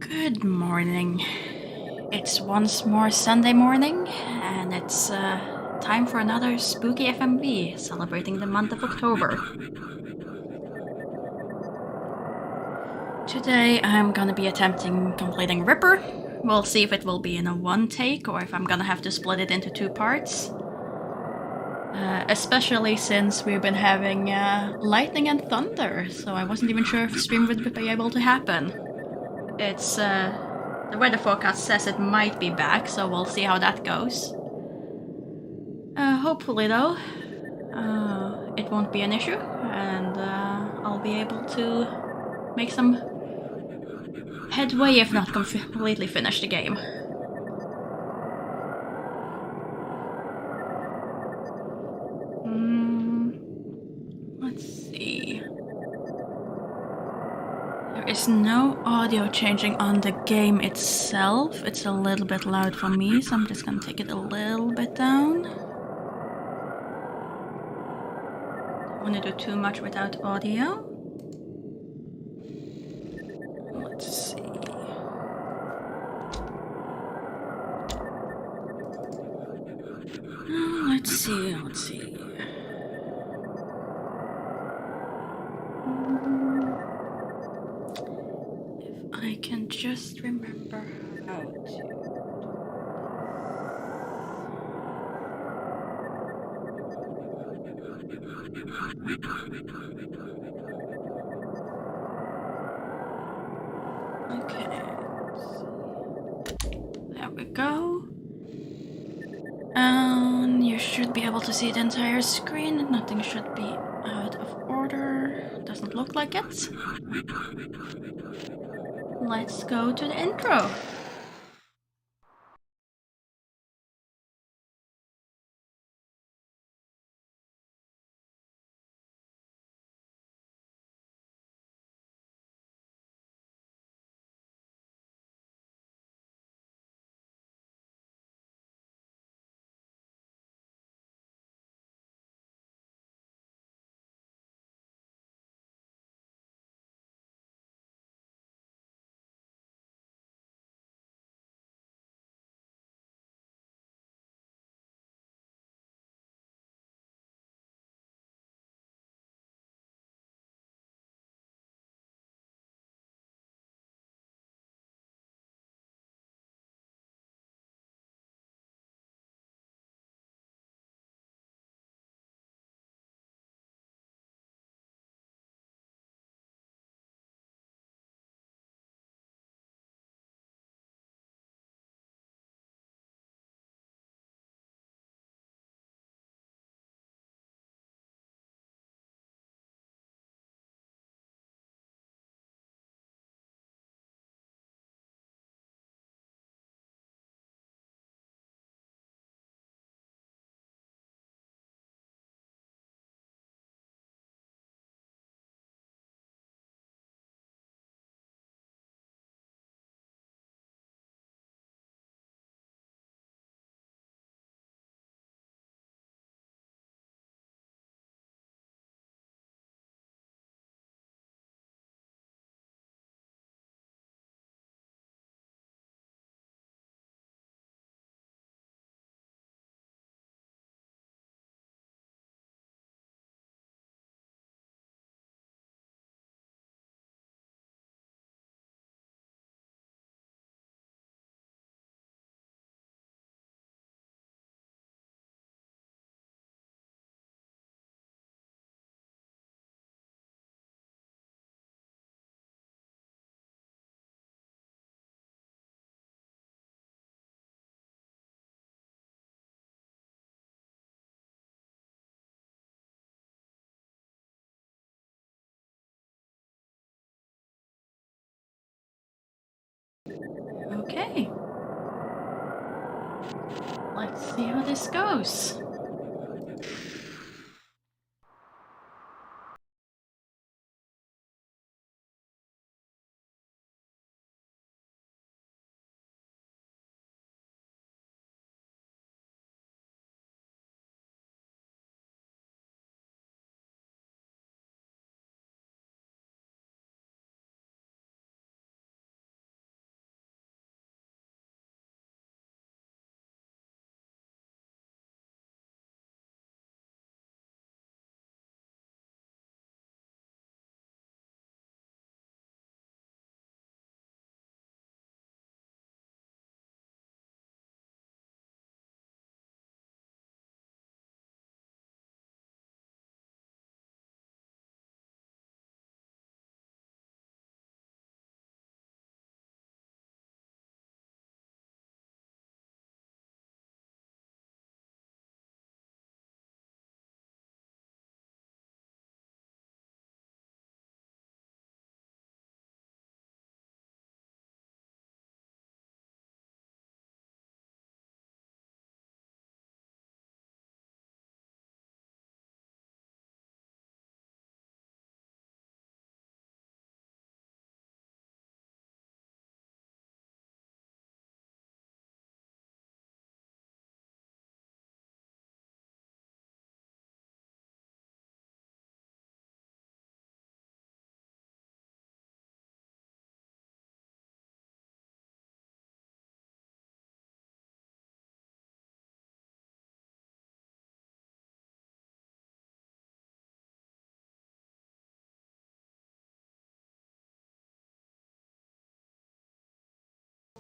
Good morning. It's once more Sunday morning, and it's time for another spooky FMV celebrating the month of October. Today I'm gonna be attempting completing Ripper. We'll see if it will be in a one take or if I'm gonna have to split it into two parts. Especially since we've been having lightning and thunder, so I wasn't even sure if the stream would be able to happen. It's the weather forecast says it might be back, so we'll see how that goes. Hopefully though, it won't be an issue, and I'll be able to make some headway, if not completely finish the game. Let's see. There is no audio changing on the game itself. It's a little bit loud for me, so I'm just gonna take it a little bit down. Don't want to do too much without audio. Let's see. Let's see. If I can just remember how to. Okay, there we go. And you should be able to see the entire screen. Nothing should be out of order. Doesn't look like it. Let's go to the intro. Okay. Let's see how this goes.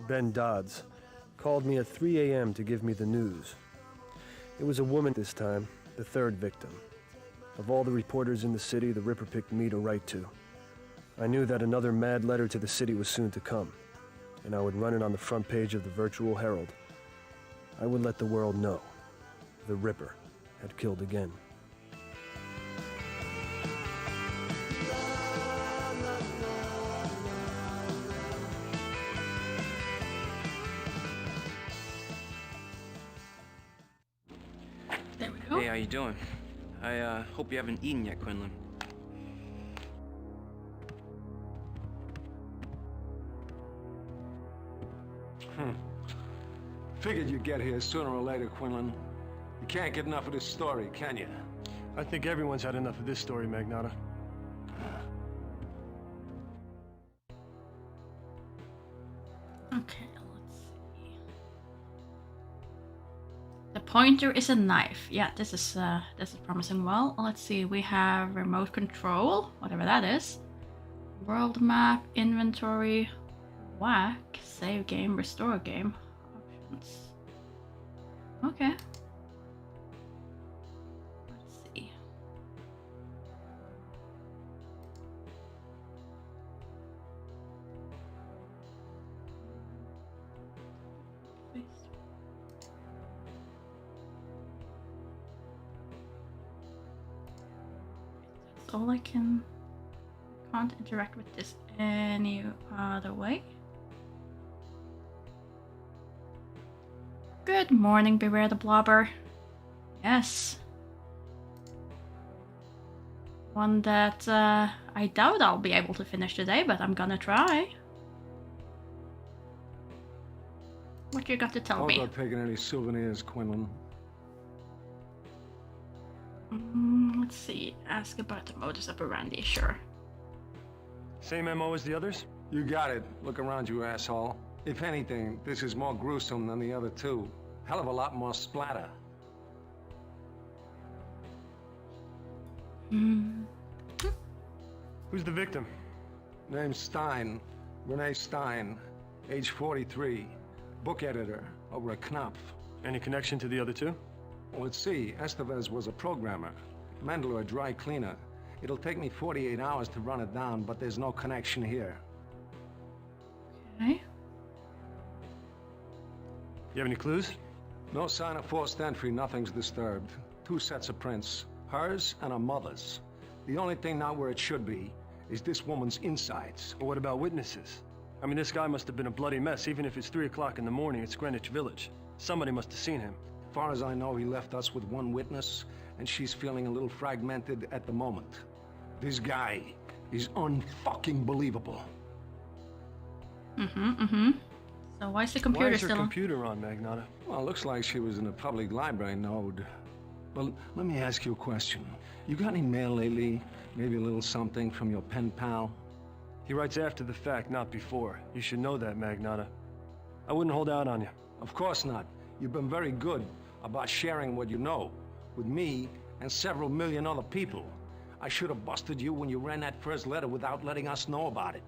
Ben Dodds, called me at 3 a.m. to give me the news. It was a woman this time, the third victim. Of all the reporters in the city, the Ripper picked me to write to. I knew that another mad letter to the city was soon to come, and I would run it on the front page of the Virtual Herald. I would let the world know the Ripper had killed again. There we go. Hey, how you doing? I hope you haven't eaten yet, Quinlan. Figured you'd get here sooner or later, Quinlan. You can't get enough of this story, can you? I think everyone's had enough of this story, Magnata. Okay, let's see. The pointer is a knife. Yeah, this is promising well. Let's see. We have remote control, whatever that is. World map, inventory, whack, save game, restore game, options. Okay. Let's see. That's all I can. Can't interact with this any other way. Good morning, Beware the Blobber. Yes. One that I doubt I'll be able to finish today, but I'm gonna try. What you got to tell me? Hold up taking any souvenirs, Quinlan. Let's see. Ask about the modus operandi, sure. Same MO as the others? You got it. Look around you, asshole. If anything, this is more gruesome than the other two. Hell of a lot more splatter. Who's the victim? Name's Stein. Renee Stein. Age 43. Book editor over at Knopf. Any connection to the other two? Well, let's see. Estevez was a programmer. Mendler a dry cleaner. It'll take me 48 hours to run it down, but there's no connection here. Okay. You have any clues? No sign of forced entry, nothing's disturbed. 2 sets of prints, hers and her mother's. The only thing not where it should be is this woman's insides. Well, what about witnesses? I mean, this guy must have been a bloody mess, even if it's 3 o'clock in the morning. It's Greenwich Village. Somebody must have seen him. As far as I know, he left us with 1 witness, and she's feeling a little fragmented at the moment. This guy is unfucking believable. So why is the computer Why is her still on? computer on, Magnata? Well, it looks like she was in a public library node. Well, let me ask you a question. You got any mail lately? Maybe a little something from your pen pal? He writes after the fact, not before. You should know that, Magnata. I wouldn't hold out on you. Of course not. You've been very good about sharing what you know with me and several million other people. I should have busted you when you ran that first letter without letting us know about it.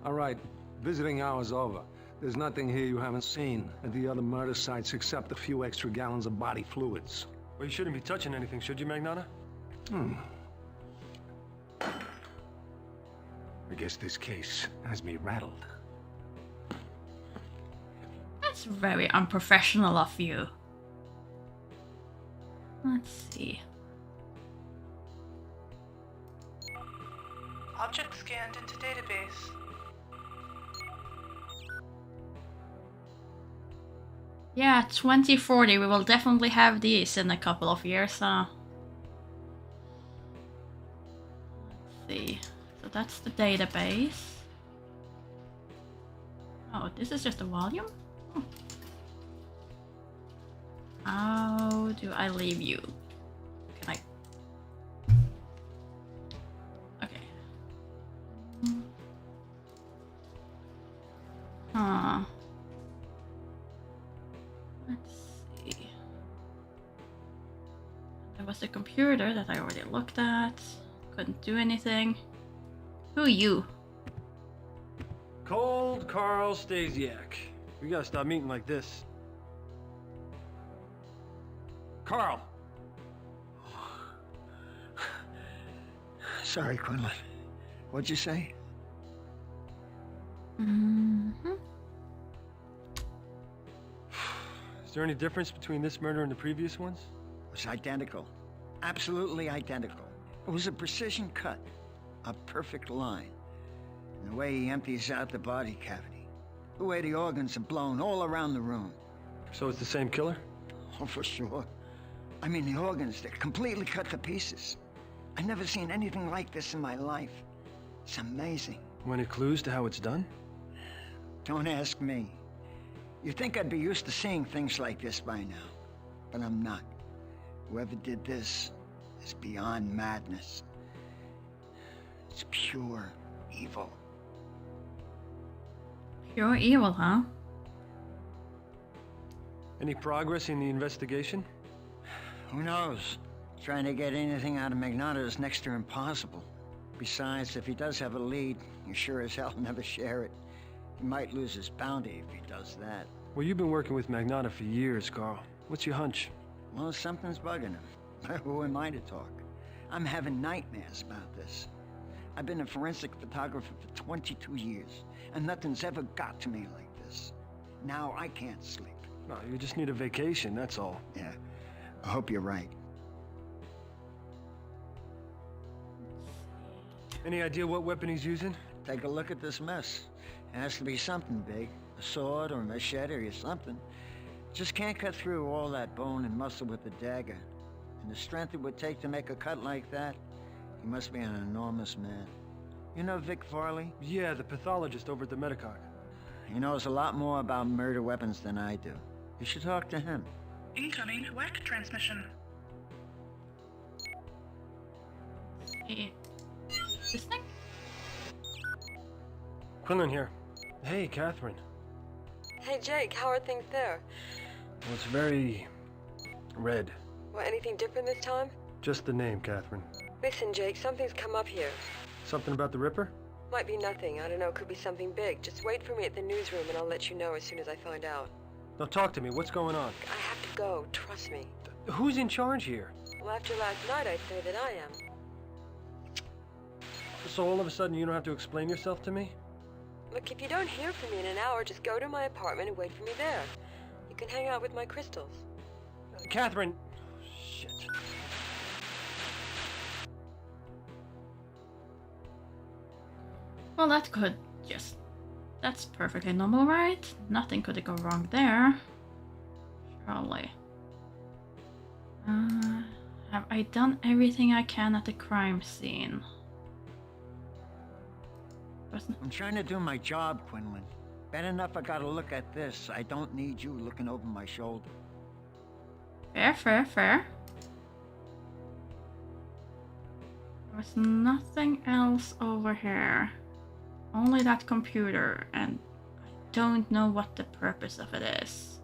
All right, visiting hour's over. There's nothing here you haven't seen at the other murder sites except a few extra gallons of body fluids. Well, you shouldn't be touching anything, should you, Magnata? I guess this case has me rattled. That's very unprofessional of you. Let's see. Object scanned into database. Yeah, 2040. We will definitely have these in a couple of years. Let's see. So that's the database. Oh, this is just a volume? Oh. How do I leave you? Can I? Okay. Huh. Let's see. There was the computer that I already looked at. Couldn't do anything. Who are you? Cold Carl Stasiak. We gotta stop meeting like this. Carl! Sorry, Quinlan. What'd you say? Mm-hmm. Is there any difference between this murder and the previous ones? It was identical. Absolutely identical. It was a precision cut. A perfect line. And the way he empties out the body cavity. The way the organs are blown all around the room. So it's the same killer? Oh, for sure. I mean, the organs, they're completely cut to pieces. I've never seen anything like this in my life. It's amazing. Any clues to how it's done? Don't ask me. You'd think I'd be used to seeing things like this by now. But I'm not. Whoever did this is beyond madness. It's pure evil. Pure evil, huh? Any progress in the investigation? Who knows? Trying to get anything out of Magnotta is next to impossible. Besides, if he does have a lead, you sure as hell never share it. He might lose his bounty if he does that. Well, you've been working with Magnotta for years, Carl. What's your hunch? Well, something's bugging him. Who am I to talk? I'm having nightmares about this. I've been a forensic photographer for 22 years, and nothing's ever got to me like this. Now I can't sleep. No, you just need a vacation, that's all. Yeah, I hope you're right. Any idea what weapon he's using? Take a look at this mess. It has to be something big. A sword or a machete or something. Just can't cut through all that bone and muscle with a dagger. And the strength it would take to make a cut like that, he must be an enormous man. You know Vic Farley? Yeah, the pathologist over at the Medicock. He knows a lot more about murder weapons than I do. You should talk to him. Incoming WAC transmission. See. This thing? Quinlan here. Hey, Catherine. Hey Jake, how are things there? Well, it's very... red. Well, anything different this time? Just the name, Catherine. Listen, Jake, something's come up here. Something about the Ripper? Might be nothing, I don't know, could be something big. Just wait for me at the newsroom and I'll let you know as soon as I find out. Now talk to me, what's going on? I have to go, trust me. Who's in charge here? Well, after last night, I'd say that I am. So all of a sudden you don't have to explain yourself to me? Look, if you don't hear from me in an hour, just go to my apartment and wait for me there. You can hang out with my crystals. Catherine... Shit. Well, that could just... That's perfectly normal, right? Nothing could go wrong there. Surely. Have I done everything I can at the crime scene? I'm trying to do my job, Quinlan. Bad enough I gotta look at this. I don't need you looking over my shoulder. Fair, fair, fair. There was nothing else over here. Only that computer, and I don't know what the purpose of it is.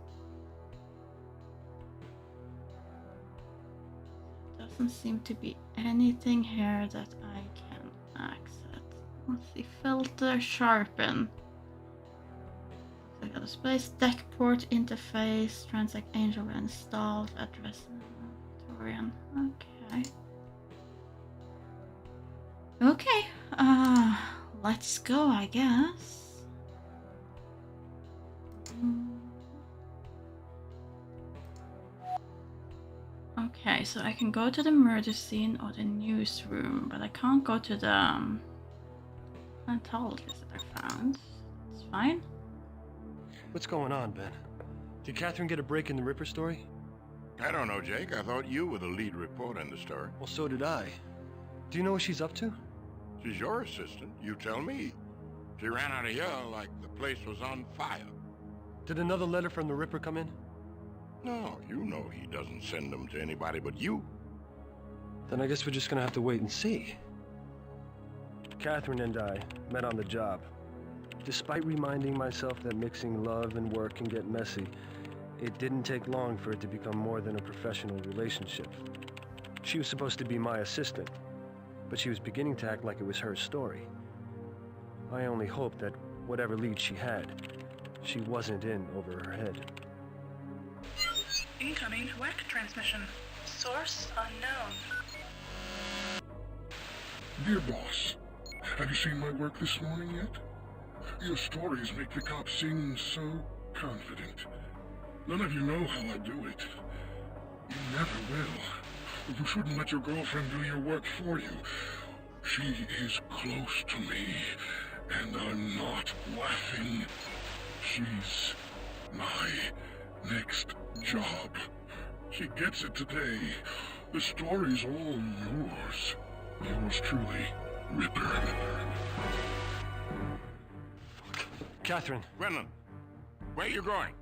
Doesn't seem to be anything here that I can access. Let's see, filter, sharpen. Looks like a display, deck port interface, transact angel installed, address, Victorian. Okay. Okay, let's go, I guess. Okay, so I can go to the murder scene or the newsroom, but I can't go to the pathologist that I found. It's fine. What's going on, Ben? Did Catherine get a break in the Ripper story? I don't know, Jake. I thought you were the lead reporter in the story. Well, so did I. Do you know what she's up to? She's your assistant. You tell me. She ran out of here like the place was on fire. Did another letter from the Ripper come in? No, you know he doesn't send them to anybody but you. Then I guess we're just gonna have to wait and see. Catherine and I met on the job. Despite reminding myself that mixing love and work can get messy, it didn't take long for it to become more than a professional relationship. She was supposed to be my assistant, but she was beginning to act like it was her story. I only hoped that whatever lead she had, she wasn't in over her head. Incoming WAC transmission. Source unknown. Dear boss, have you seen my work this morning yet? Your stories make the cops seem so confident. None of you know how I do it. You never will. You shouldn't let your girlfriend do your work for you. She is close to me, and I'm not laughing. She's my next job. She gets it today. The story's all yours. Yours truly, Ripper. Catherine! Quinlan! Where you going?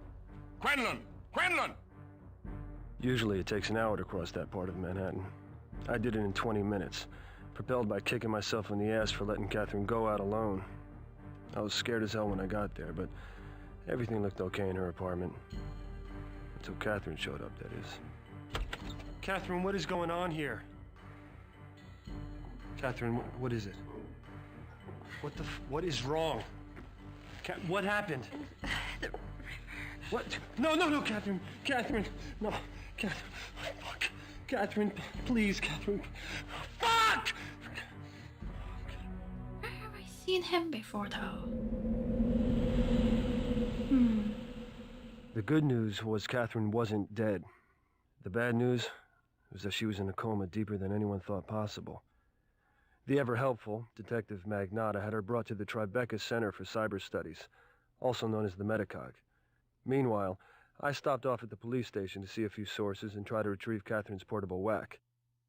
Quinlan! Quinlan! Usually it takes an hour to cross that part of Manhattan. I did it in 20 minutes, propelled by kicking myself in the ass for letting Catherine go out alone. I was scared as hell when I got there, but everything looked okay in her apartment. Until Catherine showed up, that is. Catherine, what is going on here? Catherine, what is it? What is wrong? What happened? What? No, Catherine! Catherine! No, Catherine! Fuck! Catherine, please, Catherine! Fuck! Where have I seen him before, though? The good news was Catherine wasn't dead. The bad news was that she was in a coma deeper than anyone thought possible. The ever-helpful Detective Magnata had her brought to the Tribeca Center for Cyber Studies, also known as the Metacog. Meanwhile, I stopped off at the police station to see a few sources and try to retrieve Catherine's portable whack.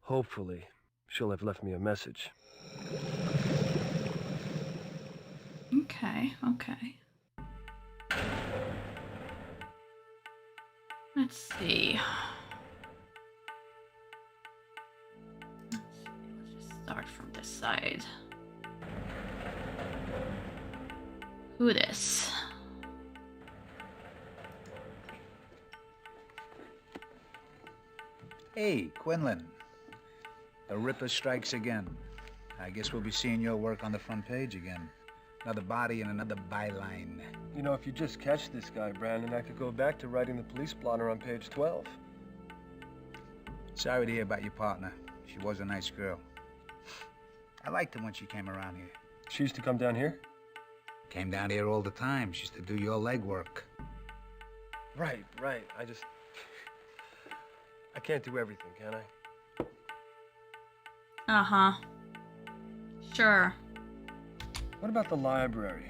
Hopefully, she'll have left me a message. Okay. Let's see. Let's just start from this side. Who this? Hey, Quinlan. The Ripper strikes again. I guess we'll be seeing your work on the front page again. Another body and another byline. You know, if you just catch this guy, Brandon, I could go back to writing the police blotter on page 12. Sorry to hear about your partner. She was a nice girl. I liked her when she came around here. She used to come down here? Came down here all the time. She used to do your legwork. Right. I can't do everything, can I? Uh-huh. Sure. What about the library?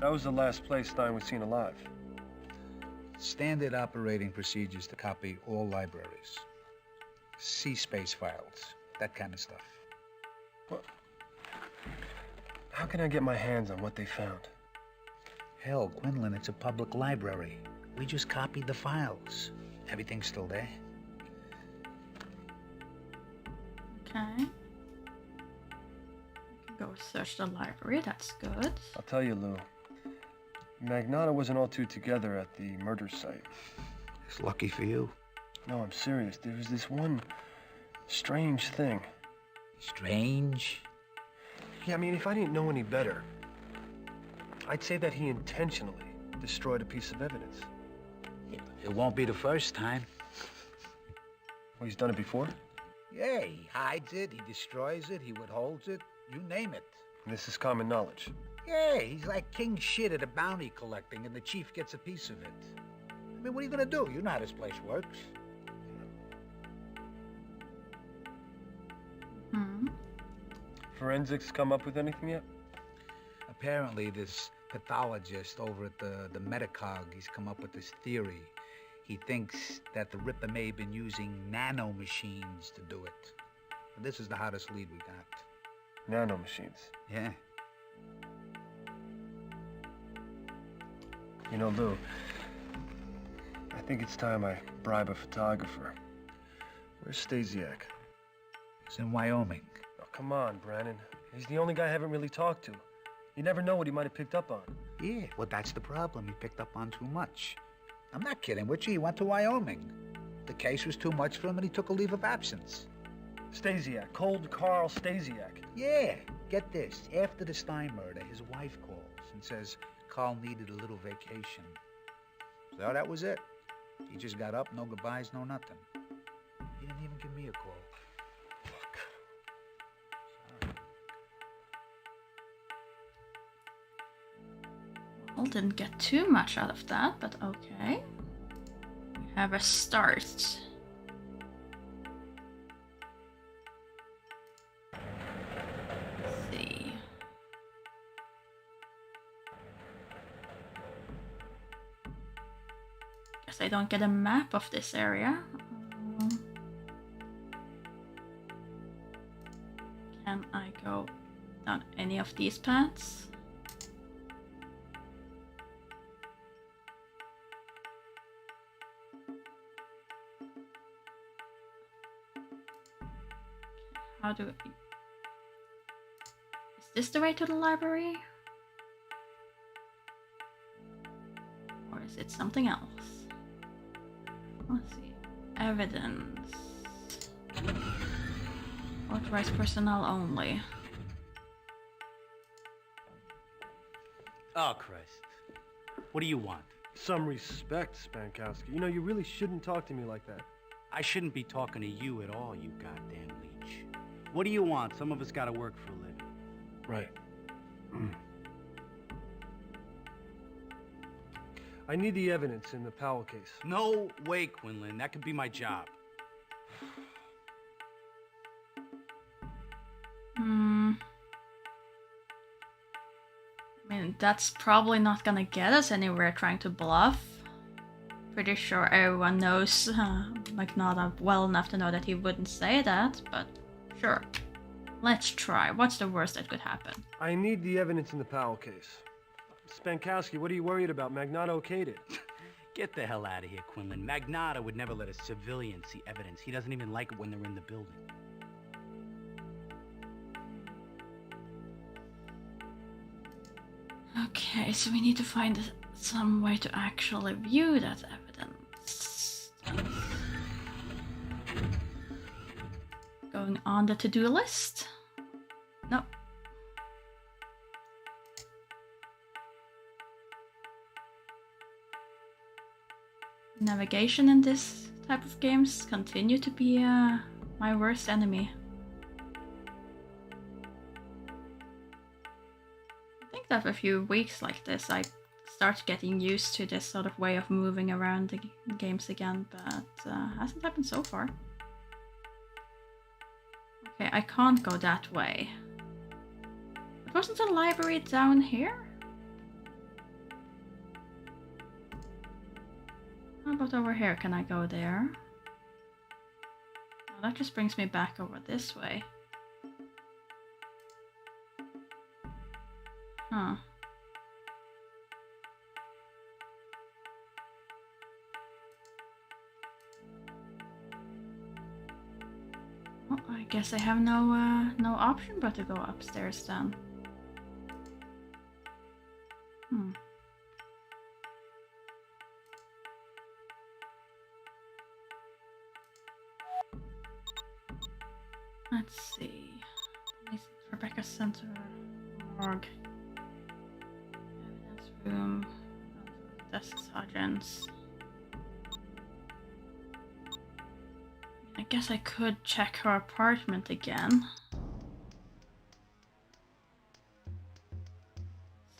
That was the last place Stein was seen alive. Standard operating procedures to copy all libraries. C-space files, that kind of stuff. What? How can I get my hands on what they found? Hell, Quinlan, it's a public library. We just copied the files. Everything's still there. Okay. Go search the library, that's good. I'll tell you, Lou. Magnata wasn't all too together at the murder site. It's lucky for you. No, I'm serious. There was this one strange thing. Strange? Yeah, I mean, if I didn't know any better, I'd say that he intentionally destroyed a piece of evidence. It won't be the first time. Well, he's done it before? Yeah, he hides it, he destroys it, he withholds it, you name it. And this is common knowledge. Yeah, he's like king shit at a bounty collecting, and the chief gets a piece of it. I mean, what are you gonna do? You know how this place works. Forensics come up with anything yet? Apparently, this pathologist over at the Metacog, he's come up with this theory. He thinks that the Ripper may have been using nanomachines to do it. And this is the hottest lead we got. Nanomachines? Yeah. You know, Lou, I think it's time I bribe a photographer. Where's Stasiak? He's in Wyoming. Oh, come on, Brandon. He's the only guy I haven't really talked to. You never know what he might have picked up on. Yeah, well, that's the problem. He picked up on too much. I'm not kidding with you. He went to Wyoming. The case was too much for him, and he took a leave of absence. Stasiak. Cold Carl Stasiak. Yeah. Get this. After the Stein murder, his wife calls and says, Carl needed a little vacation. So that was it. He just got up, no goodbyes, no nothing. He didn't even give me a call. Fuck. Sorry. Well, didn't get too much out of that, but okay. We have a start. Let's see. Guess I don't get a map of this area. Can I go down any of these paths? How do I... Is this the way to the library? Or is it something else? Let's see. Evidence. Authorized personnel only. Oh, Christ. What do you want? Some respect, Spankowski. You know, you really shouldn't talk to me like that. I shouldn't be talking to you at all, you goddamn leech. What do you want? Some of us gotta work for a living. Right. I need the evidence in the Powell case. No way, Quinlan. That could be my job. I mean, that's probably not gonna get us anywhere trying to bluff. Pretty sure everyone knows Magnotta well enough to know that he wouldn't say that, but sure. Let's try. What's the worst that could happen? I need the evidence in the Powell case. Spankowski, what are you worried about? Magnotta okayed it. Get the hell out of here, Quinlan. Magnotta would never let a civilian see evidence. He doesn't even like it when they're in the building. Okay, so we need to find some way to actually view that evidence. Going on the to-do list? No. Navigation in this type of games continue to be my worst enemy. I think that a few weeks like this I start getting used to this sort of way of moving around the games again, but hasn't happened so far. Okay, I can't go that way. But wasn't the library down here? How about over here? Can I go there? Oh, that just brings me back over this way. Huh. Well, I guess I have no option but to go upstairs then. Let's see. Police Rebecca Center, morgue, evidence room, desk sergeants. I guess I could check her apartment again.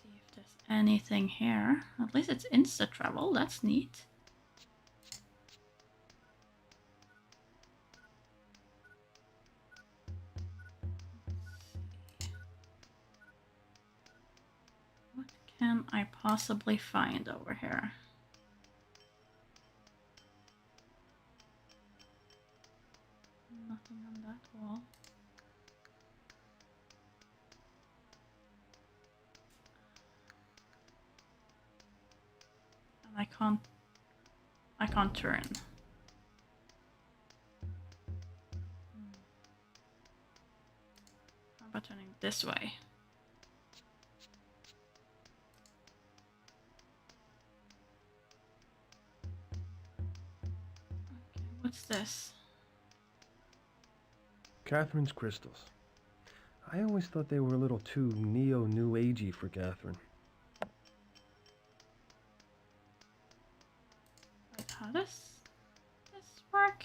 See if there's anything here. At least it's Insta travel. That's neat. What can I possibly find over here? Nothing on that wall. And I can't turn. How about turning this way? Okay, what's this? Catherine's crystals. I always thought they were a little too neo-new agey for Catherine. How does this work?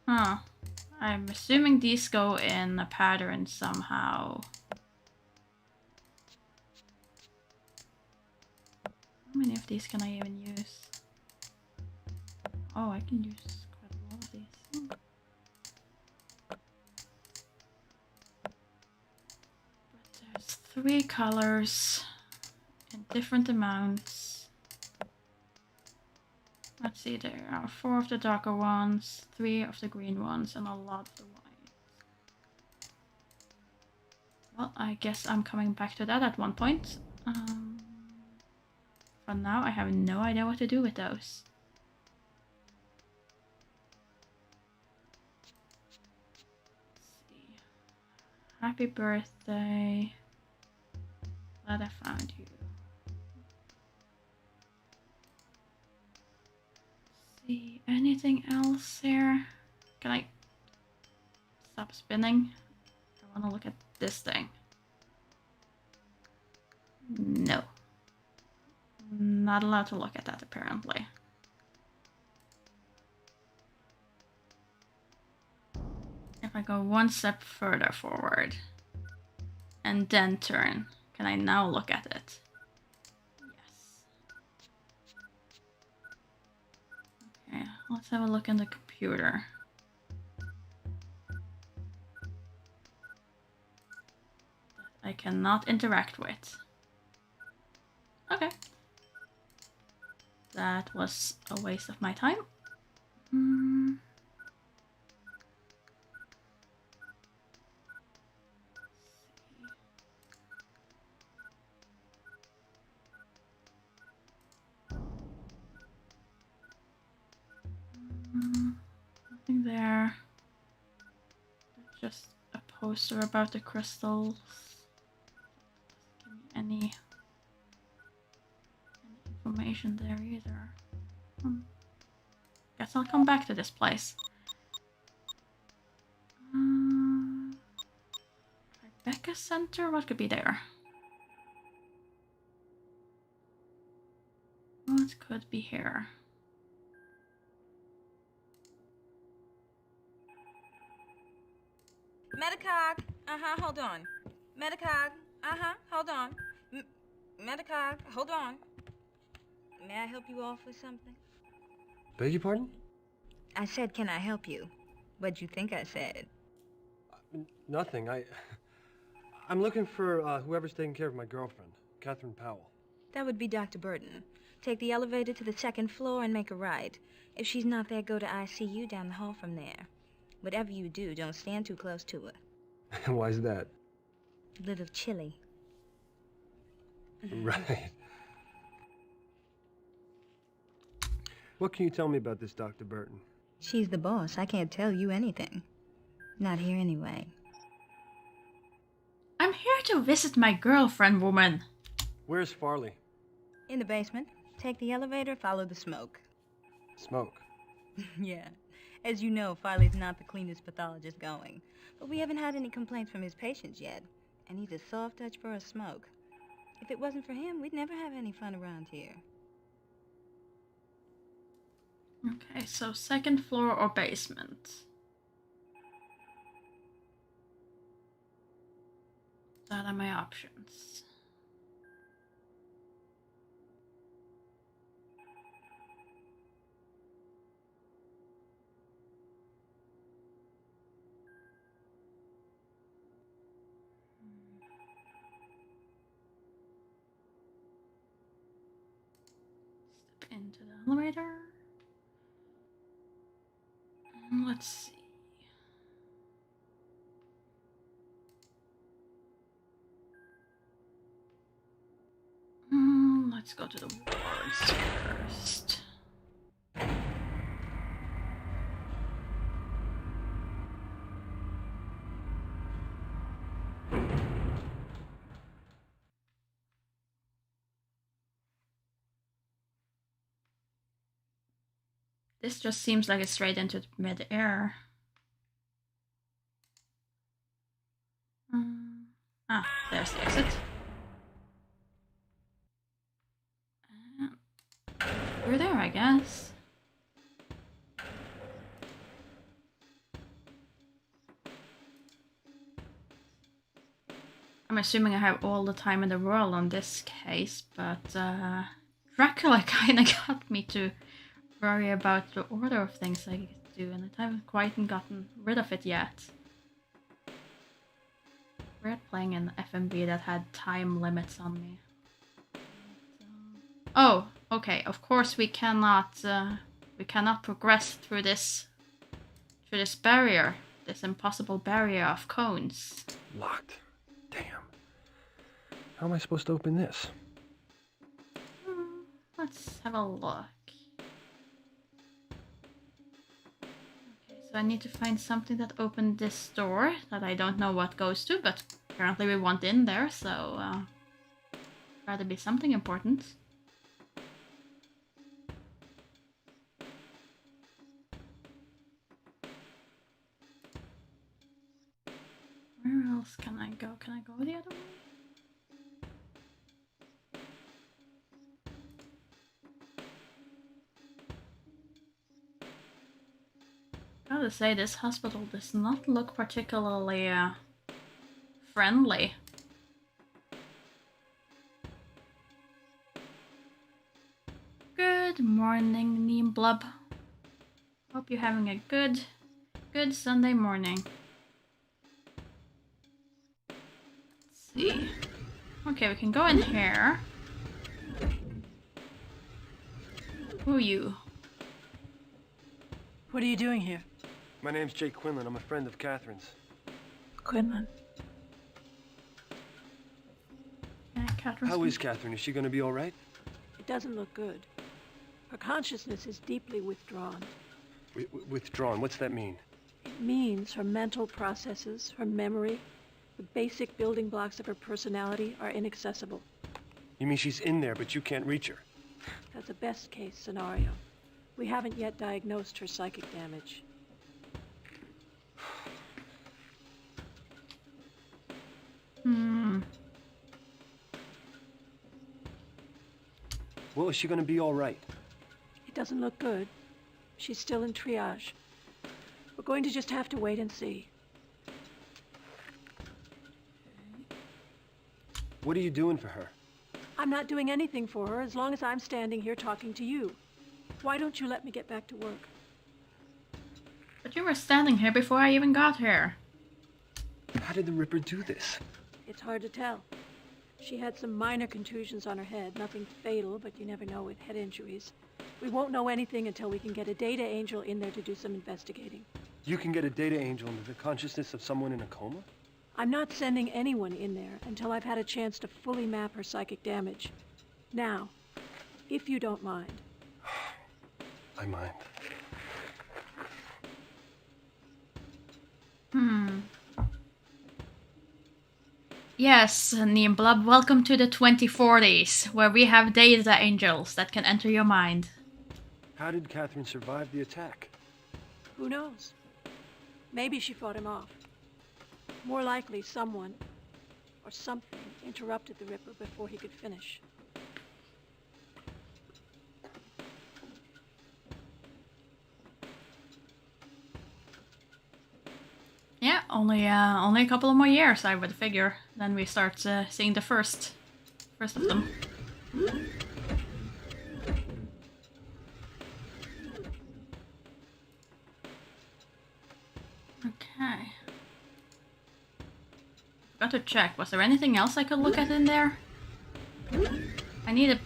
Huh. I'm assuming these go in a pattern somehow. How many of these can I even use? Oh, I can use quite a lot of these. But there's 3 colors in different amounts. Let's see, there are 4 of the darker ones, 3 of the green ones, and a lot of the white. Well, I guess I'm coming back to that at one point. For now, I have no idea what to do with those. Let's see. Happy birthday. Glad I found you. See, anything else here? Can I stop spinning? I want to look at this thing. No. Not allowed to look at that, apparently. If I go one step further forward and then turn, can I now look at it? Yes. Okay, let's have a look in the computer. I cannot interact with. Okay. That was a waste of my time. Nothing there. Just a poster about the crystals. Doesn't give me any information there either. Guess I'll come back to this place. Rebecca Center? What could be there? What could be here? Metacog, hold on. Metacog, hold on. Metacog, hold on. May I help you off with something? Beg your pardon? I said, can I help you? What'd you think I said? Nothing. I'm looking for whoever's taking care of my girlfriend, Catherine Powell. That would be Dr. Burton. Take the elevator to the 2nd floor and make a right. If she's not there, go to ICU down the hall from there. Whatever you do, don't stand too close to her. Why's that? A little chilly. Right. What can you tell me about this Dr. Burton? She's the boss. I can't tell you anything. Not here anyway. I'm here to visit my girlfriend, woman. Where's Farley? In the basement. Take the elevator, follow the smoke. Smoke? Yeah. As you know, Farley's not the cleanest pathologist going. But we haven't had any complaints from his patients yet. And he's a soft touch for a smoke. If it wasn't for him, we'd never have any fun around here. Okay, so 2nd floor or basement? That are my options. Step into the elevator. Let's see. Let's go to the wards first. This just seems like it's straight into mid-air. Ah, there's the exit. We're there, I guess. I'm assuming I have all the time in the world on this case, but Dracula kinda got me to worry about the order of things I do, and I haven't quite gotten rid of it yet. Weird playing an FMV that had time limits on me. Oh, okay. Of course we cannot progress through this barrier, this impossible barrier of cones. Locked. Damn. How am I supposed to open this? Let's have a look. Okay, so I need to find something that opened this door that I don't know what goes to, but apparently we want in there, so try to be something important. Where else can I go? Can I go the other way? Gotta say, this hospital does not look particularly friendly. Good morning, Neem Blub. Hope you're having a good Sunday morning. Let's see. Okay, we can go in here. Who are you? What are you doing here? My name's Jack Quinlan. I'm a friend of Catherine's. Quinlan. How is Catherine? Is she gonna be all right? It doesn't look good. Her consciousness is deeply withdrawn. Withdrawn? What's that mean? It means her mental processes, her memory, the basic building blocks of her personality are inaccessible. You mean she's in there, but you can't reach her? That's a best-case scenario. We haven't yet diagnosed her psychic damage. Well, is she gonna be all right? It doesn't look good. She's still in triage. We're going to just have to wait and see. What are you doing for her? I'm not doing anything for her as long as I'm standing here talking to you. Why don't you let me get back to work? But you were standing here before I even got here. How did the Ripper do this? It's hard to tell. She had some minor contusions on her head, nothing fatal, but you never know with head injuries. We won't know anything until we can get a data angel in there to do some investigating. You can get a data angel into the consciousness of someone in a coma? I'm not sending anyone in there until I've had a chance to fully map her psychic damage. Now, if you don't mind. I mind. Yes, Neem Blub, welcome to the 2040s, where we have data angels that can enter your mind. How did Catherine survive the attack? Who knows? Maybe she fought him off. More likely, someone or something interrupted the Ripper before he could finish. Yeah, only a couple of more years, I would figure. Then we start seeing the first of them. Okay. Got to check. Was there anything else I could look at in there? I need a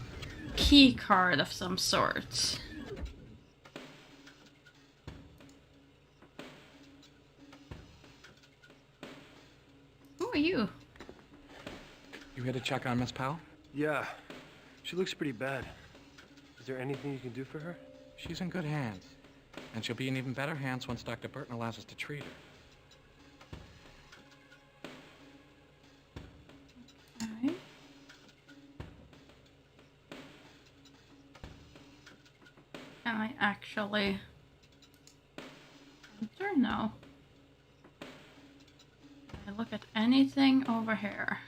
key card of some sort. Who are you? You here to check on Miss Powell? Yeah. She looks pretty bad. Is there anything you can do for her? She's in good hands. And she'll be in even better hands once Dr. Burton allows us to treat her. Okay. Can I actually enter? No. I look at anything over here?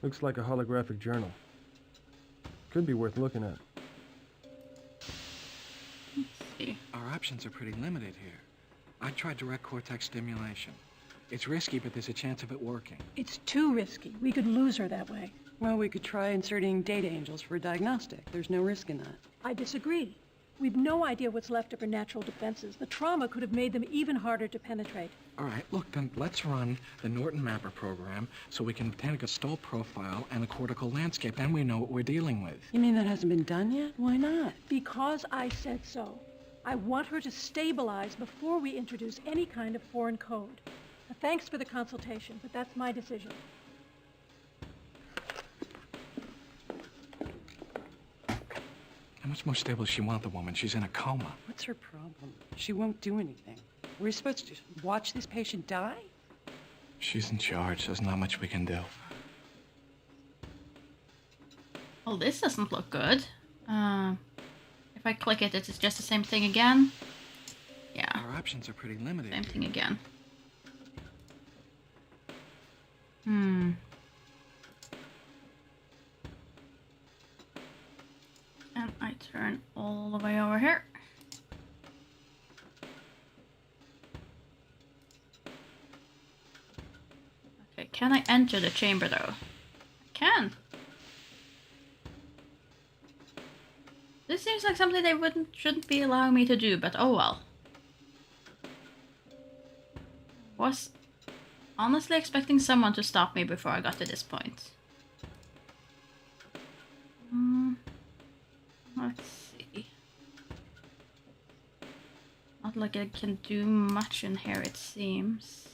Looks like a holographic journal. Could be worth looking at. Let's see. Our options are pretty limited here. I tried direct cortex stimulation. It's risky, but there's a chance of it working. It's too risky. We could lose her that way. Well, we could try inserting data angels for a diagnostic. There's no risk in that. I disagree. We've no idea what's left of her natural defenses. The trauma could have made them even harder to penetrate. All right, look, then let's run the Norton Mapper program so we can obtain a gestalt profile and a cortical landscape. Then we know what we're dealing with. You mean that hasn't been done yet? Why not? Because I said so. I want her to stabilize before we introduce any kind of foreign code. Now, thanks for the consultation, but that's my decision. How much more stable does she want the woman? She's in a coma. What's her problem? She won't do anything. We're supposed to watch this patient die? She's in charge. There's not much we can do. Well, this doesn't look good. If I click it, it's just the same thing again. Yeah. Our options are pretty limited. Same thing again. And I turn all the way over here. Okay, can I enter the chamber though? I can. This seems like something they shouldn't be allowing me to do, but oh well. Was honestly expecting someone to stop me before I got to this point. Let's see. Not like I can do much in here, it seems.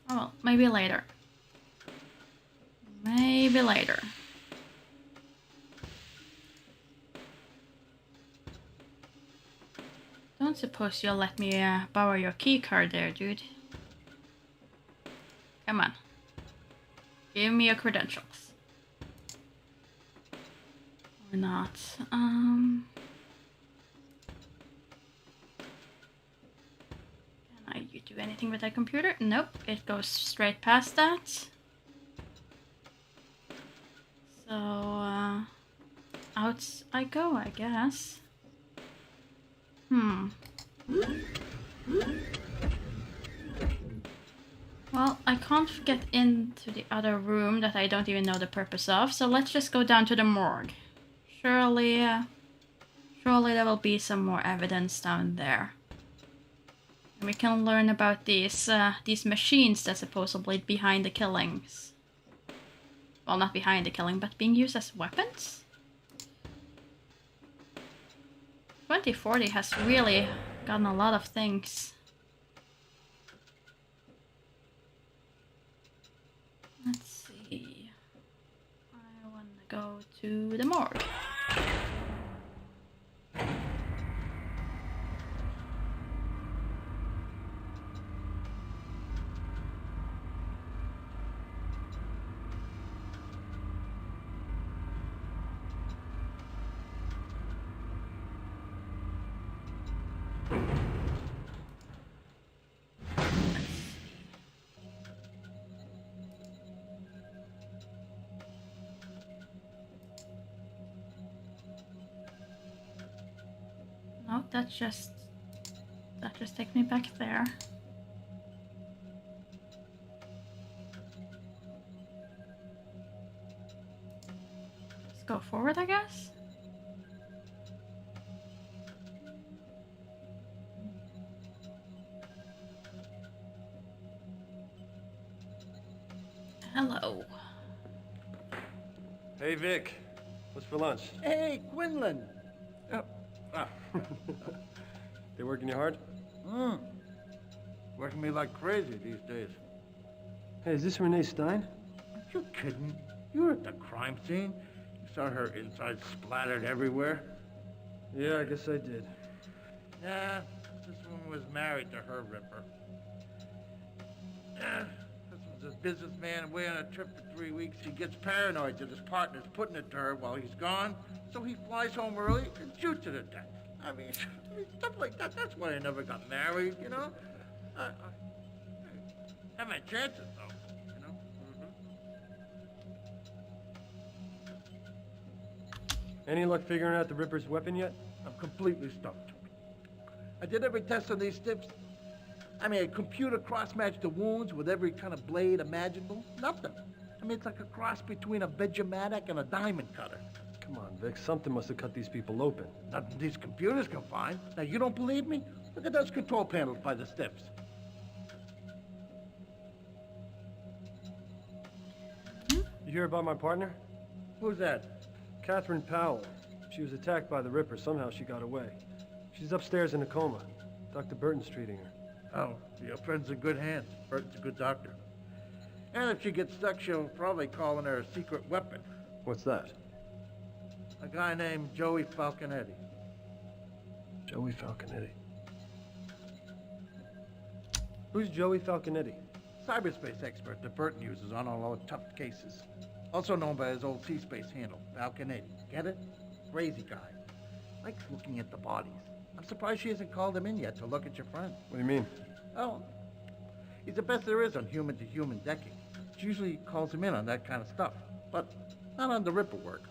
Oh well, maybe later. Maybe later. Don't suppose you'll let me borrow your key card there, dude. Come on. Give me your credentials. Or not. Can I do anything with that computer? Nope, it goes straight past that. So, out I go, I guess. Well, I can't get into the other room that I don't even know the purpose of, so let's just go down to the morgue. Surely there will be some more evidence down there. And we can learn about these machines that supposedly behind the killings. Well, not behind the killing, but being used as weapons? 2040 has really gotten a lot of things. Let's see. I want to go to the morgue. No, that just takes me back there. Let's go forward, I guess. Hello. Hey, Vic. What's for lunch? Hey, Quinlan. They working you hard? Working me like crazy these days. Hey, is this Renee Stein? Are you kidding? You were at the crime scene. You saw her insides splattered everywhere. Yeah, I guess I did. Nah, this woman was married to her ripper. This was a businessman away on a trip for 3 weeks. He gets paranoid that his partner's putting it to her while he's gone, so he flies home early and shoots her to death. I mean, stuff like that. That's why I never got married, you know? I have my chances, though, you know? Any luck figuring out the Ripper's weapon yet? I'm completely stumped. I did every test on these stiffs. I mean, a computer cross-matched the wounds with every kind of blade imaginable. Nothing. I mean, it's like a cross between a Vegematic and a diamond cutter. Come on, Vic. Something must have cut these people open. Nothing these computers can find. Now, you don't believe me? Look at those control panels by the stiffs. You hear about my partner? Who's that? Catherine Powell. She was attacked by the Ripper. Somehow she got away. She's upstairs in a coma. Dr. Burton's treating her. Oh, your friend's in good hands. Burton's a good doctor. And if she gets stuck, she'll probably call in her secret weapon. What's that? A guy named Joey Falconetti. Joey Falconetti. Who's Joey Falconetti? Cyberspace expert that Burton uses on all our tough cases. Also known by his old T-Space handle, Falconetti. Get it? Crazy guy. Likes looking at the bodies. I'm surprised she hasn't called him in yet to look at your friend. What do you mean? Oh, he's the best there is on human-to-human decking. She usually calls him in on that kind of stuff, but not on the Ripper work.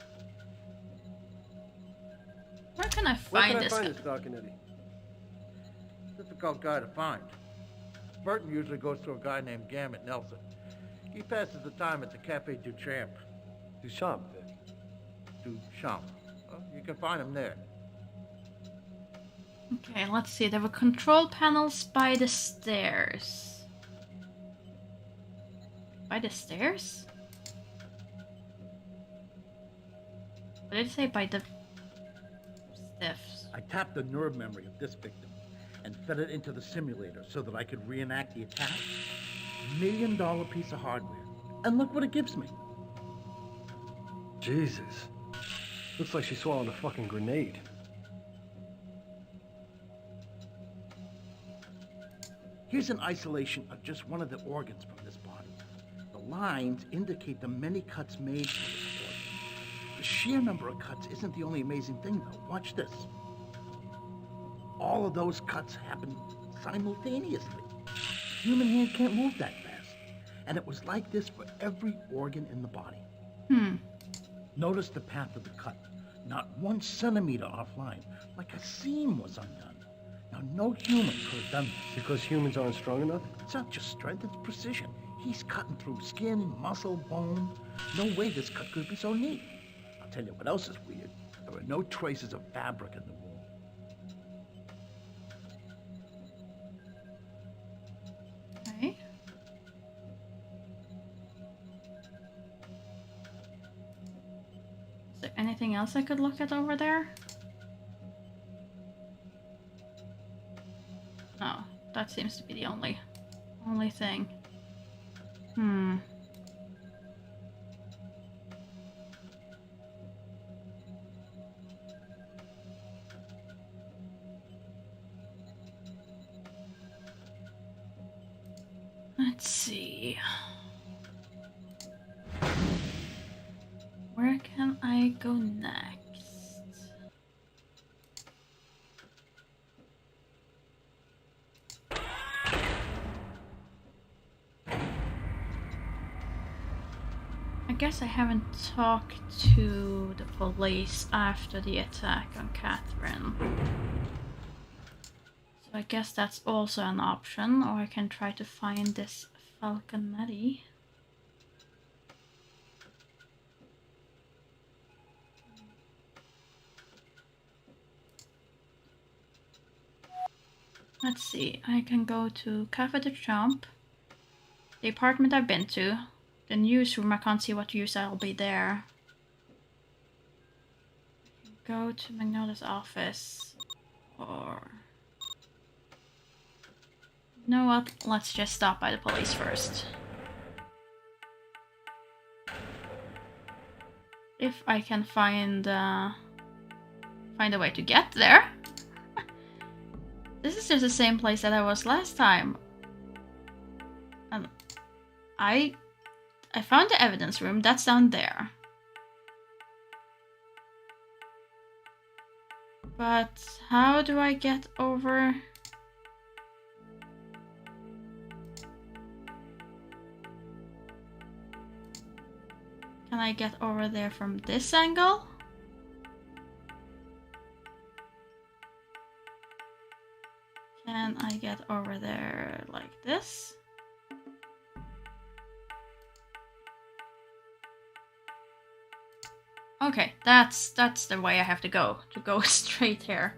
Where can I find this guy? Falconetti? Difficult guy to find. Burton usually goes to a guy named Gamut Nelson. He passes the time at the Cafe Duchamp. Duchamp, Vic. Duchamp. Well, you can find him there. Okay, let's see. There were control panels by the stairs. By the stairs? What did it say by the stiffs? I tapped the nerve memory of this victim and fed it into the simulator so that I could reenact the attack. $1 million piece of hardware. And look what it gives me. Jesus. Looks like she swallowed a fucking grenade. Here's an isolation of just one of the organs from this body. The lines indicate the many cuts made from this organ. The sheer number of cuts isn't the only amazing thing, though. Watch this. All of those cuts happen simultaneously. Human hand can't move that fast. And it was like this for every organ in the body. Notice the path of the cut. Not 1 centimeter offline, like a seam was undone. Now, no human could have done this. Because humans aren't strong enough? It's not just strength, it's precision. He's cutting through skin, muscle, bone. No way this cut could be so neat. I'll tell you what else is weird. There are no traces of fabric in the wound. Okay. Is there anything else I could look at over there? No, that seems to be the only thing. Let's see. Where can I go next? I guess I haven't talked to the police after the attack on Catherine. So I guess that's also an option, or I can try to find this Falconetti. Let's see, I can go to Cafe de Champ, the apartment I've been to, the newsroom. I can't see what use I'll be there. Go to Magnola's office, or... You know what? Let's just stop by the police first. If I can find a way to get there. This is just the same place that I was last time. And I found the evidence room. That's down there. But how do I get over? Can I get over there from this angle? Can I get over there like this? Okay, that's the way I have to go straight here.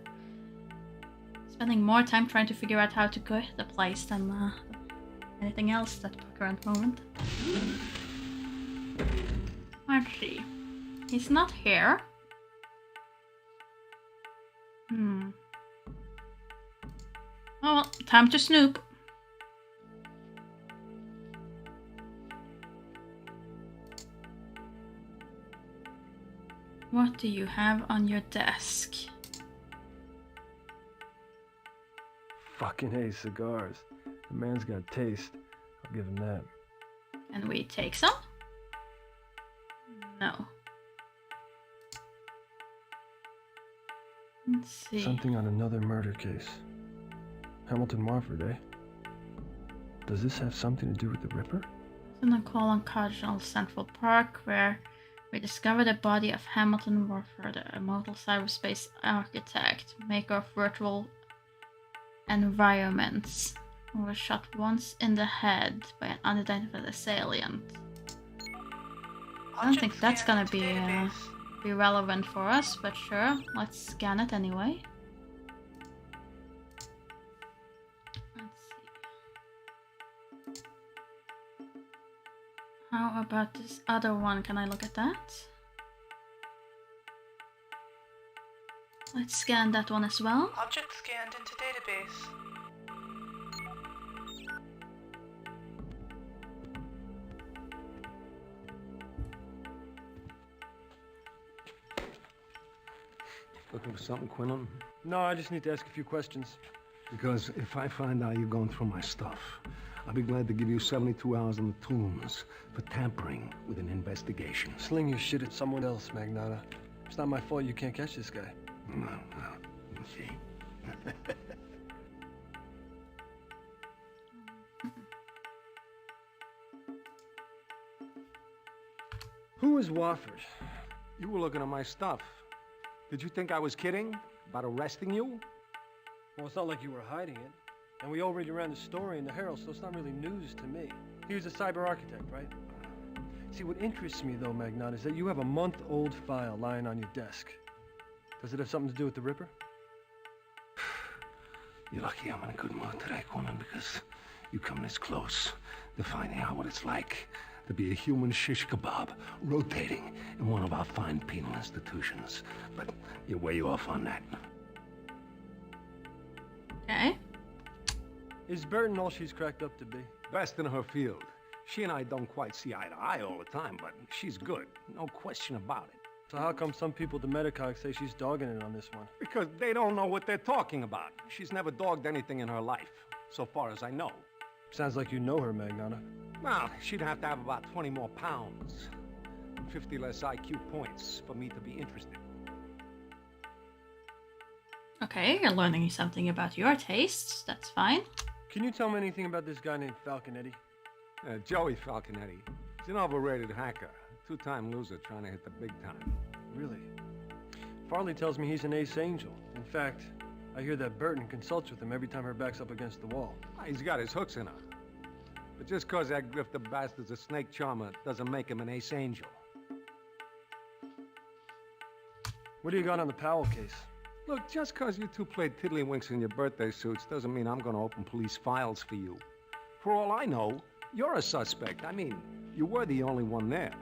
Spending more time trying to figure out how to go the place than anything else at the current moment. Let's see. He's not here. Oh well, time to snoop. What do you have on your desk? Fucking A cigars. The man's got taste. I'll give him that. Can we take some? No. Let's see. Something on another murder case. Hamilton Warford, eh? Does this have something to do with the Ripper? In a call on Cardinal Central Park, where we discovered the body of Hamilton Warford, a mortal cyberspace architect, maker of virtual environments, who was shot once in the head by an unidentified assailant. I don't think that's gonna be relevant for us, but sure, let's scan it anyway. Let's see. How about this other one? Can I look at that? Let's scan that one as well. Object scanned into database. Looking for something, Quinlan? No, I just need to ask a few questions. Because if I find out you're going through my stuff, I'll be glad to give you 72 hours in the tombs for tampering with an investigation. Sling your shit at someone else, Magnata. It's not my fault you can't catch this guy. No, you see. Who is Wofford? You were looking at my stuff. Did you think I was kidding about arresting you? Well, it's not like you were hiding it. And we already ran the story in the Herald, so it's not really news to me. He was a cyber architect, right? See, what interests me, though, Magnata, is that you have a month-old file lying on your desk. Does it have something to do with the Ripper? You're lucky I'm in a good mood today, Quinlan, because you come this close to finding out what it's like to be a human shish kebab rotating in one of our fine penal institutions. But you're way off on that. Okay. Is Burton all she's cracked up to be? Best in her field. She and I don't quite see eye to eye all the time, but she's good. No question about it. So how come some people at the Metacog say she's dogging it on this one? Because they don't know what they're talking about. She's never dogged anything in her life, so far as I know. Sounds like you know her, Magnata. Well, she'd have to have about 20 more pounds and 50 less IQ points for me to be interested. Okay, you're learning something about your tastes. That's fine. Can you tell me anything about this guy named Falconetti? Joey Falconetti. He's an overrated hacker. Two-time loser trying to hit the big time. Really? Farley tells me he's an ace angel. In fact, I hear that Burton consults with him every time her back's up against the wall. He's got his hooks in her. But just cause that grifter bastard's a snake charmer doesn't make him an ace angel. What do you got on the Powell case? Look, just cause you two played tiddlywinks in your birthday suits doesn't mean I'm gonna open police files for you. For all I know, you're a suspect. I mean, you were the only one there.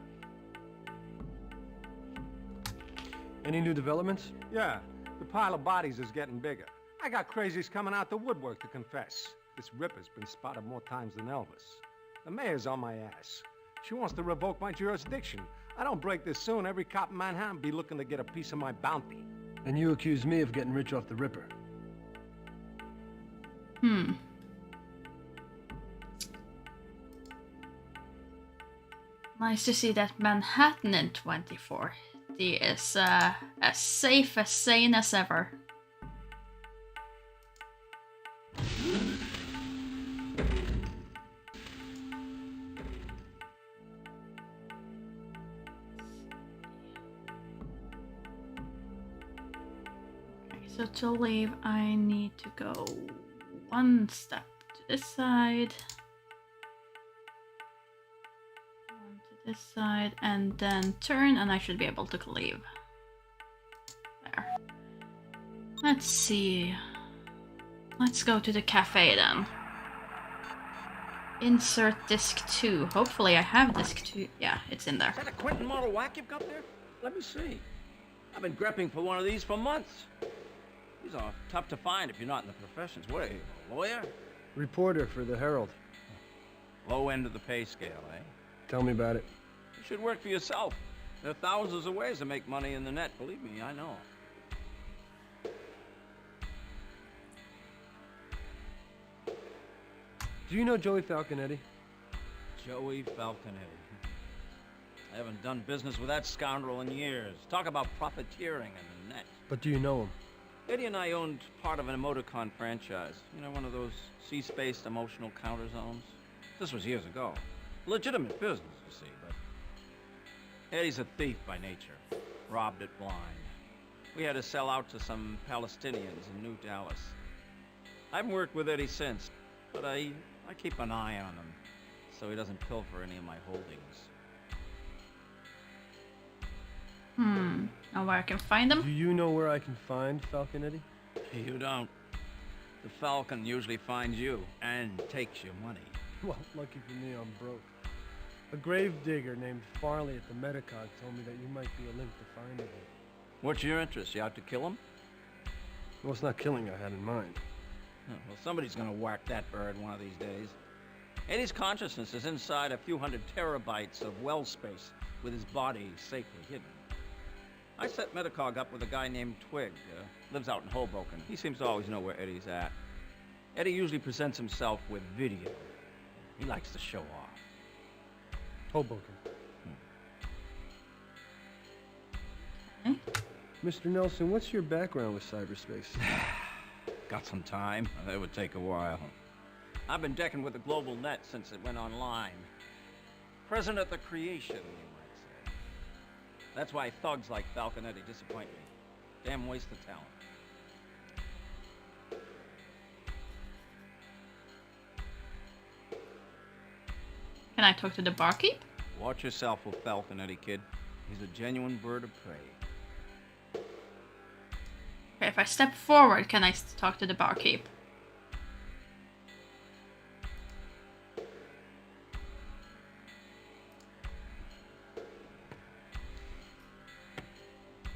Any new developments? Yeah, the pile of bodies is getting bigger. I got crazies coming out the woodwork to confess. This Ripper's been spotted more times than Elvis. The mayor's on my ass. She wants to revoke my jurisdiction. I don't break this soon, every cop in Manhattan be looking to get a piece of my bounty. And you accuse me of getting rich off the Ripper. Nice to see that Manhattan in 2040 is as safe, as sane as ever. So to leave, I need to go one step to this side. One to this side, and then turn, and I should be able to leave. There. Let's see. Let's go to the cafe then. Insert disc 2. Hopefully I have disc 2. Yeah, it's in there. Is that a Quinton model whack you've got there? Let me see. I've been grepping for one of these for months. These are tough to find if you're not in the professions. What are you, a lawyer? Reporter for the Herald. Low end of the pay scale, eh? Tell me about it. You should work for yourself. There are thousands of ways to make money in the net. Believe me, I know. Do you know Joey Falconetti? Joey Falconetti. I haven't done business with that scoundrel in years. Talk about profiteering in the net. But do you know him? Eddie and I owned part of an emoticon franchise. You know, one of those sea-spaced emotional counter zones? This was years ago. Legitimate business, you see, but Eddie's a thief by nature. Robbed it blind. We had to sell out to some Palestinians in New Dallas. I haven't worked with Eddie since, but I keep an eye on him so he doesn't pilfer any of my holdings. Know where I can find them? Do you know where I can find Falconetti? You don't. The Falcon usually finds you and takes your money. Well, lucky for me, I'm broke. A grave digger named Farley at the Metacog told me that you might be a link to finding him. What's your interest? You out to kill him? Well, it's not killing I had in mind. Well, somebody's gonna whack that bird one of these days. Eddie's consciousness is inside a few hundred terabytes of well space with his body safely hidden. I set Metacog up with a guy named Twig. Lives out in Hoboken. He seems to always know where Eddie's at. Eddie usually presents himself with video. He likes to show off. Hoboken. Okay. Mr. Nelson, what's your background with cyberspace? Got some time? It would take a while. I've been decking with the global net since it went online. Present at the creation, you might say. That's why thugs like Falconetti disappoint me. Damn waste of talent. Can I talk to the barkeep? Watch yourself with Falconetti, kid. He's a genuine bird of prey. Okay, if I step forward, can I talk to the barkeep?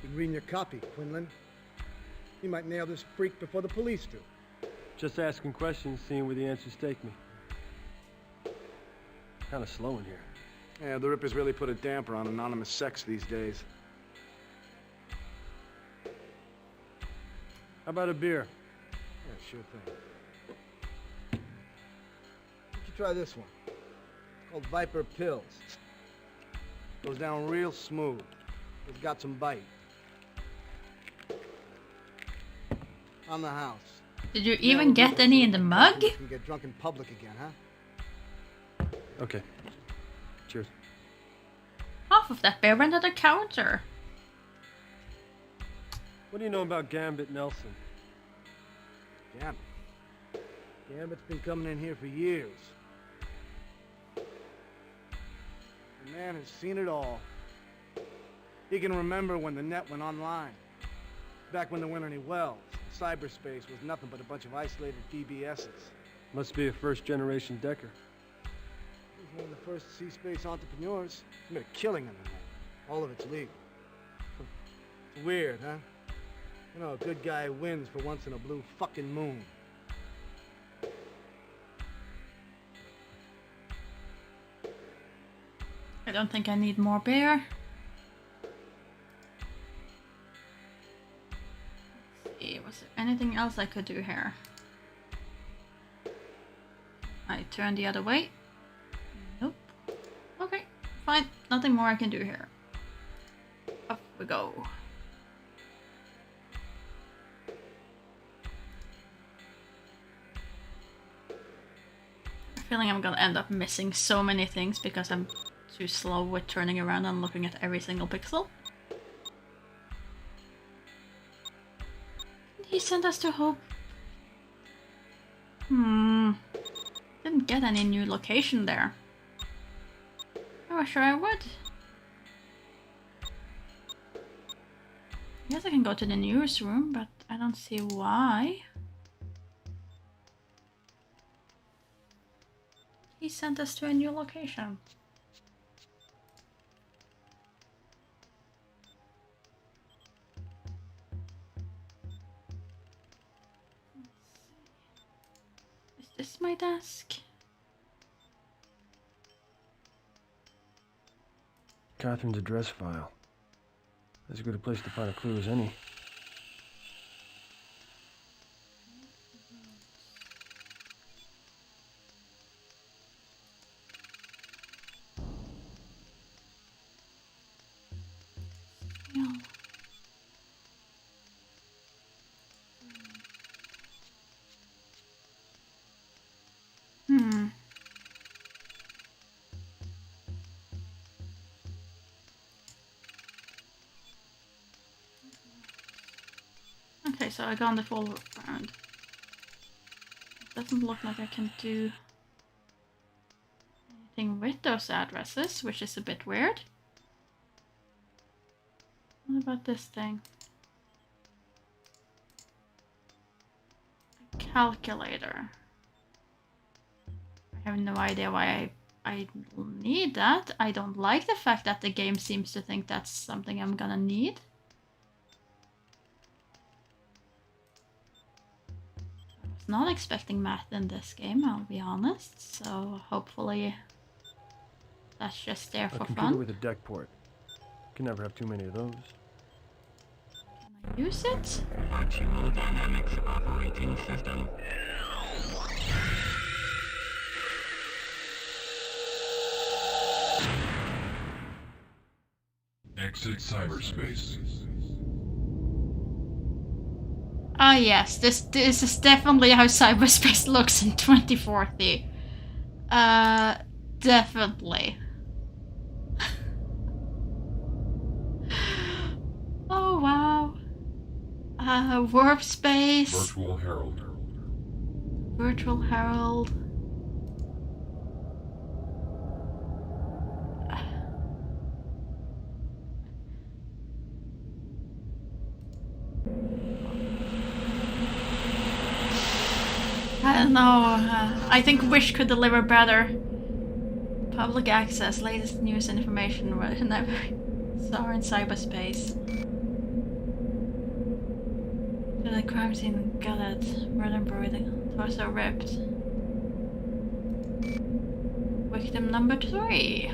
Been reading your copy, Quinlan. You might nail this freak before the police do. Just asking questions, seeing where the answers take me. Kind of slow in here. Yeah, the Rippers really put a damper on anonymous sex these days. How about a beer? Yeah, sure thing. Why don't you try this one? It's called Viper Pills. Goes down real smooth. It's got some bite. On the house. Did you even get any in the mug? You can get drunk in public again, huh? Okay. Cheers. Half of that beer went at the counter. What do you know about Gambit Nelson? Gambit? Gambit's been coming in here for years. The man has seen it all. He can remember when the net went online. Back when there weren't any wells. Cyberspace was nothing but a bunch of isolated DBSs. Must be a first-generation Decker. He's one of the first sea-space entrepreneurs. He made a killing on the net. All of it's legal. It's weird, huh? You know, a good guy wins for once in a blue fucking moon. I don't think I need more beer. Let's see, was there anything else I could do here? I turn the other way. Nope. Okay, fine. Nothing more I can do here. Off we go. I'm feeling I'm gonna end up missing so many things because I'm too slow with turning around and looking at every single pixel. He sent us to Hope. Didn't get any new location there. I was sure I would. I guess I can go to the newsroom, but I don't see why. He sent us to a new location. Is this my desk? Catherine's address file. As good a place to find a clue as any. Okay, so I gone the full round. Doesn't look like I can do anything with those addresses, which is a bit weird. What about this thing? A calculator. I have no idea why I need that. I don't like the fact that the game seems to think that's something I'm gonna need. Not expecting math in this game, I'll be honest, so hopefully that's just there for fun. A computer fun. with a deck port. Can never have too many of those. Can I use it? Virtual Dynamics Operating System. Exit cyberspace. Ah yes, this is definitely how cyberspace looks in 2040. Definitely. Oh wow. Warp space. Virtual Herald. Virtual Herald. I don't know. I think Wish could deliver better. Public access, latest news and information whenever saw in cyberspace. To the crime scene, got it. Murder and breathing. Torso ripped. Victim number 3.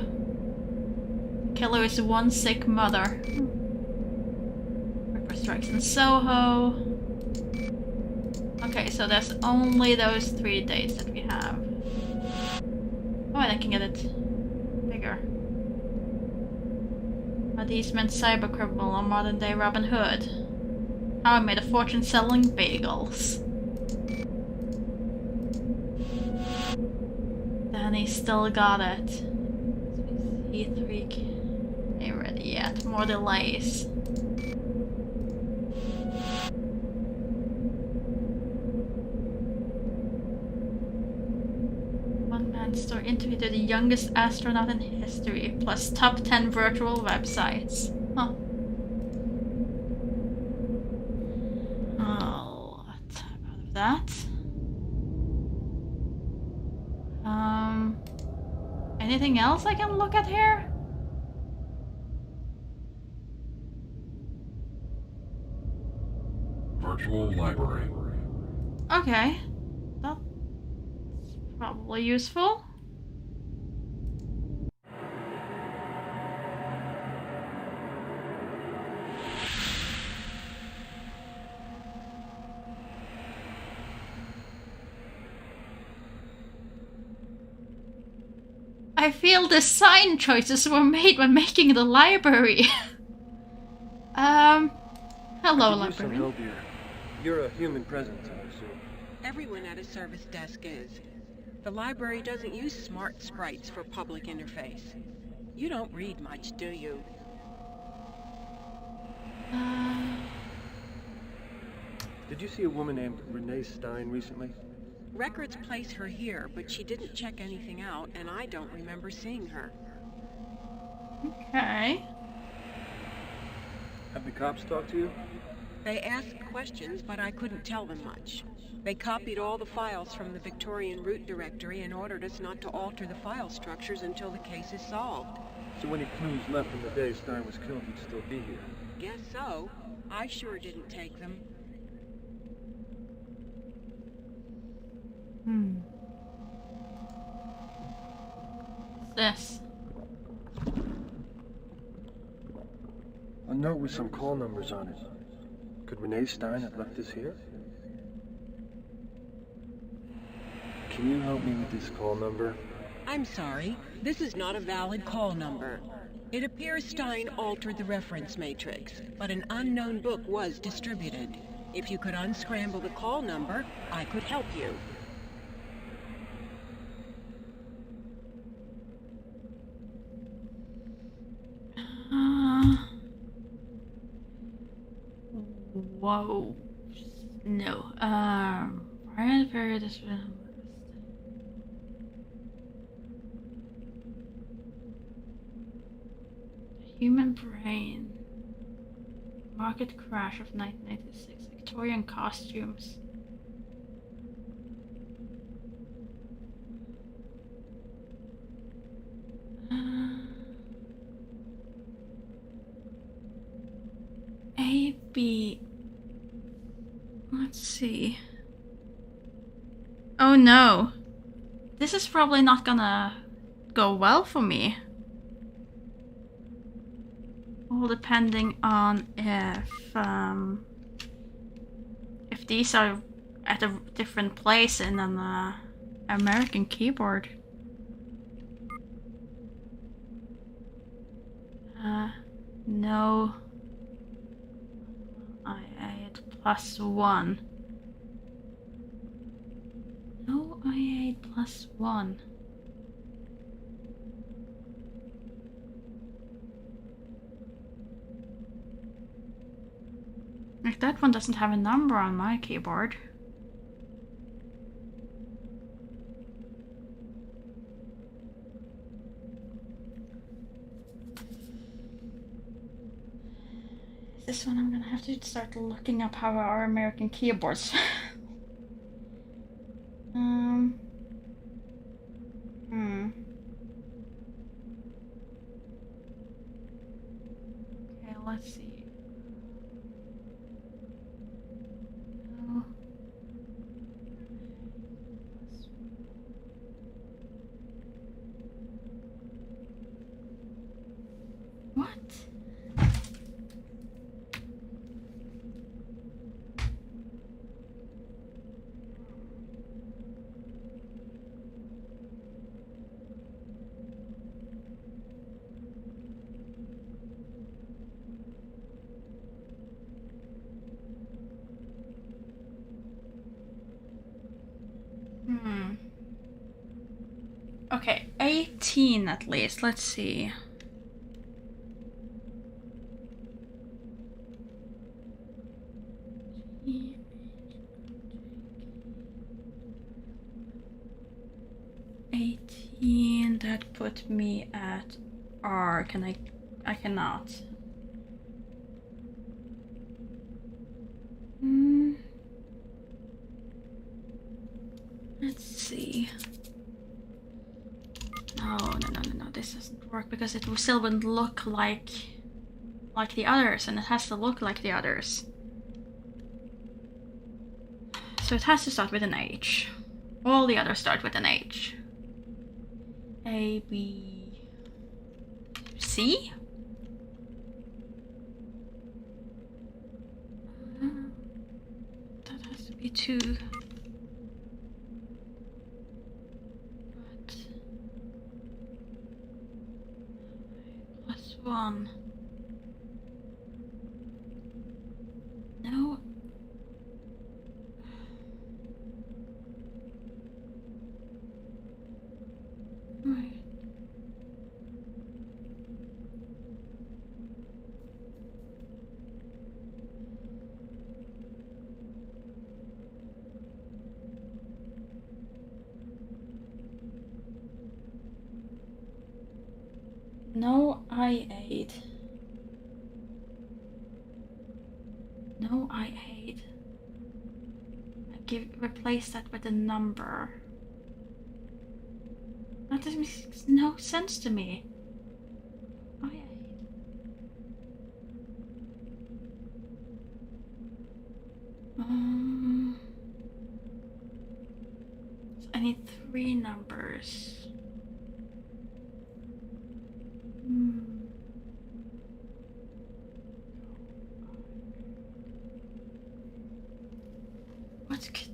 Killer is one sick mother. Ripper strikes in Soho. Okay, so there's only those 3 dates that we have. Oh, and I can get it bigger. Are these men cyber criminal or modern day Robin Hood? How I made a fortune selling bagels. Danny still got it. E3 ain't ready yet. More delays. Store interview to the youngest astronaut in history, plus top 10 virtual websites. Huh. Oh, what about that? Anything else I can look at here? Virtual library. Okay. That's probably useful. I feel design choices were made when making the library. Hello, library. You're a human presence, I assume. Everyone at a service desk is. The library doesn't use smart sprites for public interface. You don't read much, do you? Did Did you see a woman named Renee Stein recently? Records place her here, but she didn't check anything out, and I don't remember seeing her. Okay. Have the cops talked to you? They asked questions, but I couldn't tell them much. They copied all the files from the Victorian root directory and ordered us not to alter the file structures until the case is solved. So any clues left from the day Stein was killed would still be here? Guess so. I sure didn't take them. What's this? A note with some call numbers on it. Could Renee Stein have left this here? Can you help me with this call number? I'm sorry. This is not a valid call number. It appears Stein altered the reference matrix, but an unknown book was distributed. If you could unscramble the call number, I could help you. Whoa. No. Prior to period is human brain. Market crash of 1986. Victorian costumes. A, B. Let's see. Oh no. This is probably not gonna go well for me. All depending on if these are at a different place in an American keyboard. No. I add +1. No, I add +1. Like that one doesn't have a number on my keyboard. This one I'm gonna have to start looking up how our American keyboards. Okay, let's see. What? Okay, 18 at least. Let's see. That put me at R. I cannot. Let's see. No, this doesn't work because it still wouldn't look like the others, and it has to look like the others. So it has to start with an H. All the others start with an H. A, B, C? That has to be 2. But +1. No. Right. No I8. No I8. Replace that with a number. That doesn't make no sense to me. I8. So I need 3 numbers. What could...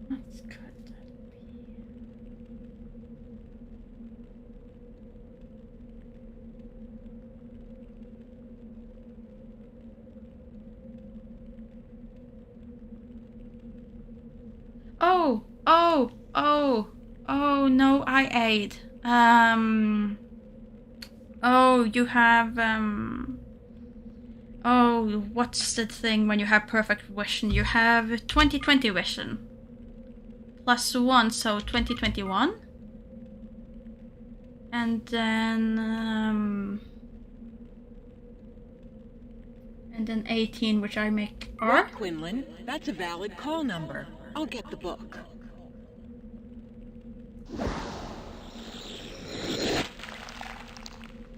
What could that be? Oh, no, I8. Oh, you have, oh, what's the thing when you have perfect vision? You have 20/20 vision. +1, so 20/21. And then 18, which I make R. Jack Quinlan, that's a valid call number. I'll get the book.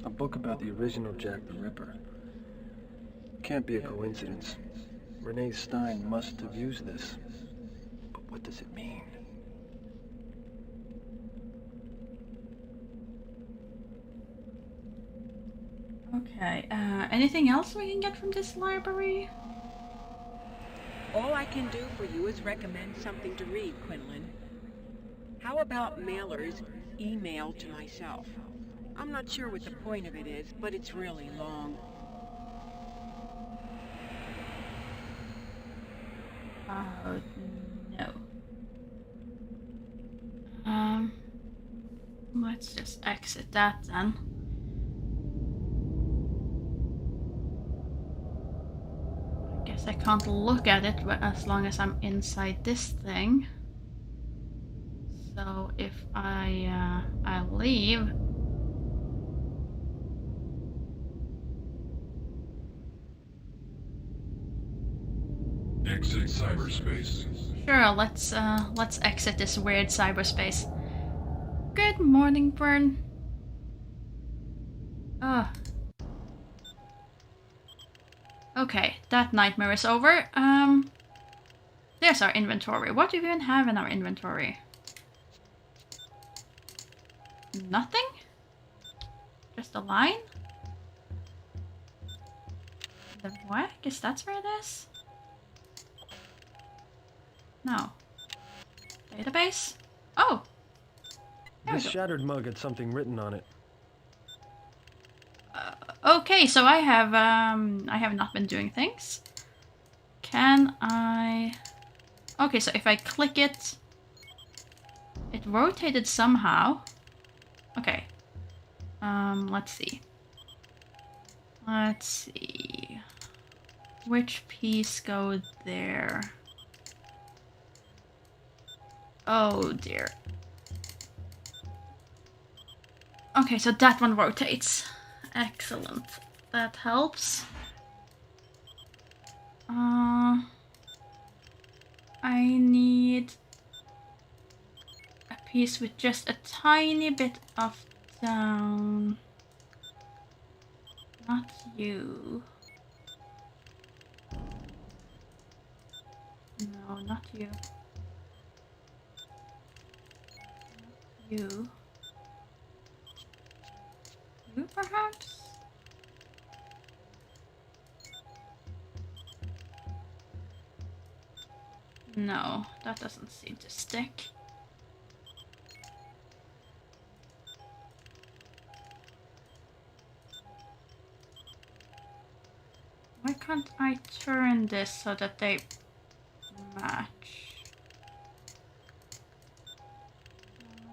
A book about the original Jack the Ripper. Can't be a coincidence. Renee Stein must have used this. But what does it mean? Okay, anything else we can get from this library? All I can do for you is recommend something to read, Quinlan. How about Mailer's email to myself? I'm not sure what the point of it is, but it's really long. Oh, no. Let's just exit that then. I guess I can't look at it as long as I'm inside this thing. So if I leave. Exit cyberspace. Sure, let's exit this weird cyberspace. Good morning, Bern. Okay, that nightmare is over. There's our inventory. What do we even have in our inventory? Nothing? Just a line? The what? Guess that's where it is? No. Database? Oh! This shattered mug had something written on it. Okay, so I have not been doing things. Can I... Okay, so if I click it... It rotated somehow. Okay. Let's see. Let's see. Which piece goes there? Oh dear. Okay, so that one rotates. Excellent. That helps. I need a piece with just a tiny bit of down. Not you. No, not you. You. You, perhaps? No, that doesn't seem to stick. Why can't I turn this so that they match?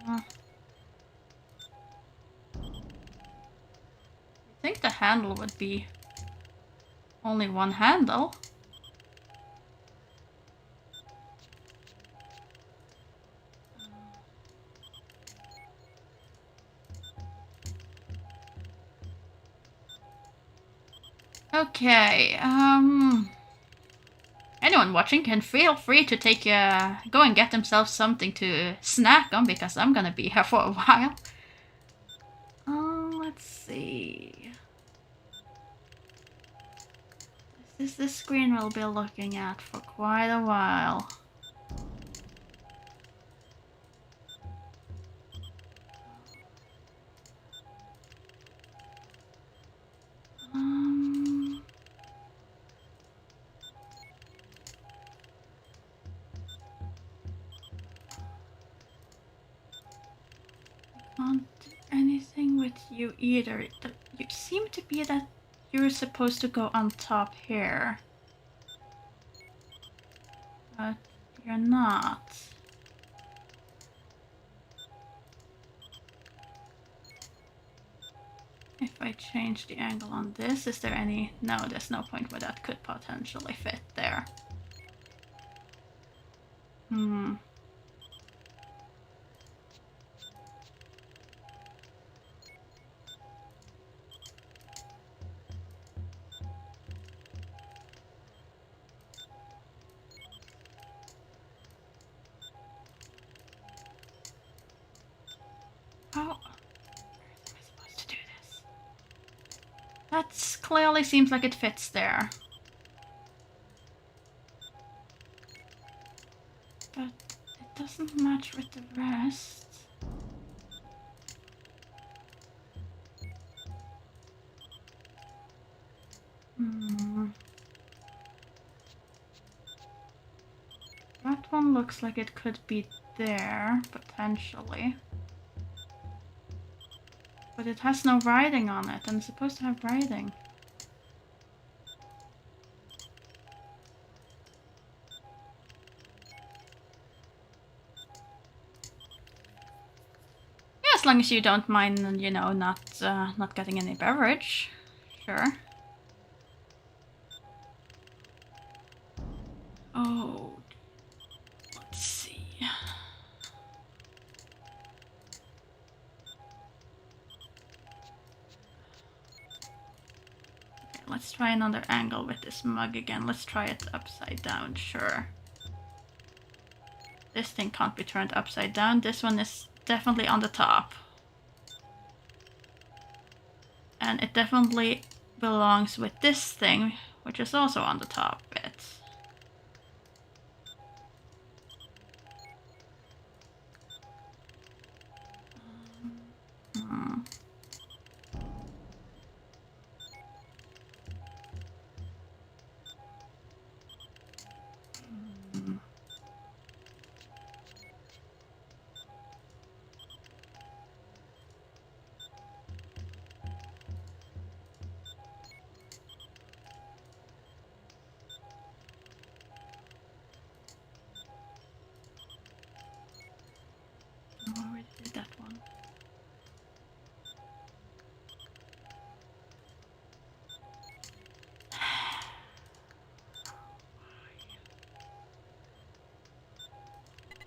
I think the handle would be Only one handle. Okay, anyone watching can feel free to take go and get themselves something to snack on, because I'm gonna be here for a while. Let's see. This is the screen we'll be looking at for quite a while. Can't do anything with you either. You seem to be that you're supposed to go on top here. But you're not. If I change the angle on this, is there any... No, there's no point where that could potentially fit there. How am I supposed to do this? That clearly seems like it fits there. But it doesn't match with the rest. That one looks like it could be there, potentially. But it has no writing on it, and it's supposed to have writing. Yeah, as long as you don't mind, you know, not getting any beverage. Sure. Oh, let's see. Okay, let's try another angle with this mug again. Let's try it upside down, sure. This thing can't be turned upside down. This one is definitely on the top. And it definitely belongs with this thing, which is also on the top bit. I already did that one.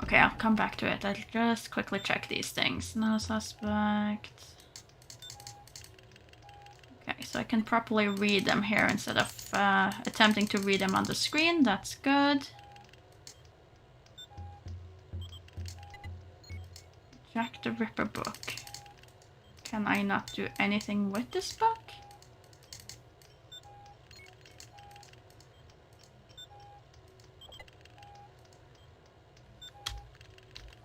Okay, I'll come back to it. I'll just quickly check these things. No suspect. Okay, so I can properly read them here instead of attempting to read them on the screen. That's good. Jack the Ripper book. Can I not do anything with this book?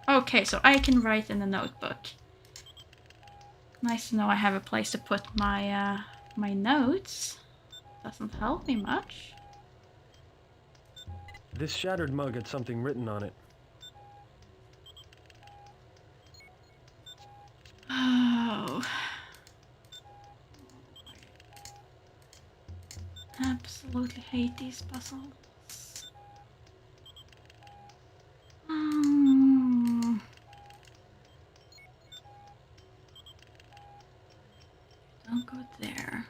Okay, so I can write in the notebook. Nice to know I have a place to put my my notes. Doesn't help me much. This shattered mug had something written on it. Oh. Absolutely hate these puzzles. Don't go there.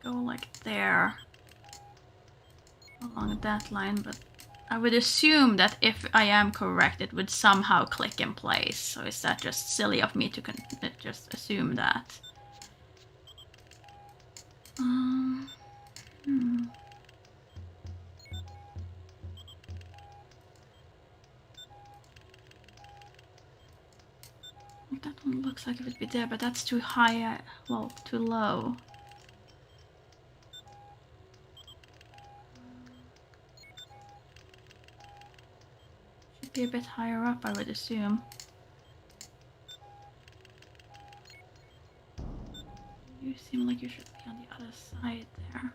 go like there. Along that line, but I would assume that if I am correct, it would somehow click in place. So is that just silly of me to just assume that? That one looks like it would be there, but that's too high, well, too low. Should be a bit higher up, I would assume. You seem like you should be on the other side there.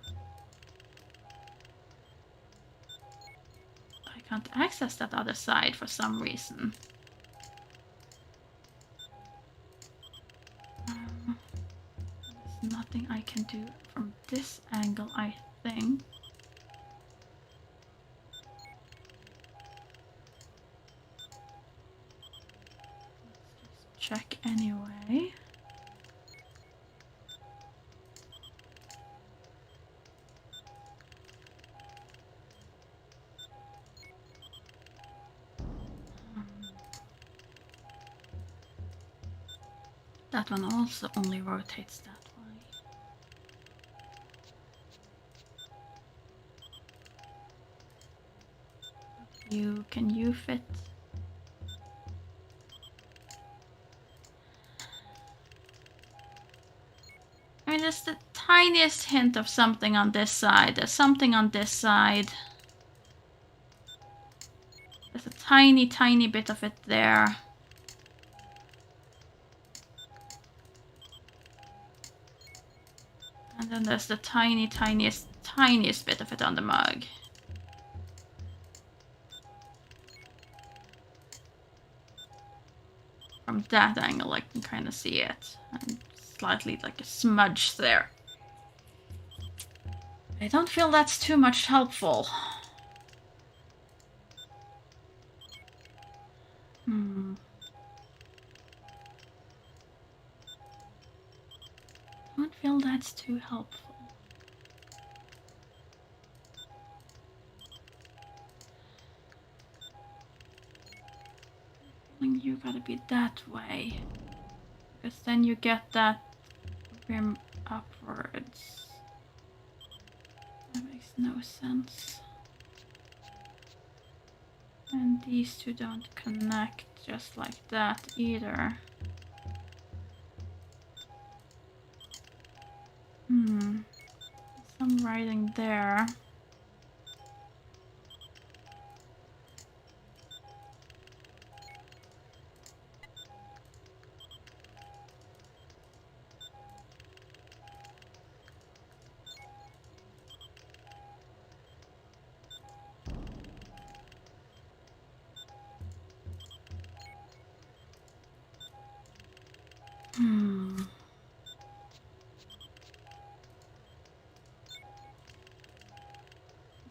I can't access that other side for some reason. There's nothing I can do from this angle, I think. Let's just check anyway. That one also only rotates that way. Can you fit? I mean, there's the tiniest hint of something on this side. There's something on this side. There's a tiny, tiny bit of it there. And then there's the tiny, tiniest bit of it on the mug. From that angle, I can kind of see it. And slightly like a smudge there. I don't feel that's too much helpful. I don't feel that's too helpful. I think you gotta be that way. Because then you get that rim upwards. That makes no sense. And these two don't connect just like that either. Some writing there.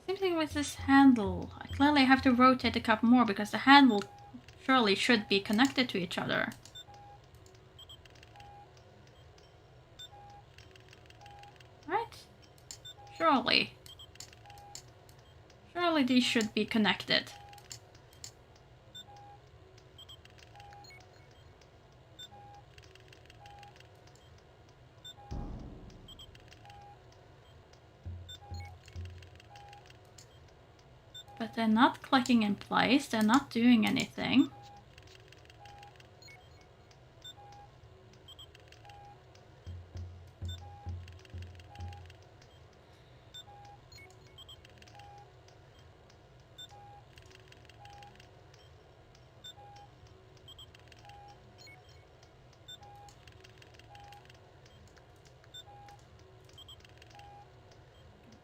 Same thing with this handle. I clearly have to rotate a couple more because the handle surely should be connected to each other. Right? Surely. Surely these should be connected. But they're not clicking in place, they're not doing anything.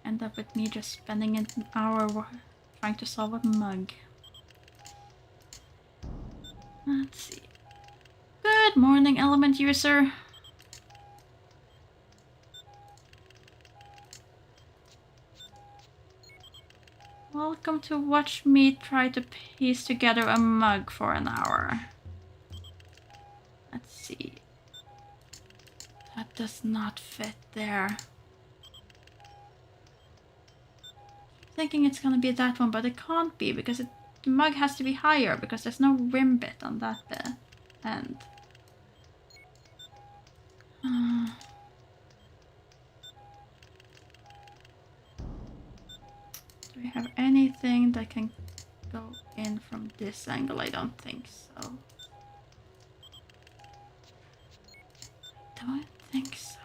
End up with me just spending an hour trying to solve a mug. Let's see. Good morning, element user. Welcome to watch me try to piece together a mug for an hour. Let's see. That does not fit there. thinking it's gonna be that one, but it can't be because the mug has to be higher because there's no rim bit on that bit. And do we have anything that can go in from this angle? I don't think so. Don't think so.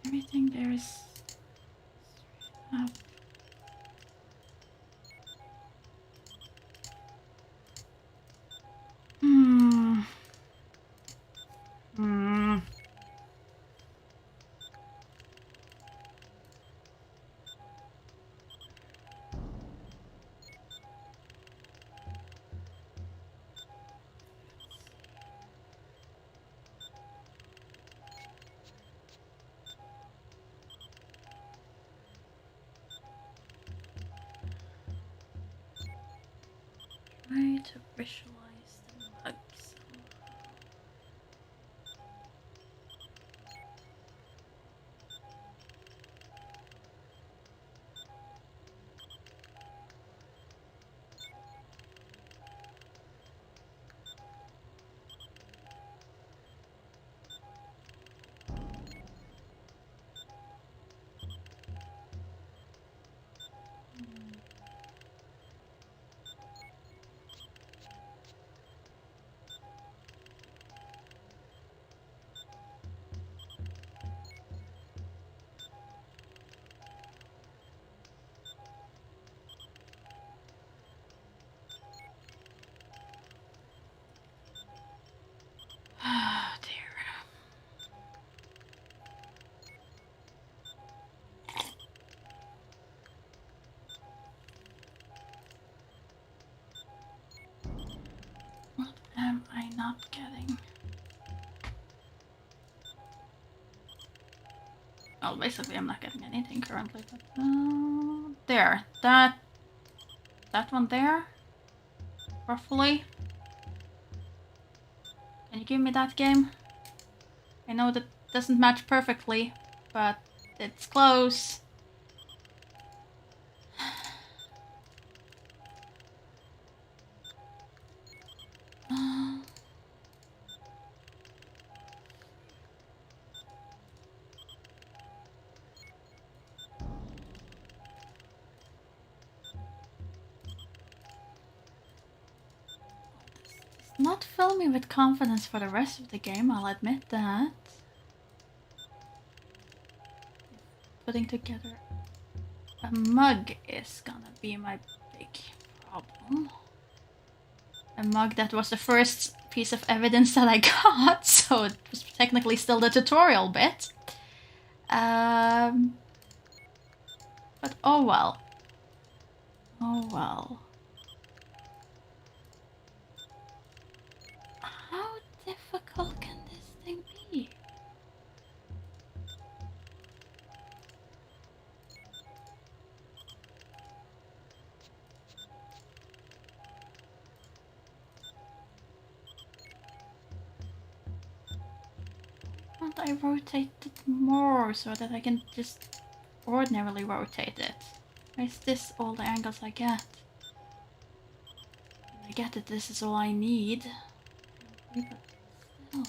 Everything there is straight up. Try to visualize the mugs. Oh dear. What am I not getting? Well, basically I'm not getting anything currently, but there. That one there? Roughly? Can you give me that game? I know that doesn't match perfectly, but it's close. Not fill me with confidence for the rest of the game, I'll admit that. Putting together a mug is gonna be my big problem. A mug that was the first piece of evidence that I got, so it was technically still the tutorial bit. But oh well. Oh well. How difficult can this thing be? Can't I rotate it more so that I can just ordinarily rotate it? Is this all the angles I get? I get that this is all I need. But still.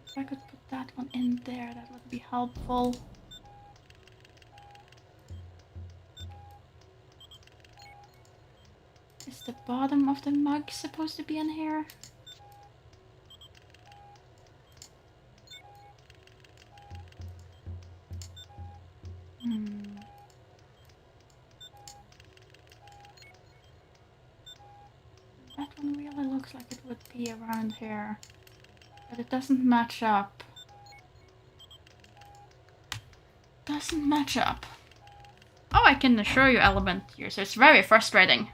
If I could put that one in there, that would be helpful. Is the bottom of the mug supposed to be in here? That one really looks like it would be around here, but it doesn't match up. Doesn't match up. Oh, I can assure you, element user, it's very frustrating.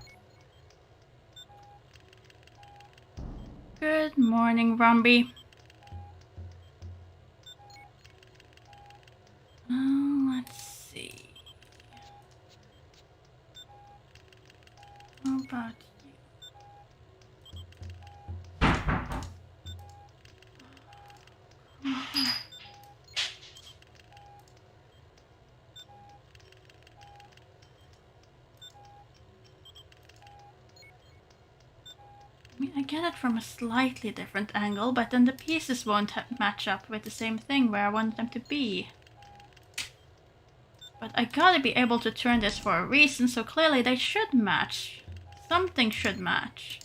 Good morning, Rumby. Let's see. Oh about you? I mean, I get it from a slightly different angle, but then the pieces won't match up with the same thing where I want them to be. But I gotta be able to turn this for a reason, so clearly they should match. Something should match.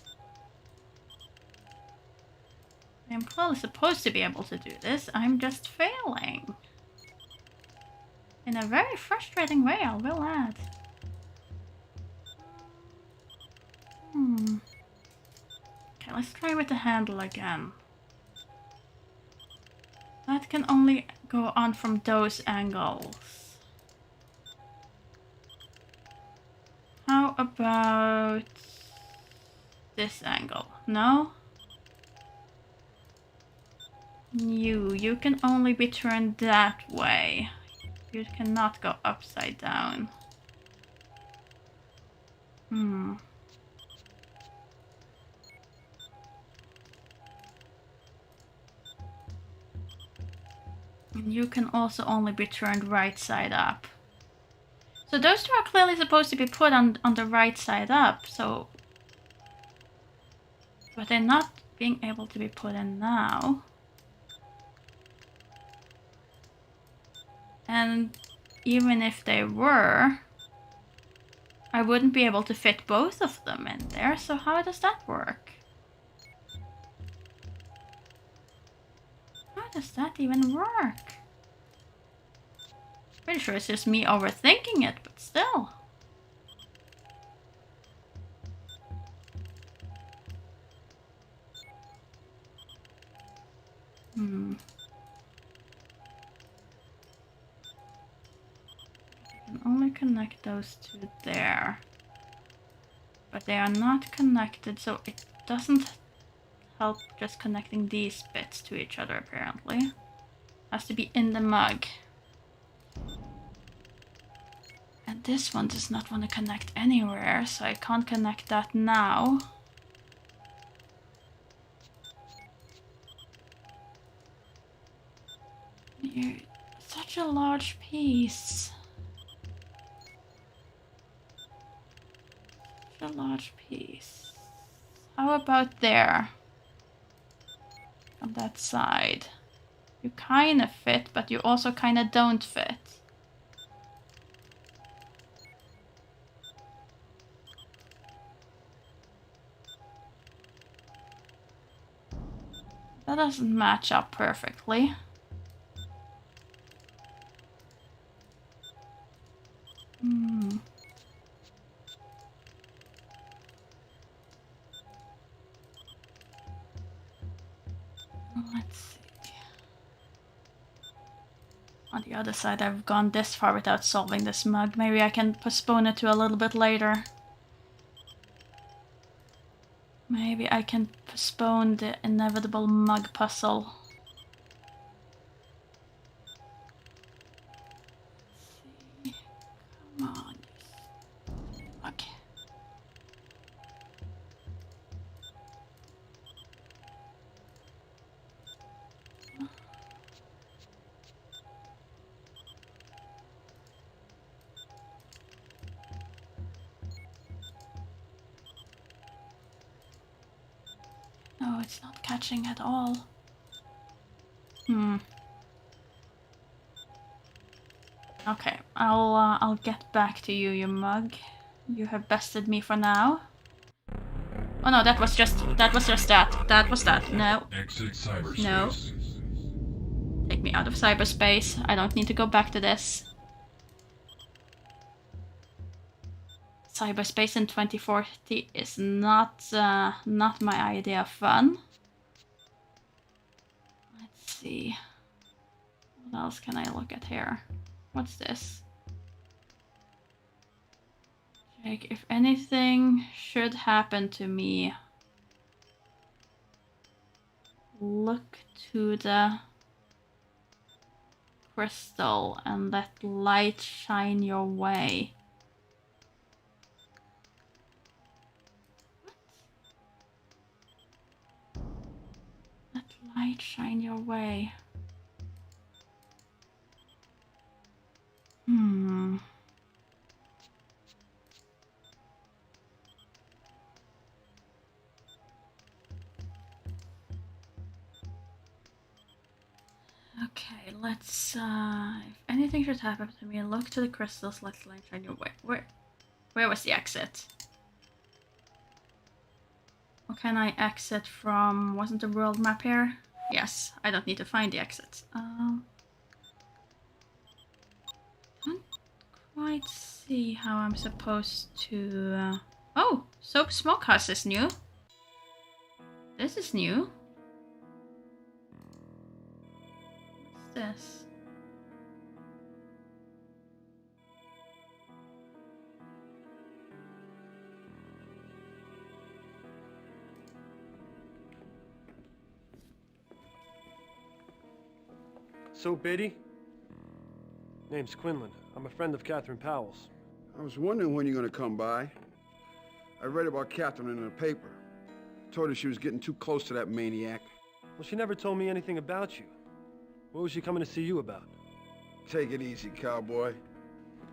I'm clearly supposed to be able to do this, I'm just failing. In a very frustrating way, I will add. Okay, let's try with the handle again. That can only go on from those angles. How about this angle? No? You can only be turned that way. You cannot go upside down. And you can also only be turned right side up. So those two are clearly supposed to be put on the right side up, so... But they're not being able to be put in now. And even if they were, I wouldn't be able to fit both of them in there, so how does that work? How does that even work? Pretty sure it's just me overthinking it, but still. I can only connect those two there. But they are not connected, so it doesn't help just connecting these bits to each other, apparently. Has to be in the mug. And this one does not want to connect anywhere, so I can't connect that now. You're such a large piece. Such a large piece. How about there? On that side. You kind of fit, but you also kind of don't fit. That doesn't match up perfectly. Let's see. On the other side, I've gone this far without solving this mug. Maybe I can postpone it to a little bit later. Maybe I can postpone the inevitable mug puzzle. Let's see. Come on. Okay. No, it's not catching at all. Okay, I'll get back to you, you mug. You have bested me for now. Oh no, that was just that. That was that. No. Exit cyberspace. No. Take me out of cyberspace. I don't need to go back to this. Cyberspace in 2040 is not my idea of fun. Let's see. What else can I look at here? What's this? Like, if anything should happen to me, look to the crystal and let light shine your way. light shine your way. Okay, let's, if anything should happen to me, look to the crystals, let light shine your way. Where was the exit? Or can I exit from, wasn't the world map here? Yes, I don't need to find the exit. Don't quite see how I'm supposed to, oh, Soap Smokehouse is new. This is new. What's this? So, Beatty? Name's Quinlan. I'm a friend of Catherine Powell's. I was wondering when you're gonna come by. I read about Catherine in the paper. Told her she was getting too close to that maniac. Well, she never told me anything about you. What was she coming to see you about? Take it easy, cowboy.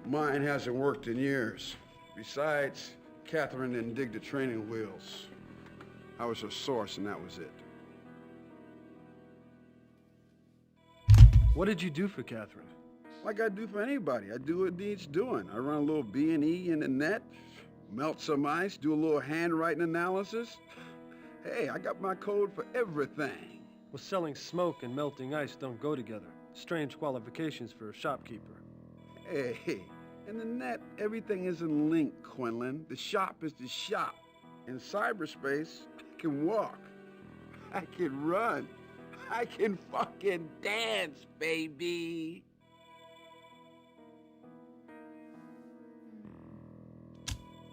Mine hasn't worked in years. Besides, Catherine didn't dig the training wheels. I was her source, and that was it. What did you do for Catherine? Like I do for anybody. I do what needs doing. I run a little B&E in the net, melt some ice, do a little handwriting analysis. Hey, I got my code for everything. Well, selling smoke and melting ice don't go together. Strange qualifications for a shopkeeper. Hey, in the net, everything isn't linked, Quinlan. The shop is the shop. In cyberspace, I can walk. I can run. I can fucking dance, baby.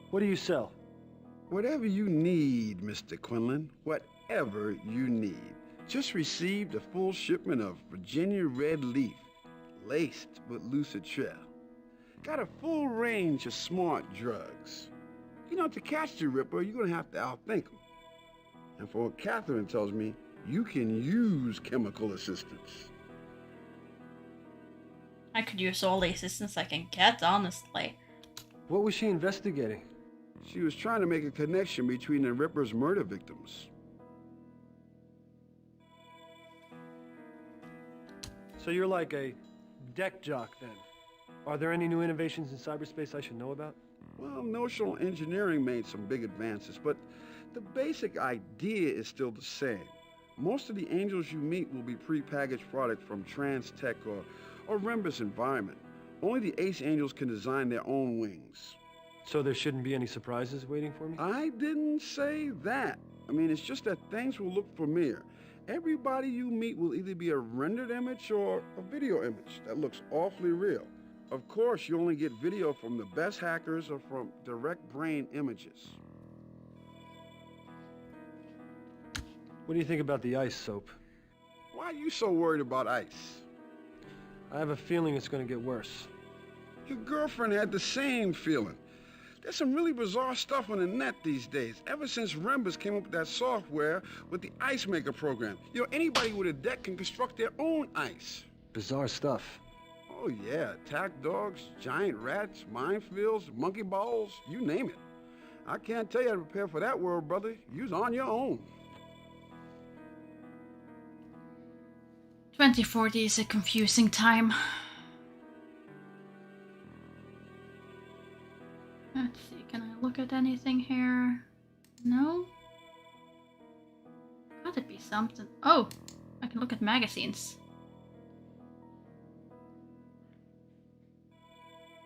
What do you sell? Whatever you need, Mr. Quinlan. Whatever you need. Just received a full shipment of Virginia Red Leaf, laced with Lucitrell. Got a full range of smart drugs. You know, to catch the Ripper, you're gonna have to outthink him. And for what Catherine tells me, you can use chemical assistance. I could use all the assistance I can get, honestly. What was she investigating? She was trying to make a connection between the Ripper's murder victims. So you're like a deck jock, then? Are there any new innovations in cyberspace I should know about? Well, notional engineering made some big advances, but the basic idea is still the same. Most of the angels you meet will be pre-packaged product from Trans-Tech or Rembus environment. Only the Ace Angels can design their own wings. So there shouldn't be any surprises waiting for me? I didn't say that. I mean, it's just that things will look familiar. Everybody you meet will either be a rendered image or a video image that looks awfully real. Of course, you only get video from the best hackers or from direct brain images. What do you think about the ice, Soap? Why are you so worried about ice? I have a feeling it's going to get worse. Your girlfriend had the same feeling. There's some really bizarre stuff on the net these days, ever since Rembus came up with that software with the Ice Maker program. You know, anybody with a deck can construct their own ice. Bizarre stuff. Oh yeah, attack dogs, giant rats, minefields, monkey balls, you name it. I can't tell you how to prepare for that world, brother. You're on your own. 2040 is a confusing time. Let's see, can I look at anything here? No? Gotta be something. Oh, I can look at magazines.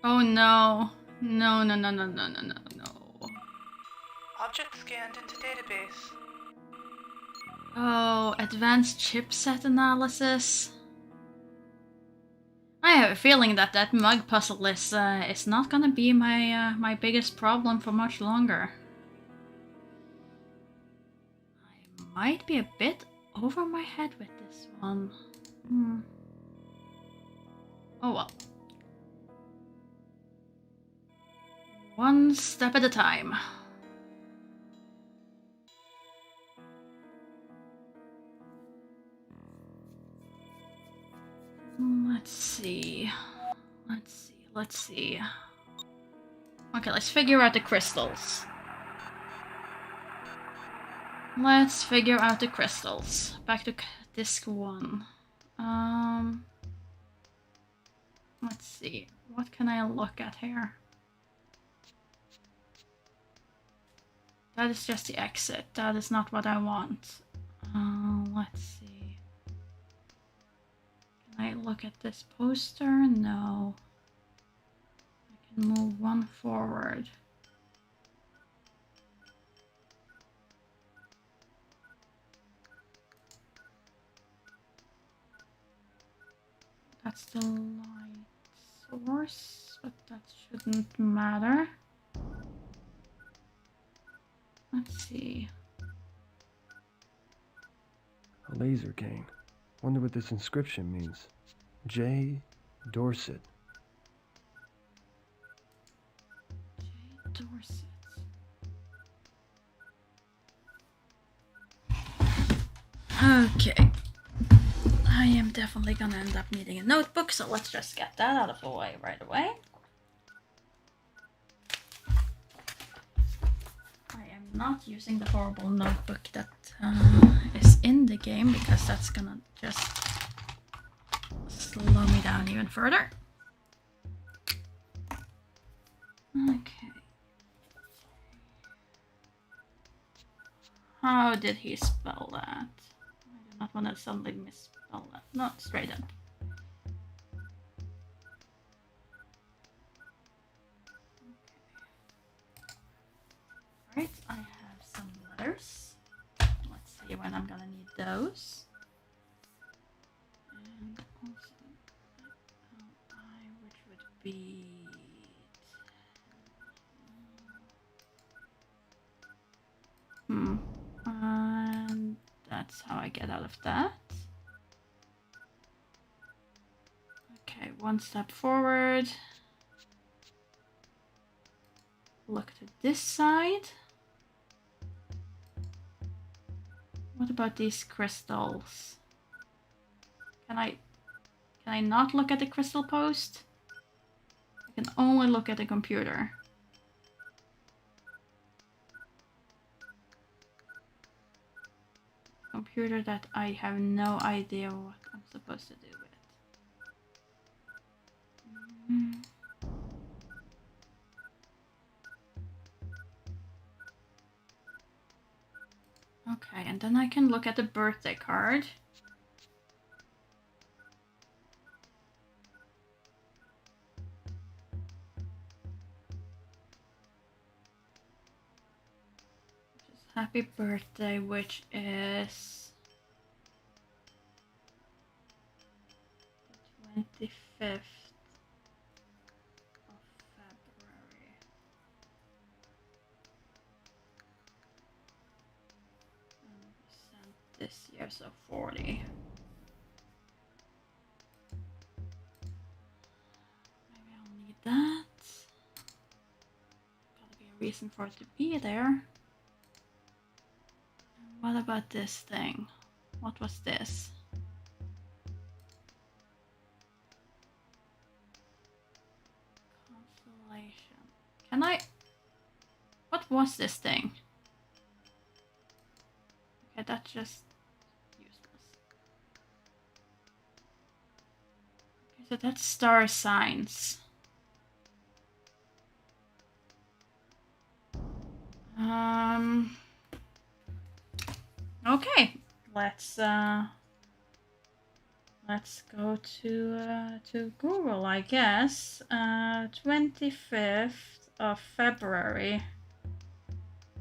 Oh no. No, no, no, no, no, no, no, no. Object scanned into database. Oh, advanced chipset analysis. I have a feeling that that mug puzzle is not gonna be my my biggest problem for much longer. I might be a bit over my head with this one. Oh well. One step at a time. Let's see. Let's see. Okay, let's figure out the crystals. Let's figure out the crystals. Back to disc 1. Let's see. What can I look at here? That is just the exit. That is not what I want. Let's see. Can I look at this poster? No. I can move one forward. That's the light source, but that shouldn't matter. Let's see. A laser cane. Wonder what this inscription means. J. Dorset. J. Dorset. Okay. I am definitely gonna end up needing a notebook, so let's just get that out of the way right away. I am not using the horrible notebook that is in the game, because that's gonna just slow me down even further. Okay. How did he spell that? I do not want to suddenly misspell that. No, straight up. Alright, I have some letters. Let's see when I'm gonna need those. And also I, which would be and that's how I get out of that. Okay, one step forward. Look to this side. What about these crystals? Can I not look at the crystal post? I can only look at the computer. Computer that I have no idea what I'm supposed to do with. Okay, and then I can look at the birthday card. Which is happy birthday, which is the 25th of February. This year, so 40. Maybe I'll need that. Gotta be a reason for it to be there. And what about this thing? What was this? Constellation. Can I... What was this thing? Okay, that's just useless. Okay, so that's star signs. Okay, let's go to Google, I guess. 25th of February.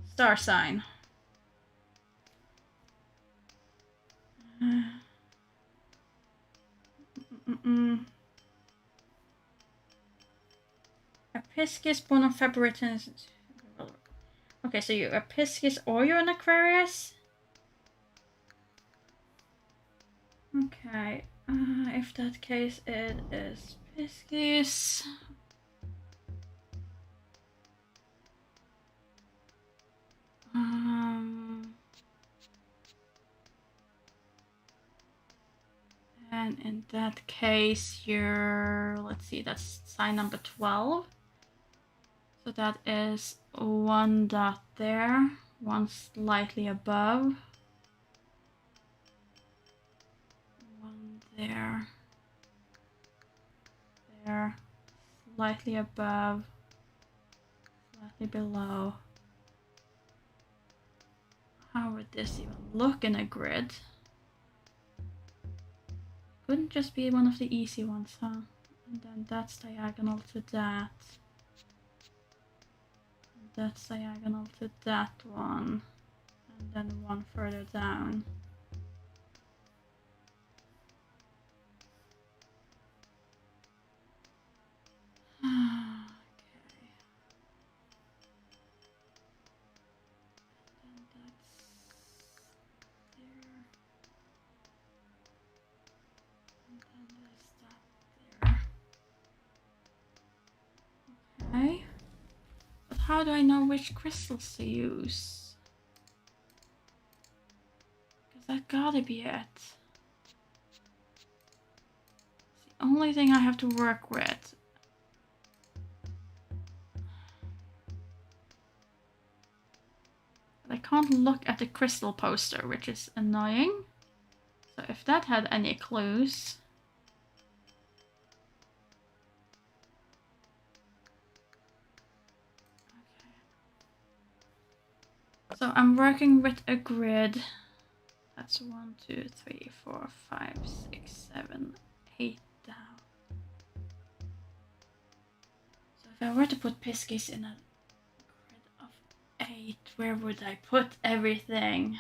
Star sign. A Piscis born on February 10th. Okay, so you're a Piscis or you're an Aquarius? Okay, if that case it is Piscis. And in that case, you're, let's see, that's sign number 12. So that is 1 dot there, 1 slightly above, 1 there, there, slightly above, slightly below. How would this even look in a grid? Couldn't just be one of the easy ones, huh? And then that's diagonal to that. And that's diagonal to that one. And then one further down. Okay. But how do I know which crystals to use? Because that gotta be it. It's the only thing I have to work with. But I can't look at the crystal poster, which is annoying. So if that had any clues... So I'm working with a grid. That's 1, 2, 3, 4, 5, 6, 7, 8 down. So if I were to put Piskies in a grid of 8, where would I put everything?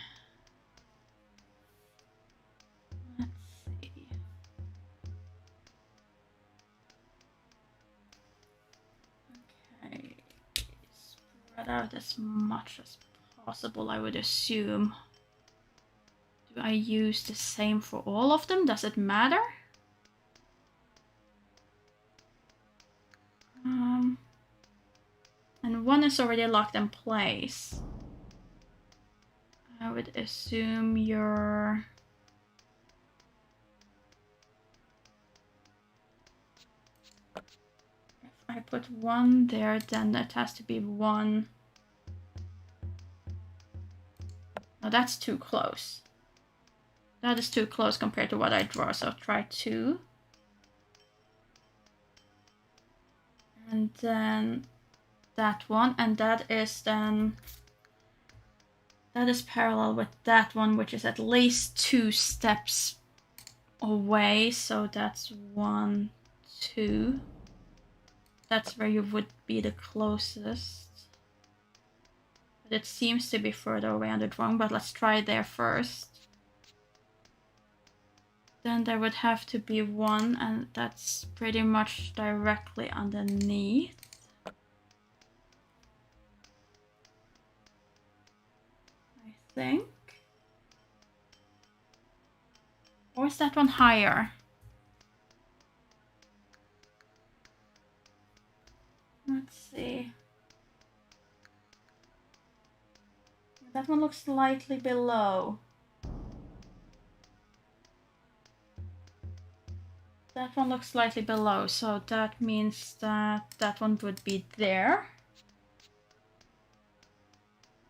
Let's see. Okay. Spread out as much as possible, I would assume. Do I use the same for all of them? Does it matter? And one is already locked in place. I would assume you're... If I put 1 there, then it has to be 1... No, that's too close. That is too close compared to what I draw, so try 2. And then that one, and that is then... That is parallel with that one, which is at least 2 steps away, so that's 1, 2. That's where you would be the closest. But it seems to be further away on the drawing, but let's try there first. Then there would have to be 1, and that's pretty much directly underneath. I think. Or is that one higher? Let's see. That one looks slightly below. That one looks slightly below, so that means that that one would be there.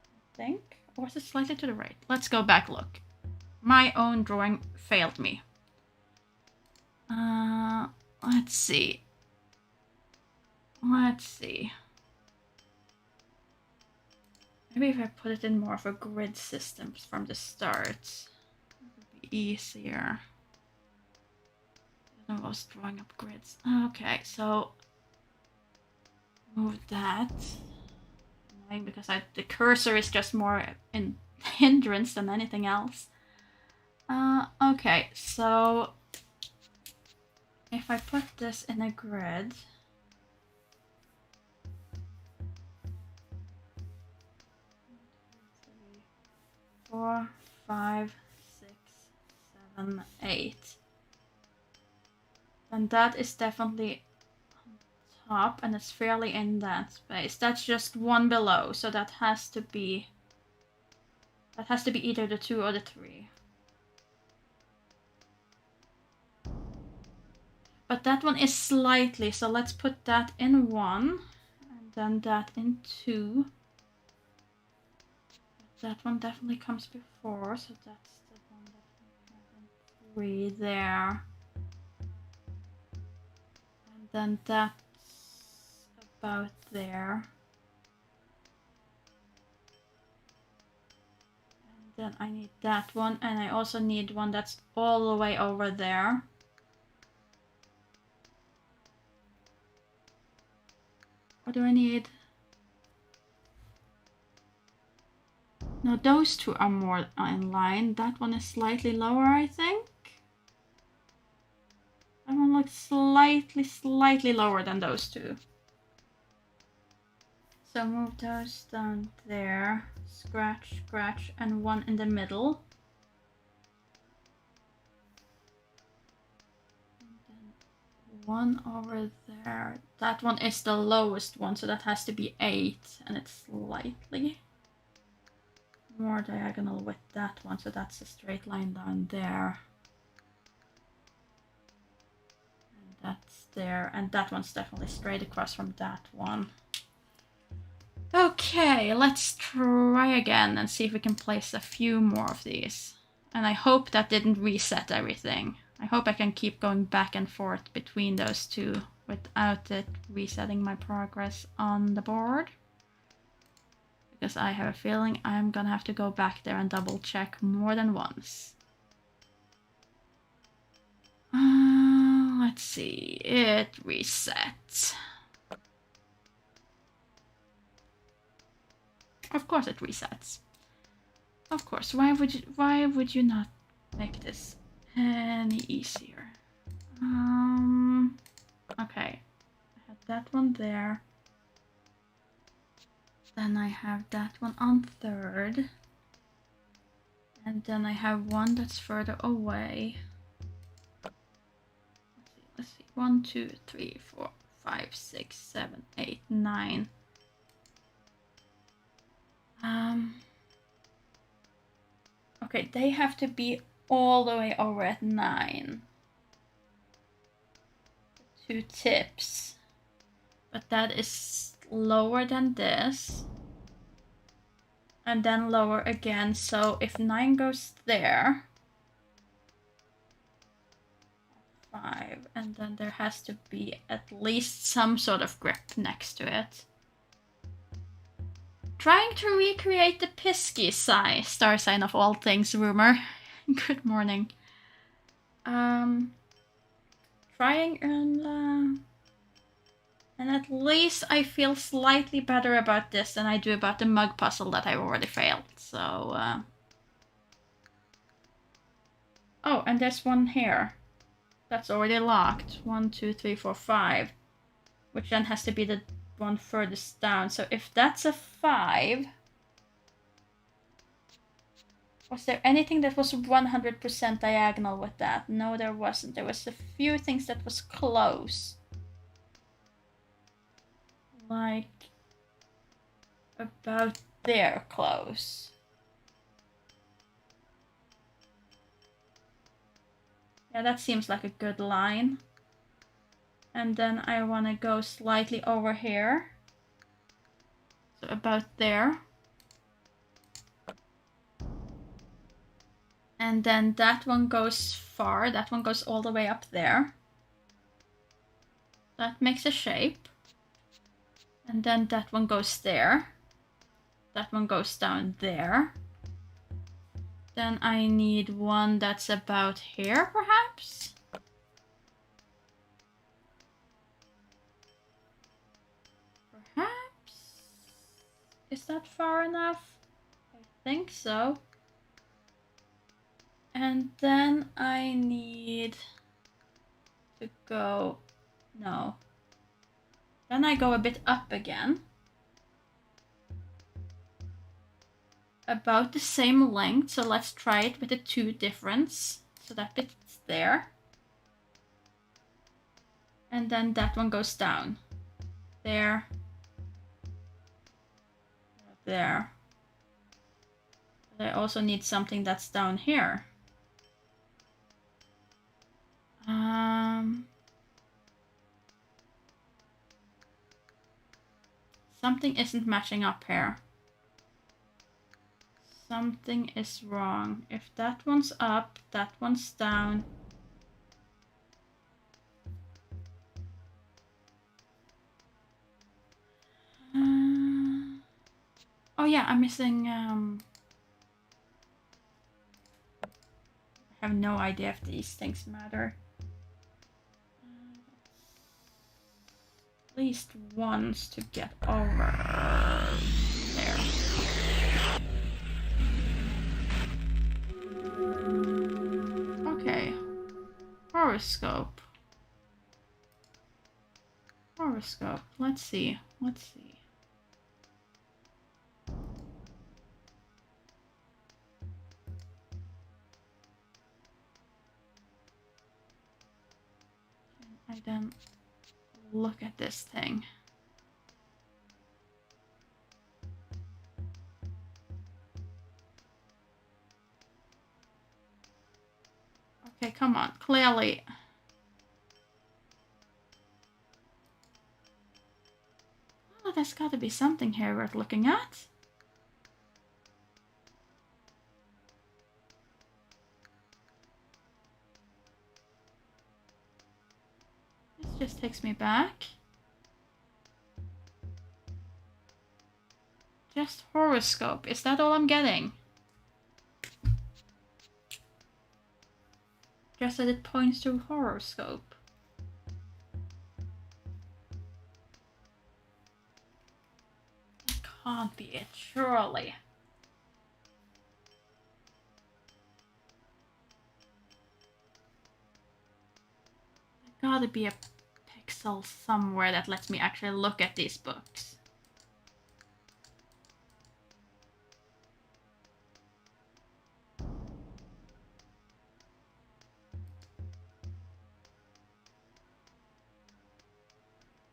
I think. Or is it slightly to the right? Let's go back look. My own drawing failed me. Let's see. Let's see. Maybe if I put it in more of a grid system from the start, it would be easier. I was drawing up grids. Okay, so move that. Annoying because the cursor is just more in hindrance than anything else. Okay, so if I put this in a grid. 4, 5, 6, 7, 8. And that is definitely on top, and it's fairly in that space. That's just 1 below, so that has to be either the 2 or the 3. But that one is slightly, so let's put that in 1. And then that in 2. That one definitely comes before, so that's the one that we have in 3 there. And then that's about there. And then I need that one, and I also need one that's all the way over there. What do I need? No, those two are more in line. That one is slightly lower, I think. That one looks slightly lower than those two. So move those down there. Scratch, scratch, and one in the middle. And then one over there. That one is the lowest one, so that has to be 8, and it's slightly more diagonal with that one, so that's a straight line down there. And that's there, and that one's definitely straight across from that one. Okay, let's try again and see if we can place a few more of these. And I hope that didn't reset everything. I hope I can keep going back and forth between those two without it resetting my progress on the board. Because I have a feeling I'm gonna have to go back there and double check more than once. Let's see, it resets. Of course it resets. Of course, why would you not make this any easier? Okay, I had that one there. Then I have that one on 3rd. And then I have one that's further away. Let's see. 1, 2, 3, 4, 5, 6, 7, 8, 9. Okay, they have to be all the way over at 9. 2 tips. But that is lower than this. And then lower again. So if 9 goes there. 5. And then there has to be at least some sort of grip next to it. Trying to recreate the Pisky star sign of all things, rumor. Good morning. Trying and at least I feel slightly better about this than I do about the mug puzzle that I've already failed. So, oh, and there's one here. That's already locked. 1, 2, 3, 4, 5. Which then has to be the one furthest down. So if that's a 5... Was there anything that was 100% diagonal with that? No, there wasn't. There was a few things that was close. Like about there close. Yeah, that seems like a good line. And then I want to go slightly over here. So about there. And then that one goes far. That one goes all the way up there. That makes a shape. And then that one goes there. That one goes down there. Then I need one that's about here, perhaps? Perhaps? Is that far enough? I think so. And then I need to go... No. Then I go a bit up again. About the same length, so let's try it with the 2 difference. So that bit's there. And then that one goes down. There. There. But I also need something that's down here. Something isn't matching up here. Something is wrong. If that one's up, that one's down. Oh yeah, I'm missing... I have no idea if these things matter. At least once to get over there. Okay. Horoscope. Horoscope. Let's see. Let's see. Can I then look at this thing? Okay, come on. Clearly. Oh, there's got to be something here worth looking at. This just takes me back. Just horoscope. Is that all I'm getting? Just that it points to horoscope. That can't be it, surely. There gotta be a pixel somewhere that lets me actually look at these books.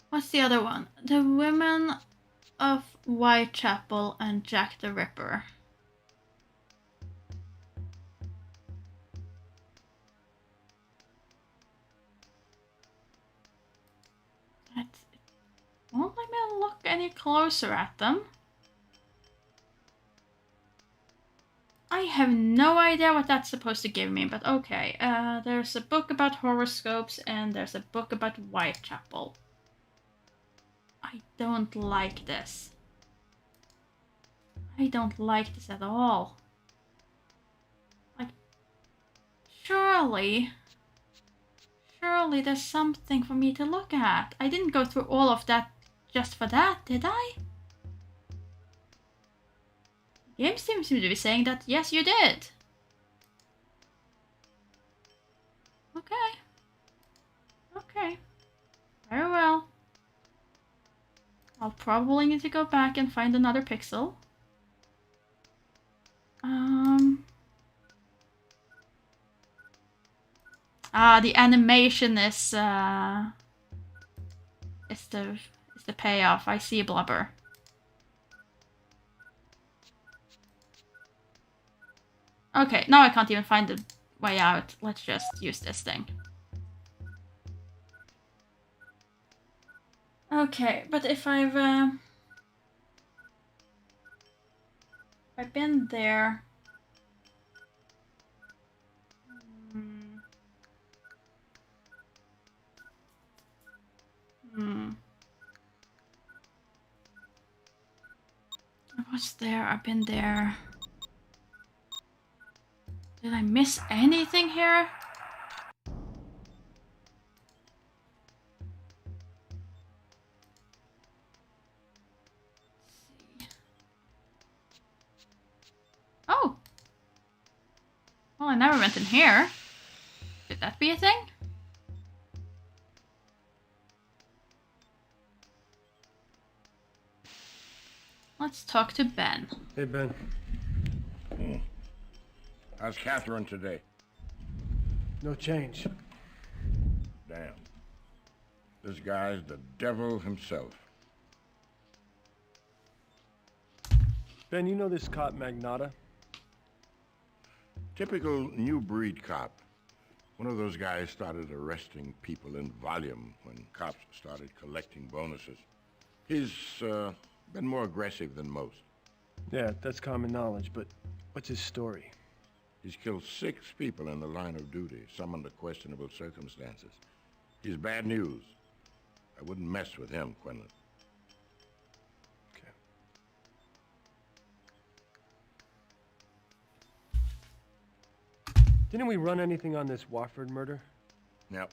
What's the other one? The Women of Whitechapel and Jack the Ripper. It won't let me look any closer at them. I have no idea what that's supposed to give me, but okay. There's a book about horoscopes and there's a book about Whitechapel. I don't like this. I don't like this at all. Like, surely there's something for me to look at. I didn't go through all of that just for that, did I? The game seems to be saying that, yes, you did. Okay. Okay. Very well. I'll probably need to go back and find another pixel. The animation is the payoff. I see blubber. Okay, now I can't even find the way out. Let's just use this thing. Okay, but if I've been there. I was there, I've been there. Did I miss anything here? Oh! Well, I never went in here. Could that be a thing? Let's talk to Ben. Hey, Ben. How's Catherine today? No change. Damn. This guy's the devil himself. Ben, you know this cop Magnata? Typical new breed cop. One of those guys started arresting people in volume when cops started collecting bonuses. He's Been more aggressive than most. Yeah, that's common knowledge, but what's his story? He's killed 6 people in the line of duty, some under questionable circumstances. He's bad news. I wouldn't mess with him, Quinlan. Didn't we run anything on this Wofford murder? Yep.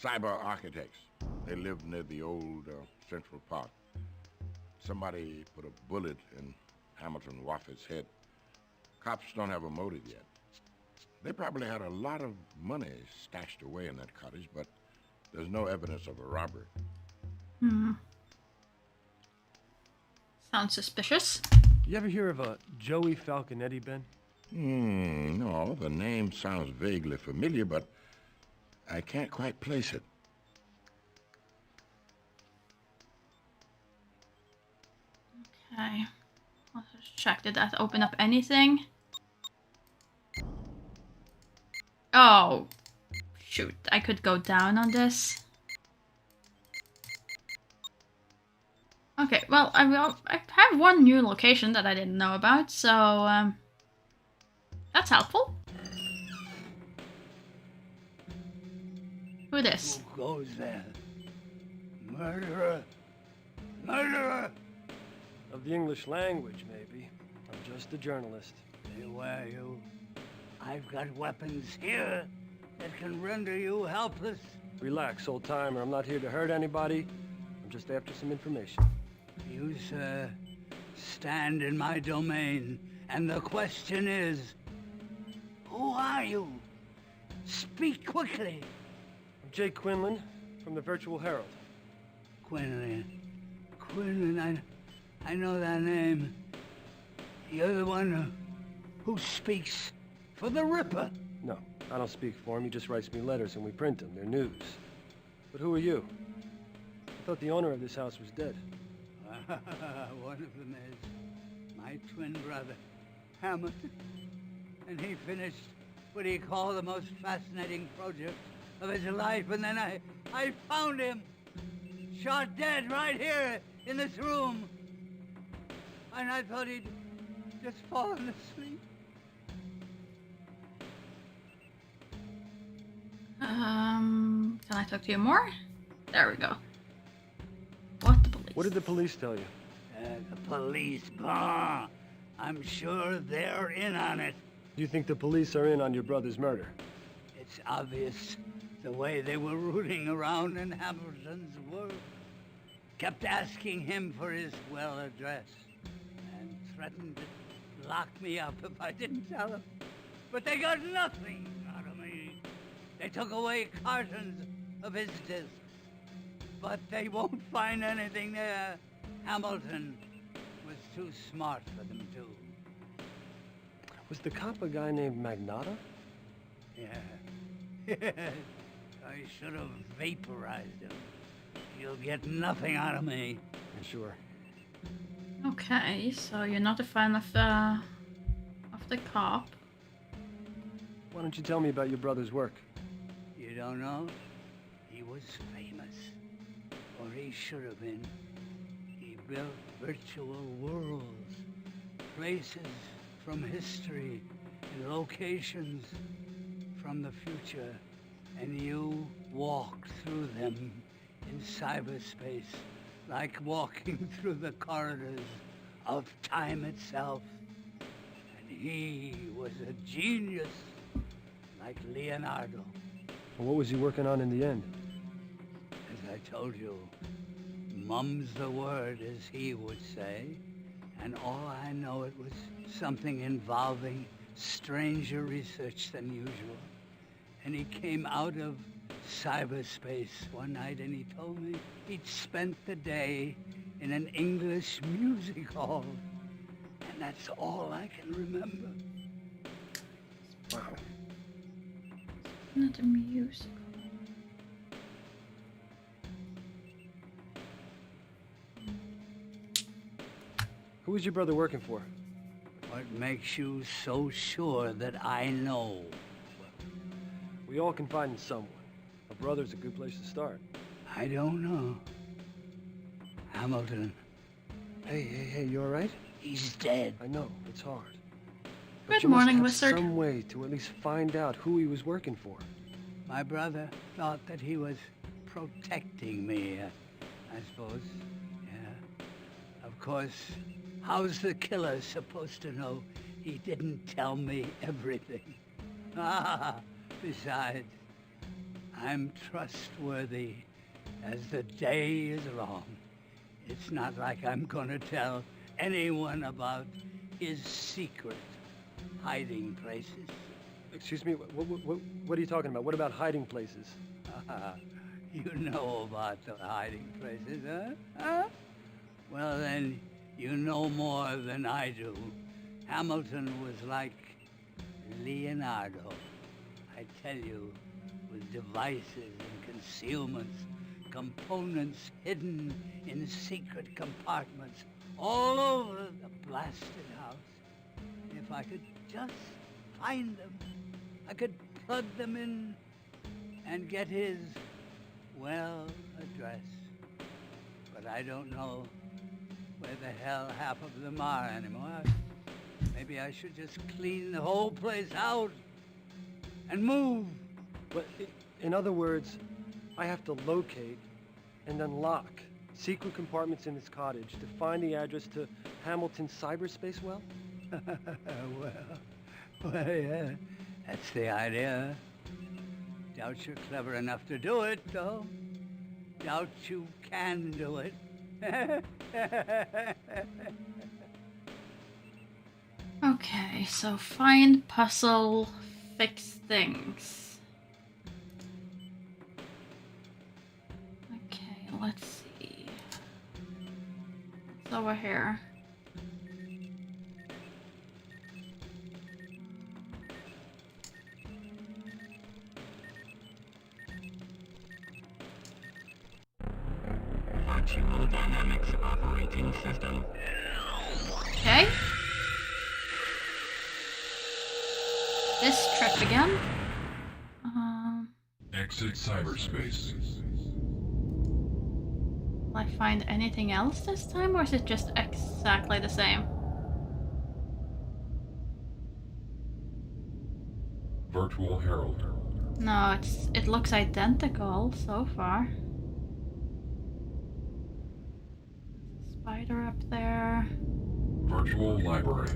Cyber architects. They lived near the old Central Park. Somebody put a bullet in Hamilton Wofford's head. Cops don't have a motive yet. They probably had a lot of money stashed away in that cottage, but there's no evidence of a robbery. Sounds suspicious. You ever hear of a Joey Falconetti, Ben? No, the name sounds vaguely familiar, but I can't quite place it. Okay. Let's just check. Did that open up anything? Oh, shoot. I could go down on this. Okay, well, I have one new location that I didn't know about, so, that's helpful. Who this? Who goes there? Murderer! Murderer! Of the English language, maybe. I'm just a journalist. Beware you. I've got weapons here that can render you helpless. Relax, old timer. I'm not here to hurt anybody. I'm just after some information. You, sir, stand in my domain, and the question is, who are you? Speak quickly. I'm Jack Quinlan from the Virtual Herald. Quinlan. Quinlan, I know that name. You're the one who speaks for the Ripper. No, I don't speak for him. He just writes me letters and we print them. They're news. But who are you? I thought the owner of this house was dead. One of them is my twin brother, Hamilton. And he finished what he called the most fascinating project of his life. And then I found him, shot dead right here in this room. And I thought he'd just fallen asleep. Can I talk to you more? There we go. What the police? What did the police tell you? The police, bah! I'm sure they're in on it. Do you think the police are in on your brother's murder? It's obvious the way they were rooting around in Hamilton's work. Kept asking him for his will address and threatened to lock me up if I didn't tell them. But they got nothing out of me. They took away cartons of his discs. But they won't find anything there. Hamilton was too smart for them to. Was the cop a guy named Magnata? Yeah. I should have vaporized him. You'll get nothing out of me. Sure. Okay, so you're not a fan of the cop. Why don't you tell me about your brother's work? You don't know? He was famous. Or he should have been. He built virtual worlds, places from history and locations from the future, and you walked through them in cyberspace, like walking through the corridors of time itself. And he was a genius, like Leonardo. And what was he working on in the end? As I told you, mum's the word, as he would say. And all I know, it was something involving stranger research than usual. And he came out of cyberspace one night and he told me he'd spent the day in an English music hall. And that's all I can remember. Wow. Not a music. Who was your brother working for? What makes you so sure that I know? We all confide in someone. A brother's a good place to start. I don't know. Hamilton Hey, you alright? He's dead. I know, it's hard. Good you must morning, have wizard. some way to at least find out who he was working for. My brother thought that he was protecting me, I suppose. Yeah. Of course, how's the killer supposed to know he didn't tell me everything? Besides, I'm trustworthy as the day is long. It's not like I'm gonna tell anyone about his secret hiding places. Excuse me, what are you talking about? What about hiding places? You know about the hiding places, huh? Well then, you know more than I do. Hamilton was like Leonardo. I tell you, with devices and concealments, components hidden in secret compartments all over the blasted house. If I could just find them, I could plug them in and get his, well, address. But I don't know where the hell half of them are anymore. Maybe I should just clean the whole place out and move. But in other words, I have to locate and unlock secret compartments in this cottage to find the address to Hamilton's cyberspace well? well, yeah, that's the idea. Doubt you're clever enough to do it, though. Doubt you can do it. Okay, so find puzzle, fix things. Okay, let's see. It's over here. Virtual Dynamics Operating System. Okay. This trip again. Exit cyberspace. Will I find anything else this time, or is it just exactly the same? Virtual Herald. No, it looks identical so far. Spider up there. Virtual Library.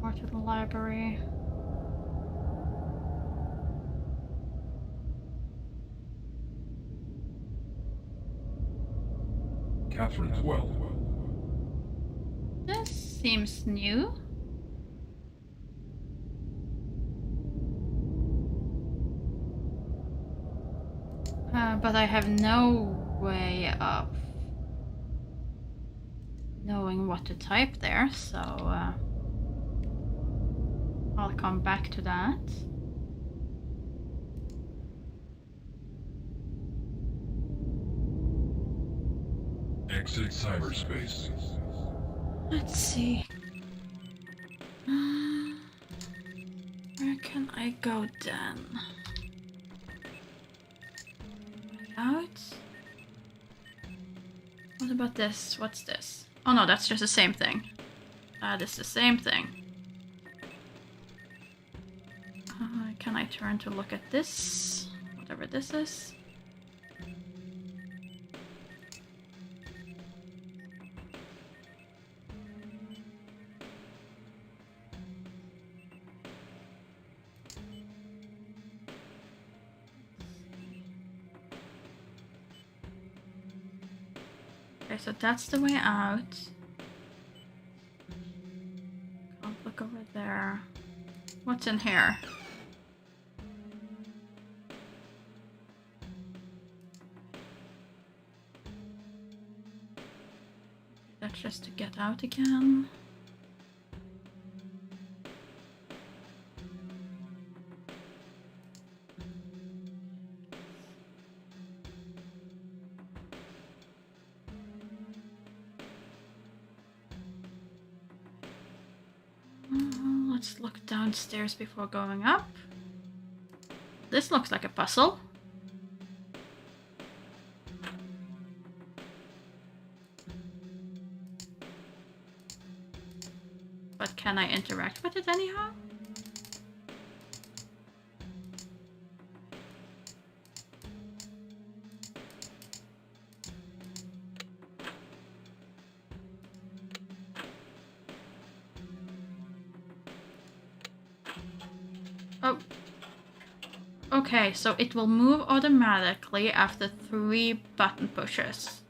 More to the library. Catherine's Well. This seems new. But I have no way of knowing what to type there, so I'll come back to that. Exit cyberspace. Let's see. Where can I go then? Out. What about this? What's this? Oh no, that's just the same thing. That is the same thing. Can I turn to look at this? Whatever this is. Okay, so that's the way out. Can't look over there. What's in here? That's just to get out again. Let's look downstairs before going up. This looks like a puzzle. But can I interact with it anyhow? Oh. Okay, so it will move automatically after 3 button pushes.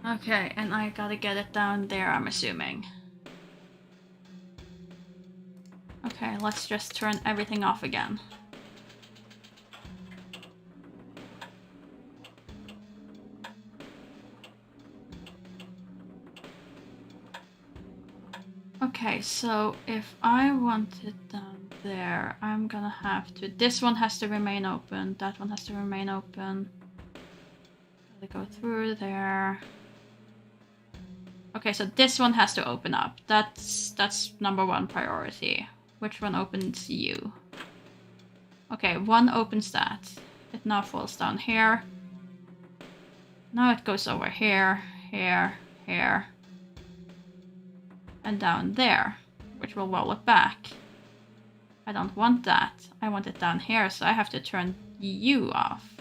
Okay, and I gotta get it down there, I'm assuming. Okay, let's just turn everything off again. Okay, so if I want it down there, I'm gonna have to... This one has to remain open, that one has to remain open. Gotta go through there. Okay, so this one has to open up. That's number 1 priority. Which one opens you? Okay, 1 opens that. It now falls down here. Now it goes over here, here, here. And down there, which will roll it back. I don't want that. I want it down here, so I have to turn you off.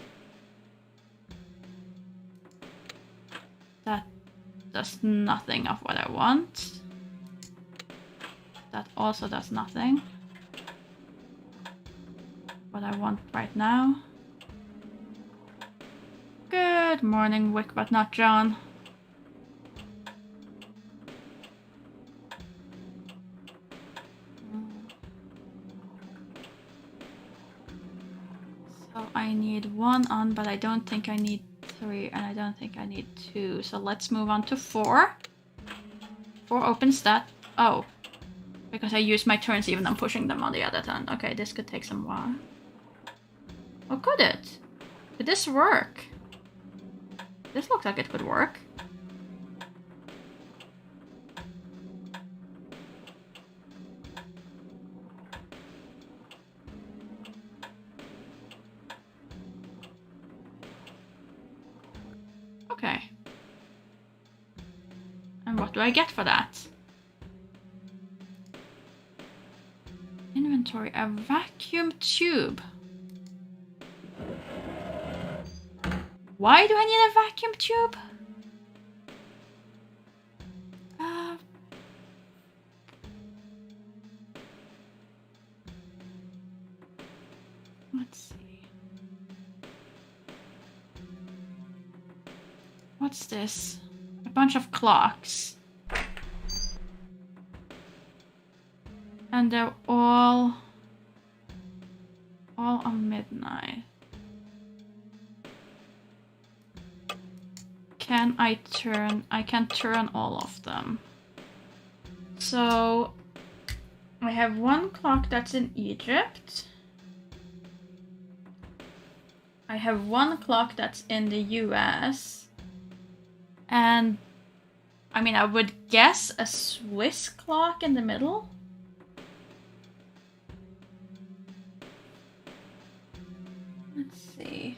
That does nothing of what I want. That also does nothing. What I want right now. Good morning, Wick, but not John. So I need 1 on, but I don't think I need 3, and I don't think I need 2. So let's move on to 4. 4 opens that. Oh. Because I use my turns even though I'm pushing them on the other turn. Okay, this could take some while. Oh, could it? Could this work? This looks like it could work. Okay. And what do I get for that? Inventory, a vacuum tube. Why do I need a vacuum tube? Let's see. What's this? A bunch of clocks. And they're all on midnight. Can I turn? I can turn all of them. So I have 1 clock that's in Egypt. I have 1 clock that's in the US. And I mean, I would guess a Swiss clock in the middle. Let's see.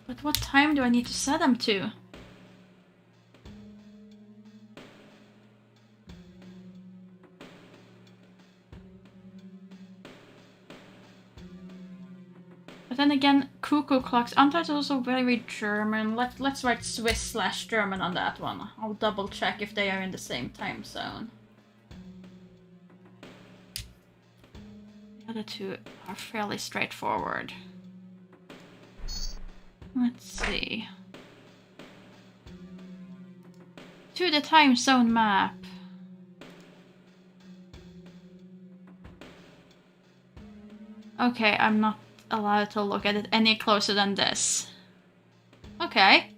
But what time do I need to set them to? But then again, cuckoo clocks, aren't those also very German? Let's write Swiss/German on that one. I'll double check if they are in the same time zone. The other 2 are fairly straightforward. Let's see. To the time zone map. Okay, I'm not allowed to look at it any closer than this. Okay.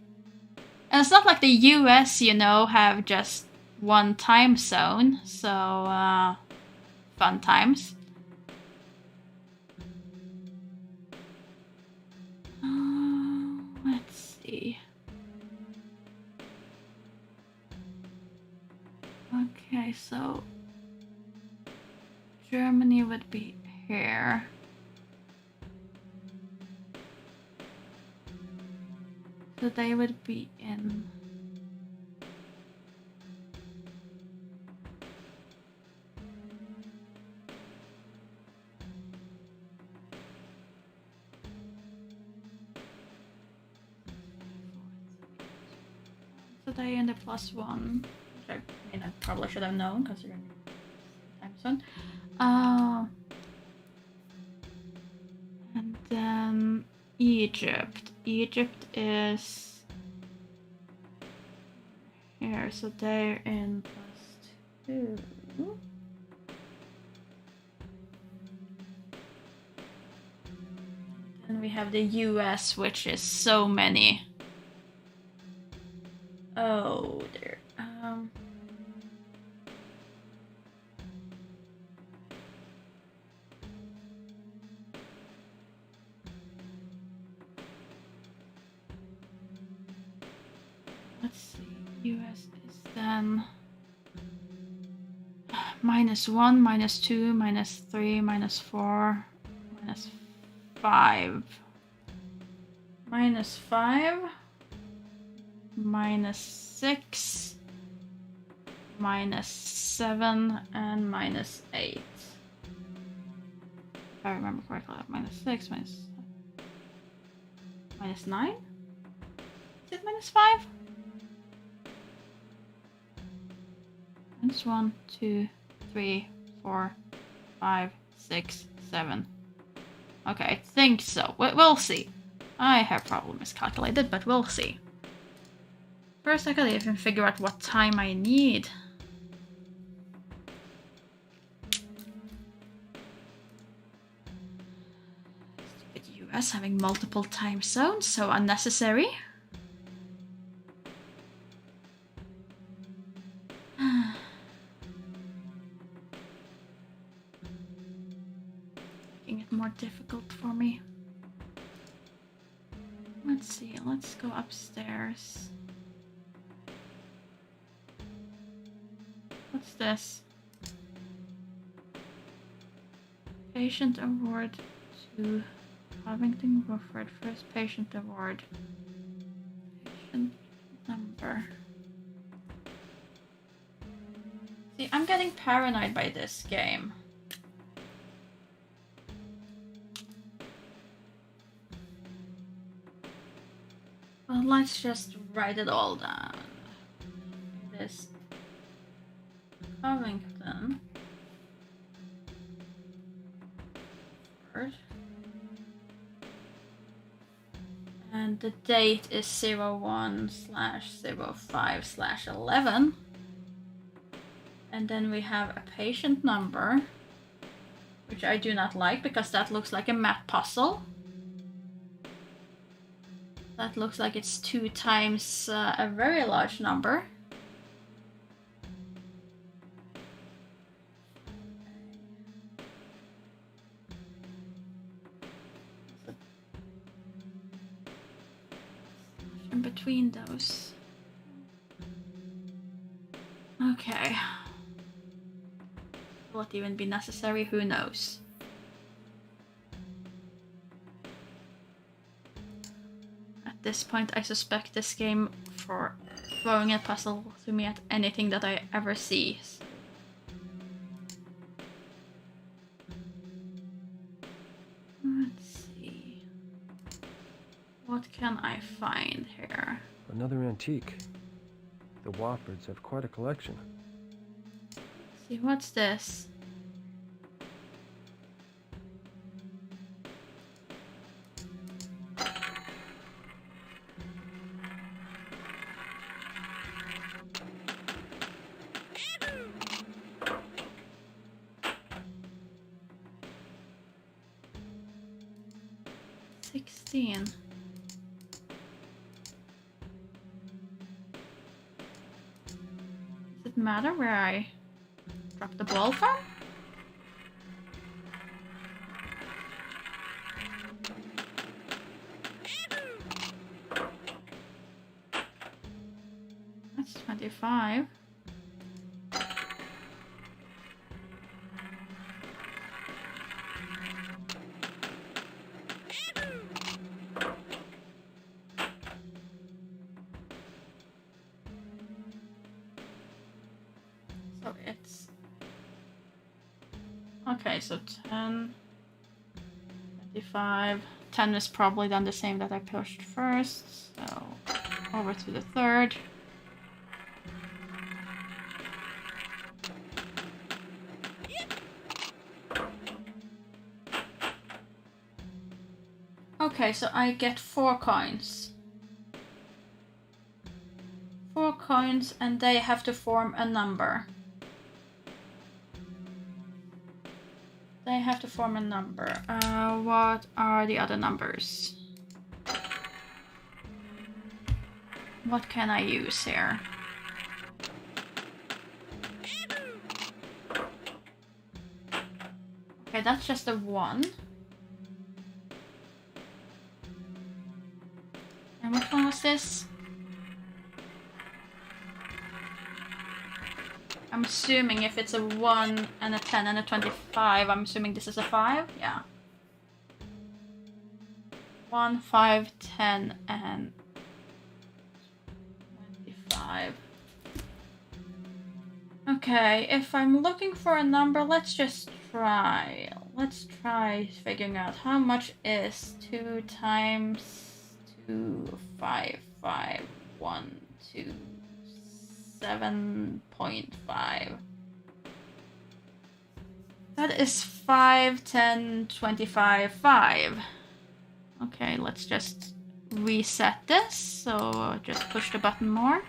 And it's not like the US, you know, have just 1 time zone, so fun times. Let's see. Okay, so Germany would be here. So they would be in. So they in the +1, which I probably should have known considering time zone. And then Egypt. Egypt is here, so they're in +2. Then we have the US, which is so many. Oh dear. Let's see. US is then -1, -2, -3, -4, -5. -5. -6, -7, and -8. If I remember correctly, -6, -9? Is it -5? -1, 2, 3, 4, 5, 6, 7. Okay, I think so. We'll see. I have probably miscalculated, but we'll see. First, I gotta even figure out what time I need. Stupid US having multiple time zones, so unnecessary. Making it more difficult for me. Let's see, let's go upstairs. What's this? Patient award to Covington Wofford. First patient award. Patient number. See, I'm getting paranoid by this game. Well, let's just write it all down. It is Covington. And the date is 01/05/11. And then we have a patient number, which I do not like because that looks like a math puzzle. That looks like it's 2 times a very large number. In between those. Okay. Will it even be necessary? Who knows? At this point, I suspect this game for throwing a puzzle to me at anything that I ever see. Let's see. What can I find here? Another antique. The Woffords have quite a collection. Let's see, what's this? Does it matter where I drop the ball from? That's 25. So it's... Okay, so 10, 25. 10 is probably then the same that I pushed first. So over to the third. Okay, so I get 4 coins. 4 coins, and they have to form a number. They have to form a number. What are the other numbers? What can I use here? Okay, that's just a 1. And which one was this? I'm assuming if it's a 1 and a 10 and a 25, I'm assuming this is a 5? Yeah. 1, 5, 10, and 25. Okay, if I'm looking for a number, let's just try. Let's try figuring out how much is 2 times 2, 5, 5, 1, 2, 7.5. That is 5, 10, 25, 5. Okay, let's just reset this. So just push the button more.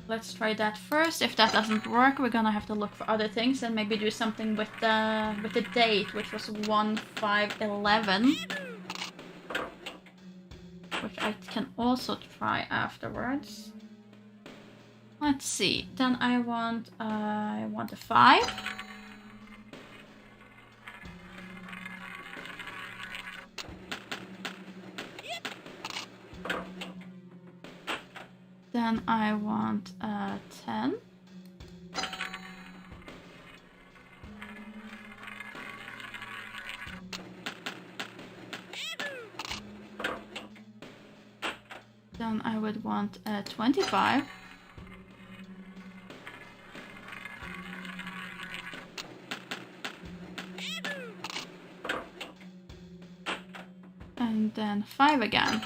Let's try that first. If that doesn't work, we're gonna have to look for other things and maybe do something with the date, which was 1/5/11, which I can also try afterwards. Let's see. Then I want a 5. Then I want 10. Then I would want 25. And then 5 again.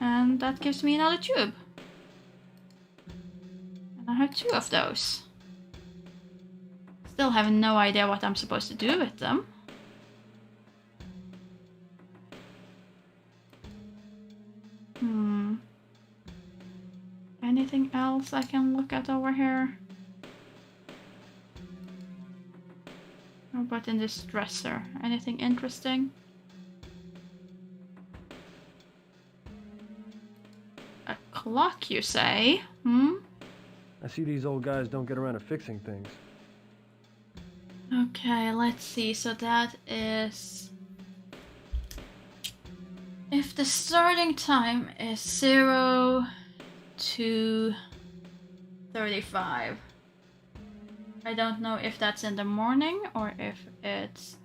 And that gives me another tube. And I have 2 of those. Still have no idea what I'm supposed to do with them. Anything else I can look at over here? How about in this dresser? Anything interesting? A clock, you say? I see these old guys don't get around to fixing things. Okay, let's see. So that is... If the starting time is 0 to 35. I don't know if that's in the morning or if it's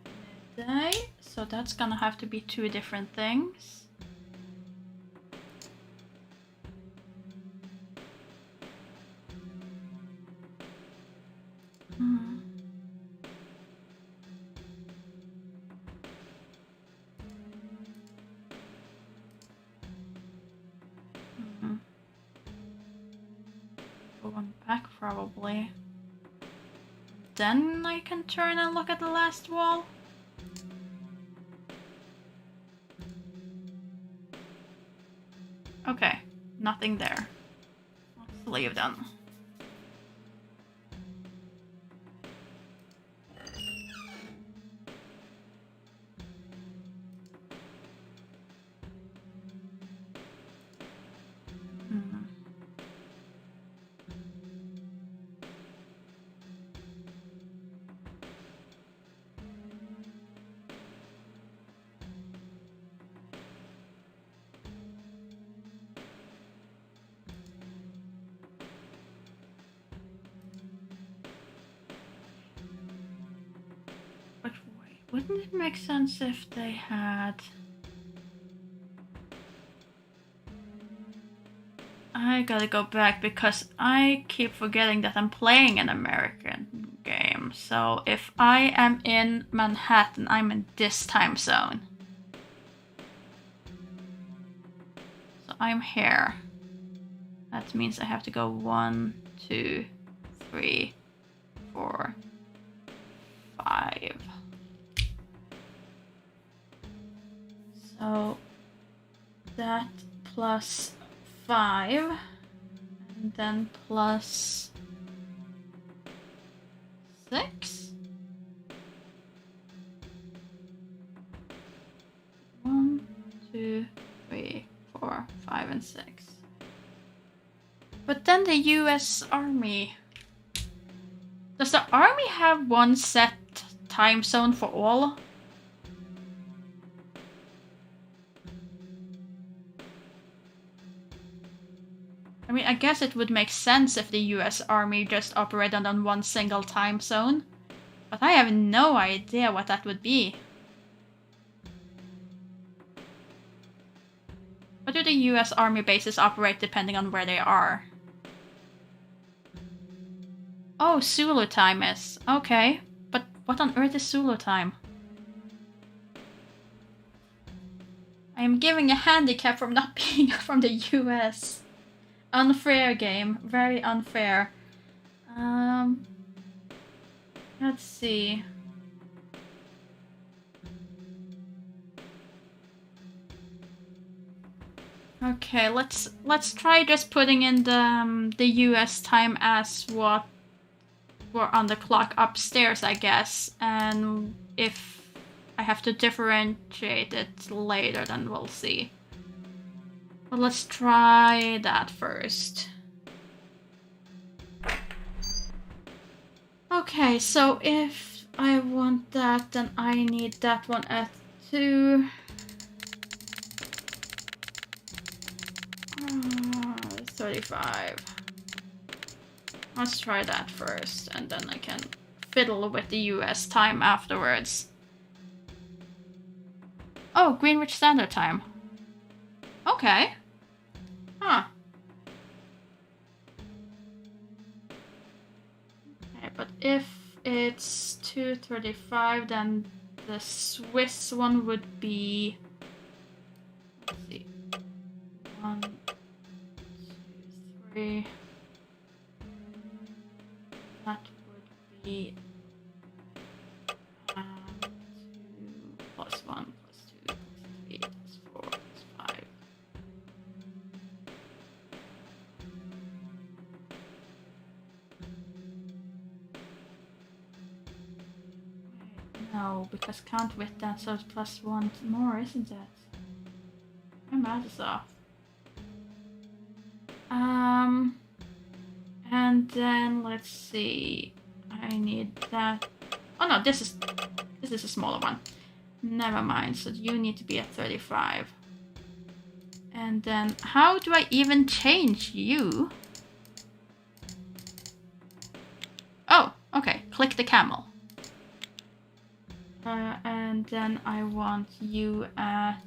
midday. So that's gonna have to be 2 different things. Going back probably. Then I can turn and look at the last wall. Okay, nothing there. Let's leave then. Wouldn't it make sense if they had... I gotta go back because I keep forgetting that I'm playing an American game. So if I am in Manhattan, I'm in this time zone. So I'm here. That means I have to go 1, 2, 3, 4, 5. So that plus 5, and then plus 6. 1, 2, 3, 4, 5, and 6. But then the US Army. Does the Army have one set time zone for all? I mean, I guess it would make sense if the US Army just operated on one single time zone. But I have no idea what that would be. Or do the US Army bases operate depending on where they are? Oh, Zulu time is. Okay. But what on earth is Zulu time? I am giving a handicap from not being from the US. Unfair game. Very unfair. Let's see. Okay, let's try just putting in the US time as what were on the clock upstairs, I guess. And if I have to differentiate it later, then we'll see. But let's try that first. Okay, so if I want that, then I need that one at 2. 35. Let's try that first, and then I can fiddle with the US time afterwards. Oh, Greenwich Standard Time. Okay. Huh. Okay, but if it's 2:35, then the Swiss one would be... Let's see. 1, 2, 3. That would be 2 plus 1 plus 2 plus 3 plus 4 plus 5. Wait, no, because count with that, so it's plus 1 more, isn't it? My math is off. And then let's see. I need that. Oh no, this is a smaller one. Never mind. So you need to be at 35. And then how do I even change you? Oh, okay. Click the camel. And then I want you at...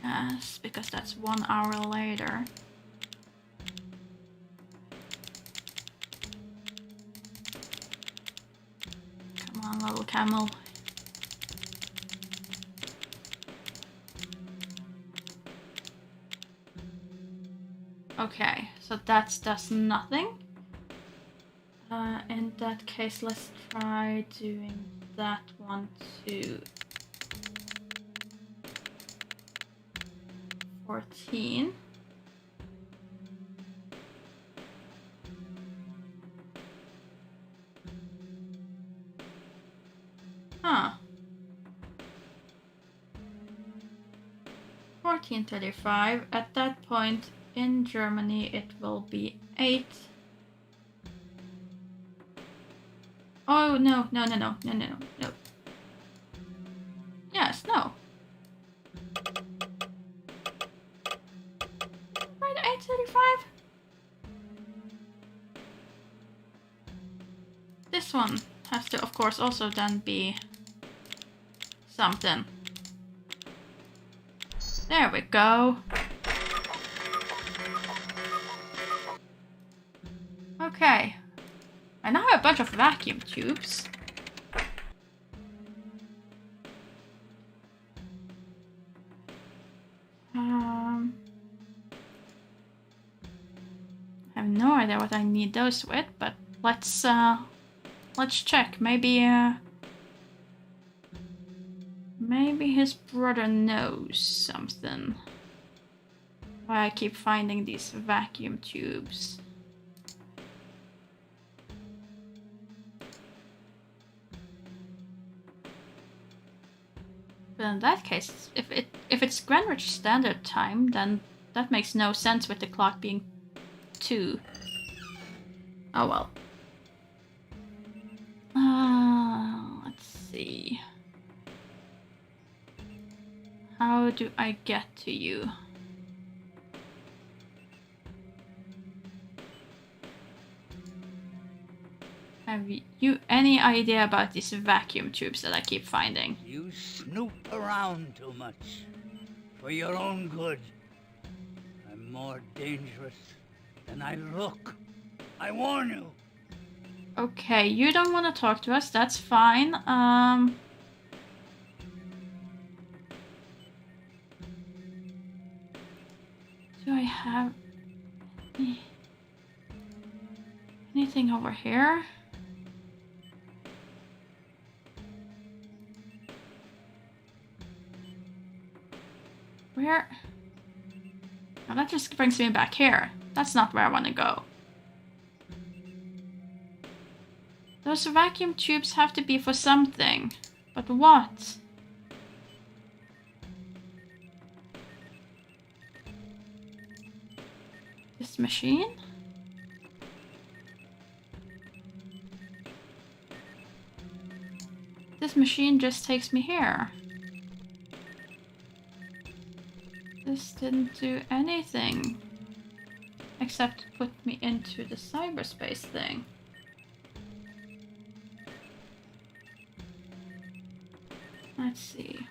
Yes, because that's 1 hour later. Come on, little camel. Okay, so that does nothing. In that case, let's try doing that one too. 14. Huh. 14:35. At that point in Germany, it will be 8. Oh no! Yes, no. Right, 8:35. this one has to, of course, also then be something. There we go. Okay. I now have a bunch of vacuum tubes. I have no idea what I need those with, but let's check. Maybe his brother knows something. Why I keep finding these vacuum tubes. But in that case, if it's Greenwich Standard Time, then that makes no sense with the clock being 2. Oh well. Let's see. How do I get to you? Have you any idea about these vacuum tubes that I keep finding? You snoop around too much. For your own good. I'm more dangerous than I look. I warn you. Okay, you don't want to talk to us, that's fine. Do I have anything over here? Where? Oh, that just brings me back here. That's not where I want to go. Those vacuum tubes have to be for something. But what? This machine? This machine just takes me here. This didn't do anything. Except put me into the cyberspace thing. Let's see.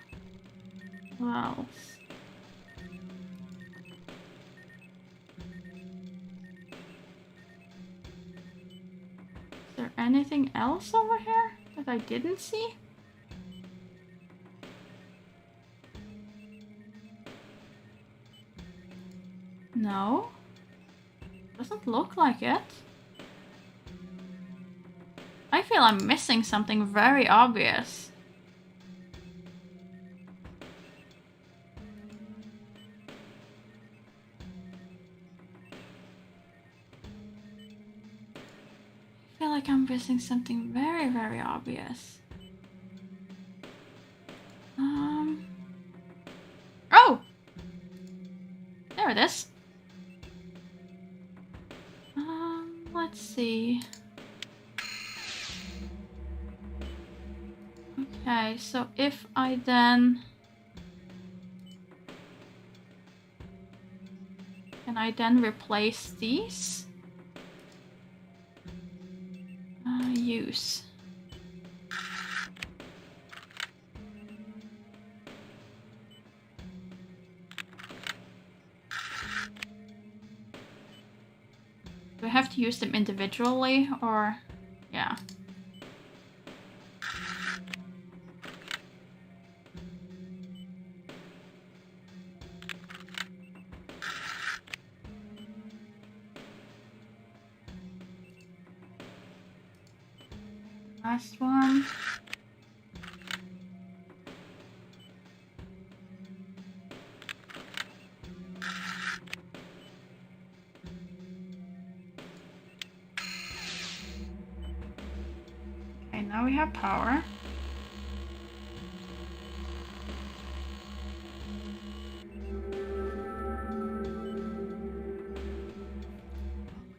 What else? Is there anything else over here that I didn't see? No. Doesn't look like it. I feel I'm missing something very obvious. I feel like I'm missing something very, very obvious. Oh! There it is. Let's see. Okay, so if I then... Can I then replace these? Use. Do I have to use them individually, or... yeah. Last one. Okay, now we have power.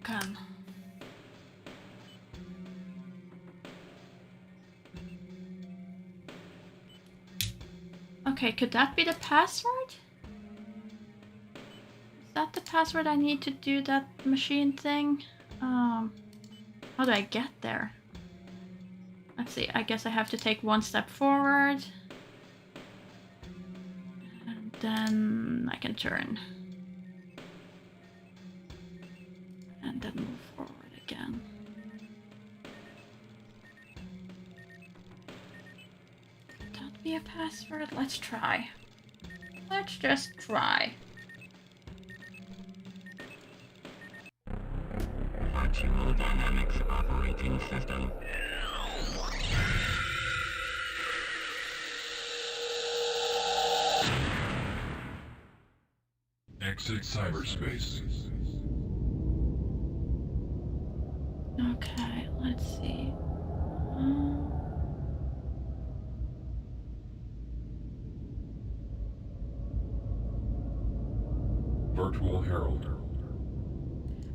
Gun. Okay, could that be the password? Is that the password I need to do that machine thing? How do I get there? Let's see, I guess I have to take one step forward. And then I can turn. And then move forward again. Don't be a password. Let's try. Let's just try. Virtual Dynamics Operating System. Exit cyberspace. Okay, let's see. Virtual Herald.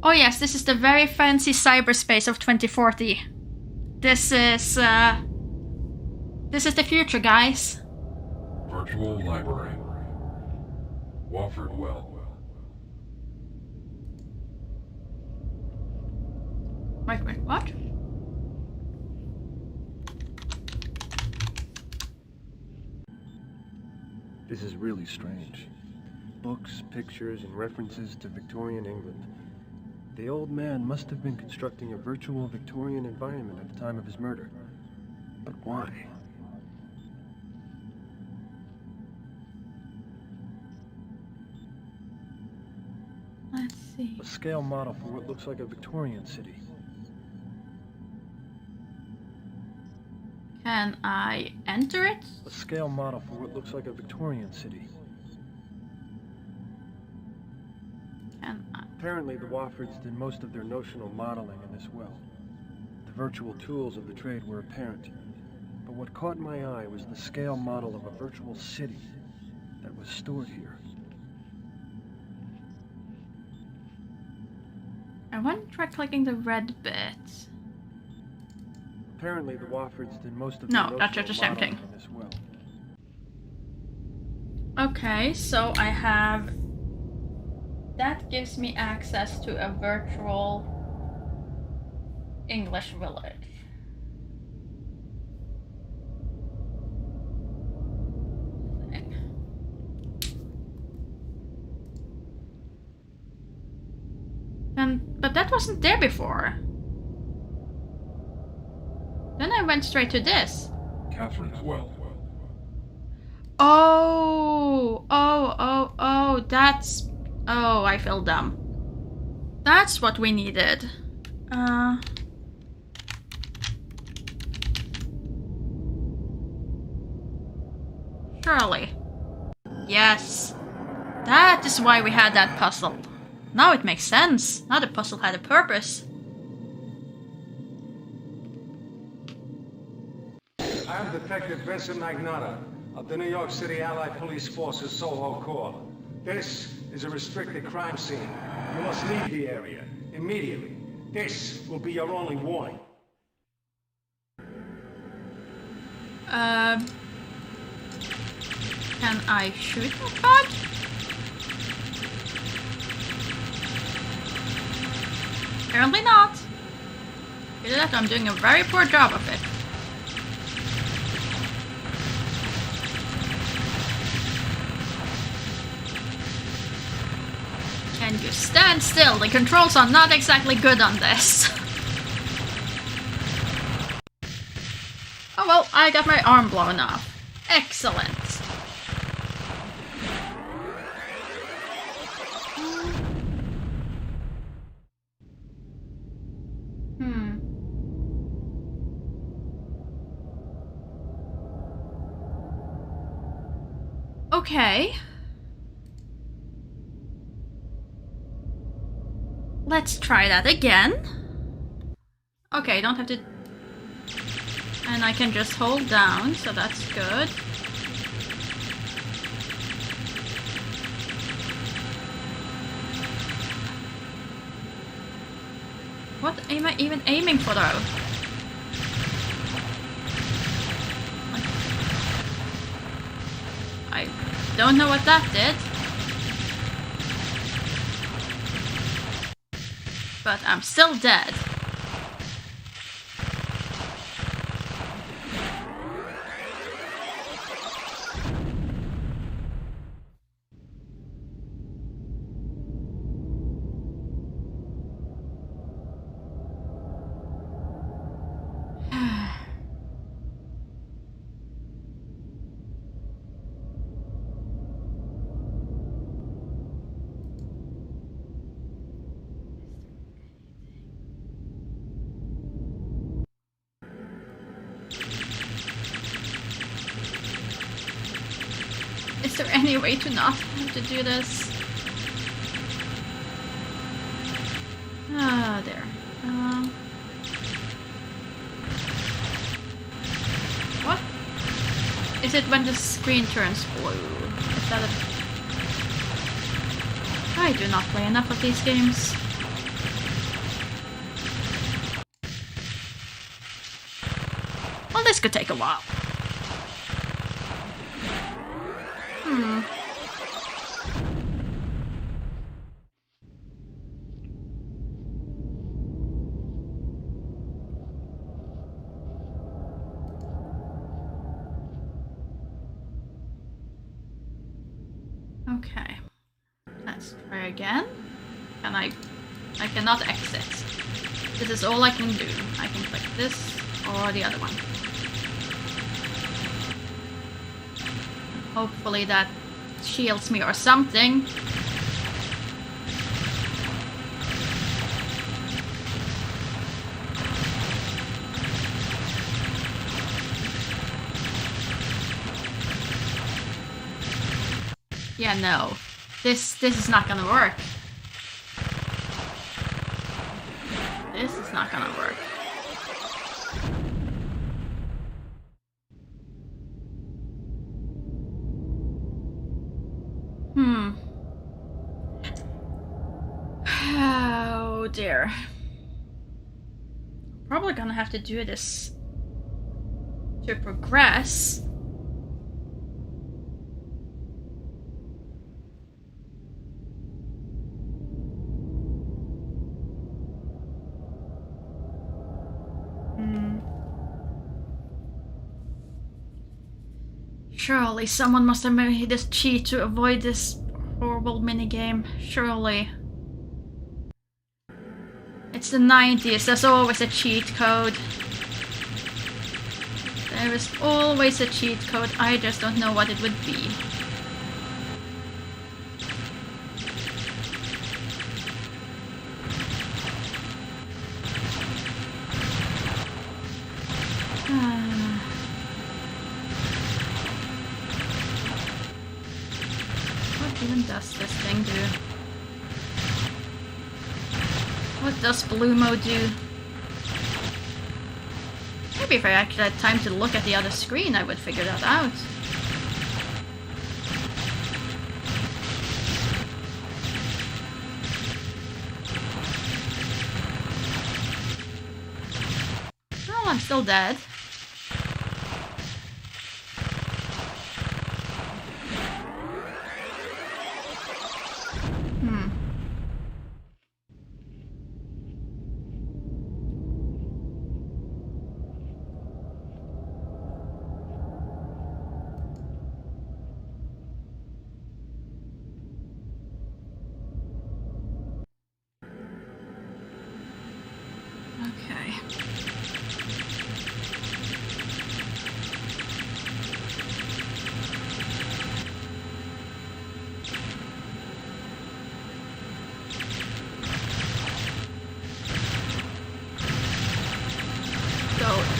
Oh yes, this is the very fancy cyberspace of 2040. This is the future, guys. Virtual Library. Wofford Well. Wait, what? This is really strange. Books, pictures, and references to Victorian England. The old man must have been constructing a virtual Victorian environment at the time of his murder. But why? Let's see. A scale model for what looks like a Victorian city. Can I enter it? A scale model for what looks like a Victorian city. Can I? Apparently the Woffords did most of their notional modeling in this well. The virtual tools of the trade were apparent. But what caught my eye was the scale model of a virtual city that was stored here. I want to try clicking the red bit. Apparently the Woffords did most of No, their that's notional just the same modeling thing. in this well. Okay, so I have... That gives me access to a virtual English village. But that wasn't there before. Then I went straight to this. Catherine's Well. Oh, that's... Oh, I feel dumb. That's what we needed. Surely. Yes. That is why we had that puzzle. Now it makes sense. Now the puzzle had a purpose. I am Detective Vincent Magnotta of the New York City Allied Police Force's Soho Corps. This is a restricted crime scene. You must leave the area immediately. This will be your only warning. Can I shoot that bug? Apparently not. Either that, I'm doing a very poor job of it. Can you stand still? The controls are not exactly good on this. Oh well, I got my arm blown off. Excellent. Okay. Let's try that again. Okay, don't have to... And I can just hold down, so that's good. What am I even aiming for, though? I don't know what that did. But I'm still dead. Is there any way to not have to do this? Ah, there. What? Is it when the screen turns blue? Is that a... I do not play enough of these games. Well, this could take a while. Okay. Let's try again. Can I cannot exit. This is all I can do. I can click this or the other one. Hopefully that shields me or something. Yeah, no. This is not gonna work. This is not gonna work. Oh dear. Probably gonna have to do this to progress. Surely someone must have made this cheat to avoid this horrible minigame. Surely. It's the 90s, there's always a cheat code. There is always a cheat code, I just don't know what it would be. What even does this thing do? What does blue mode do? Maybe if I actually had time to look at the other screen, I would figure that out. Oh, I'm still dead.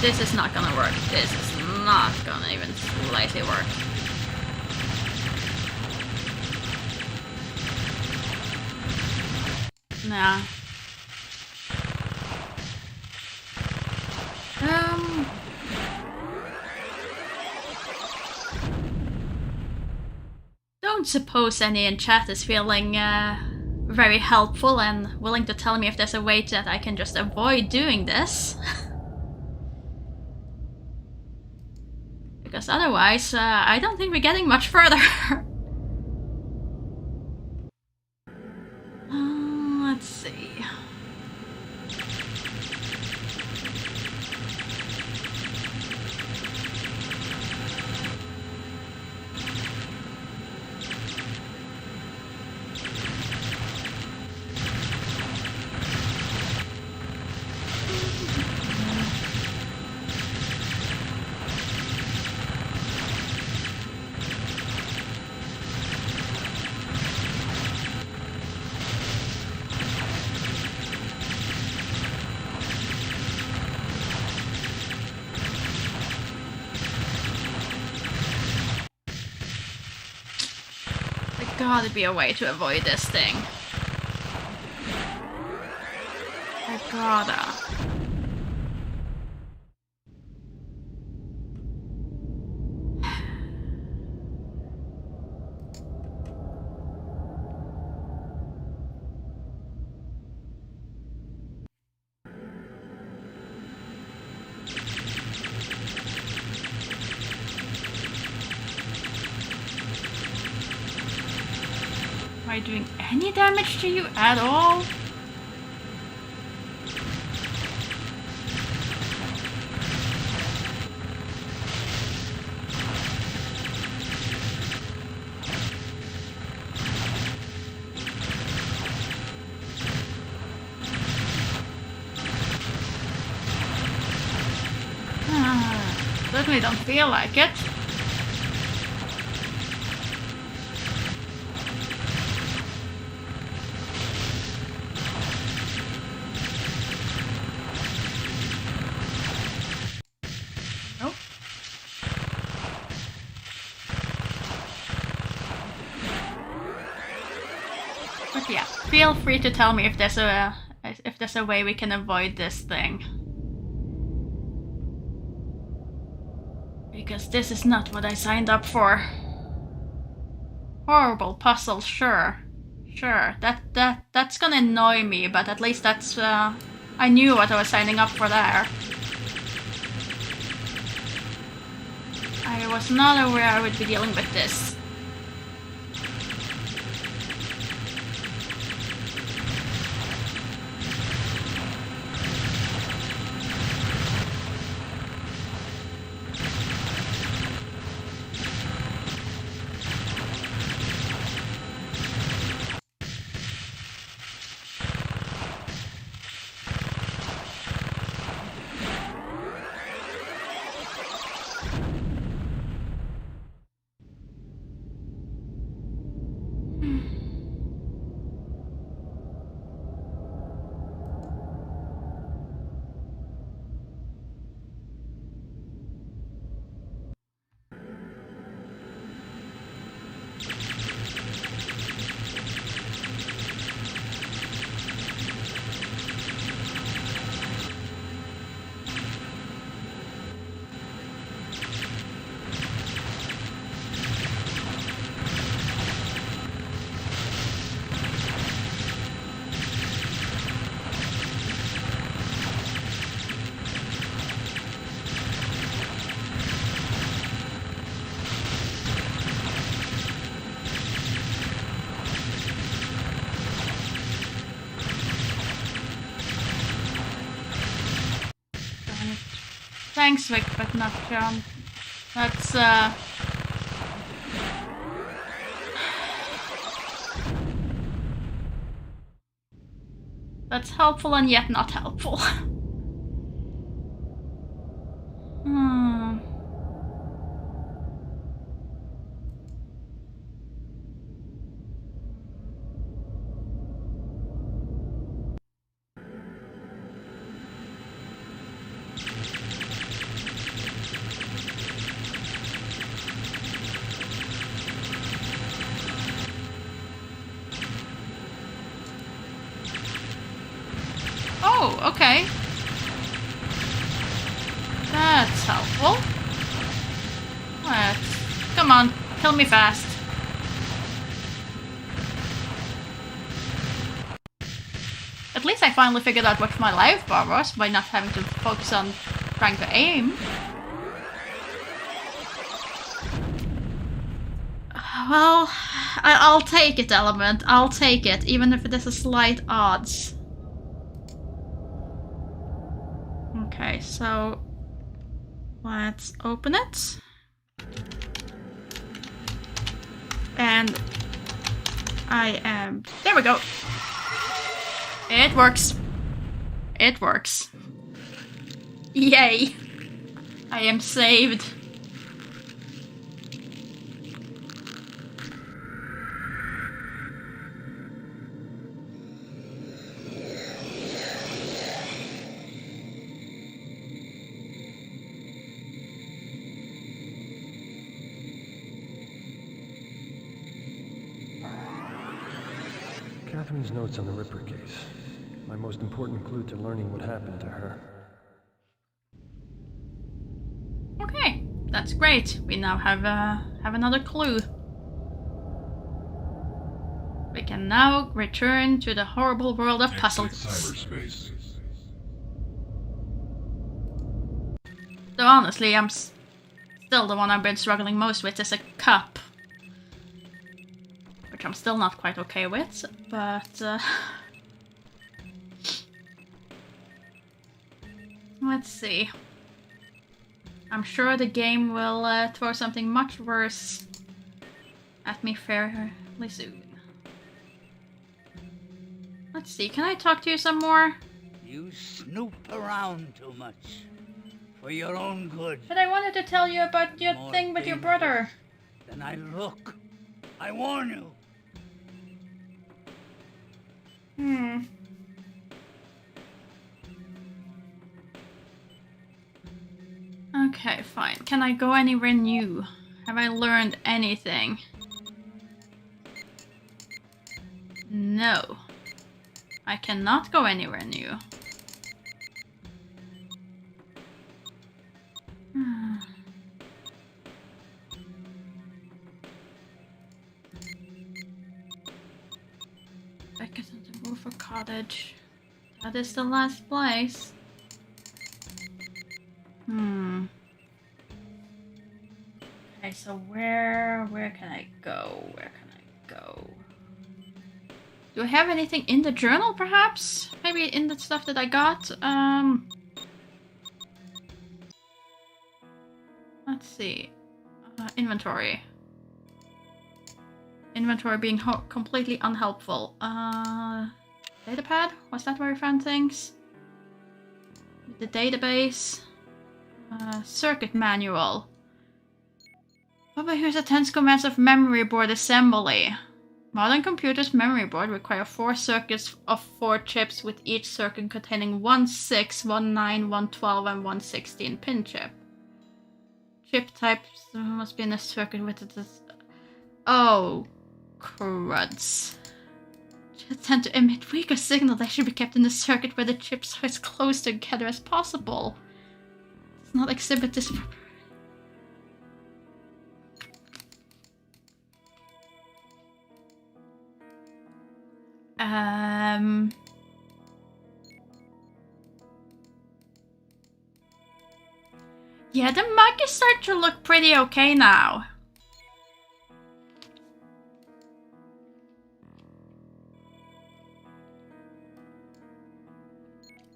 This is not gonna work. This is not gonna even slightly work. Nah. Don't suppose any in chat is feeling very helpful and willing to tell me if there's a way that I can just avoid doing this. Because otherwise, I don't think we're getting much further. Let's see. gotta be a way to avoid this thing. I gotta. Am I doing any damage to you at all? Certainly don't feel like it. Nope. But yeah, feel free to tell me if there's a way we can avoid this thing. Because this is not what I signed up for. Horrible puzzle, sure. Sure, that's gonna annoy me, but at least that's, I knew what I was signing up for there. I was not aware I would be dealing with this. Thanks, Vic, but not John. That's, that's helpful and yet not helpful. Oh, okay. That's helpful. Come on, kill me fast. At least I finally figured out what my life bar was by not having to focus on trying to aim. Well, I'll take it, Element. I'll take it, even if it is a slight odds. Okay, so let's open it. And I am... There we go. It works. It works. Yay. I am saved. Catherine's notes on the Ripper case. My most important clue to learning what happened to her. Okay, that's great. We now have another clue. We can now return to the horrible world of puzzles. Cyberspace. So honestly, I'm still the one I've been struggling most with is a cup. Which I'm still not quite okay with, but... let's see. I'm sure the game will throw something much worse at me fairly soon. Let's see, can I talk to you some more? You snoop around too much. For your own good. But I wanted to tell you about your thing with your brother. Then I look. I warn you. Okay, fine. Can I go anywhere new? Have I learned anything? No. I cannot go anywhere new. Back at the Roofer Cottage. That is the last place. Okay, so where can I go? Where can I go? Do I have anything in the journal, perhaps? Maybe in the stuff that I got? Let's see. Inventory. Inventory being completely unhelpful. Datapad? Was that where we found things? The database. Circuit manual. But here's a 10 commands of memory board assembly. Modern computers' memory board require 4 circuits of 4 chips, with each circuit containing 1 6, 1 9, 1 12, and 1 16 pin chip. Chip types must be in a circuit with this. Oh, cruds. Chips tend to emit weaker signal. They should be kept in a circuit where the chips are as close together as possible. Does not exhibit this. Yeah, the mug is starting to look pretty okay now.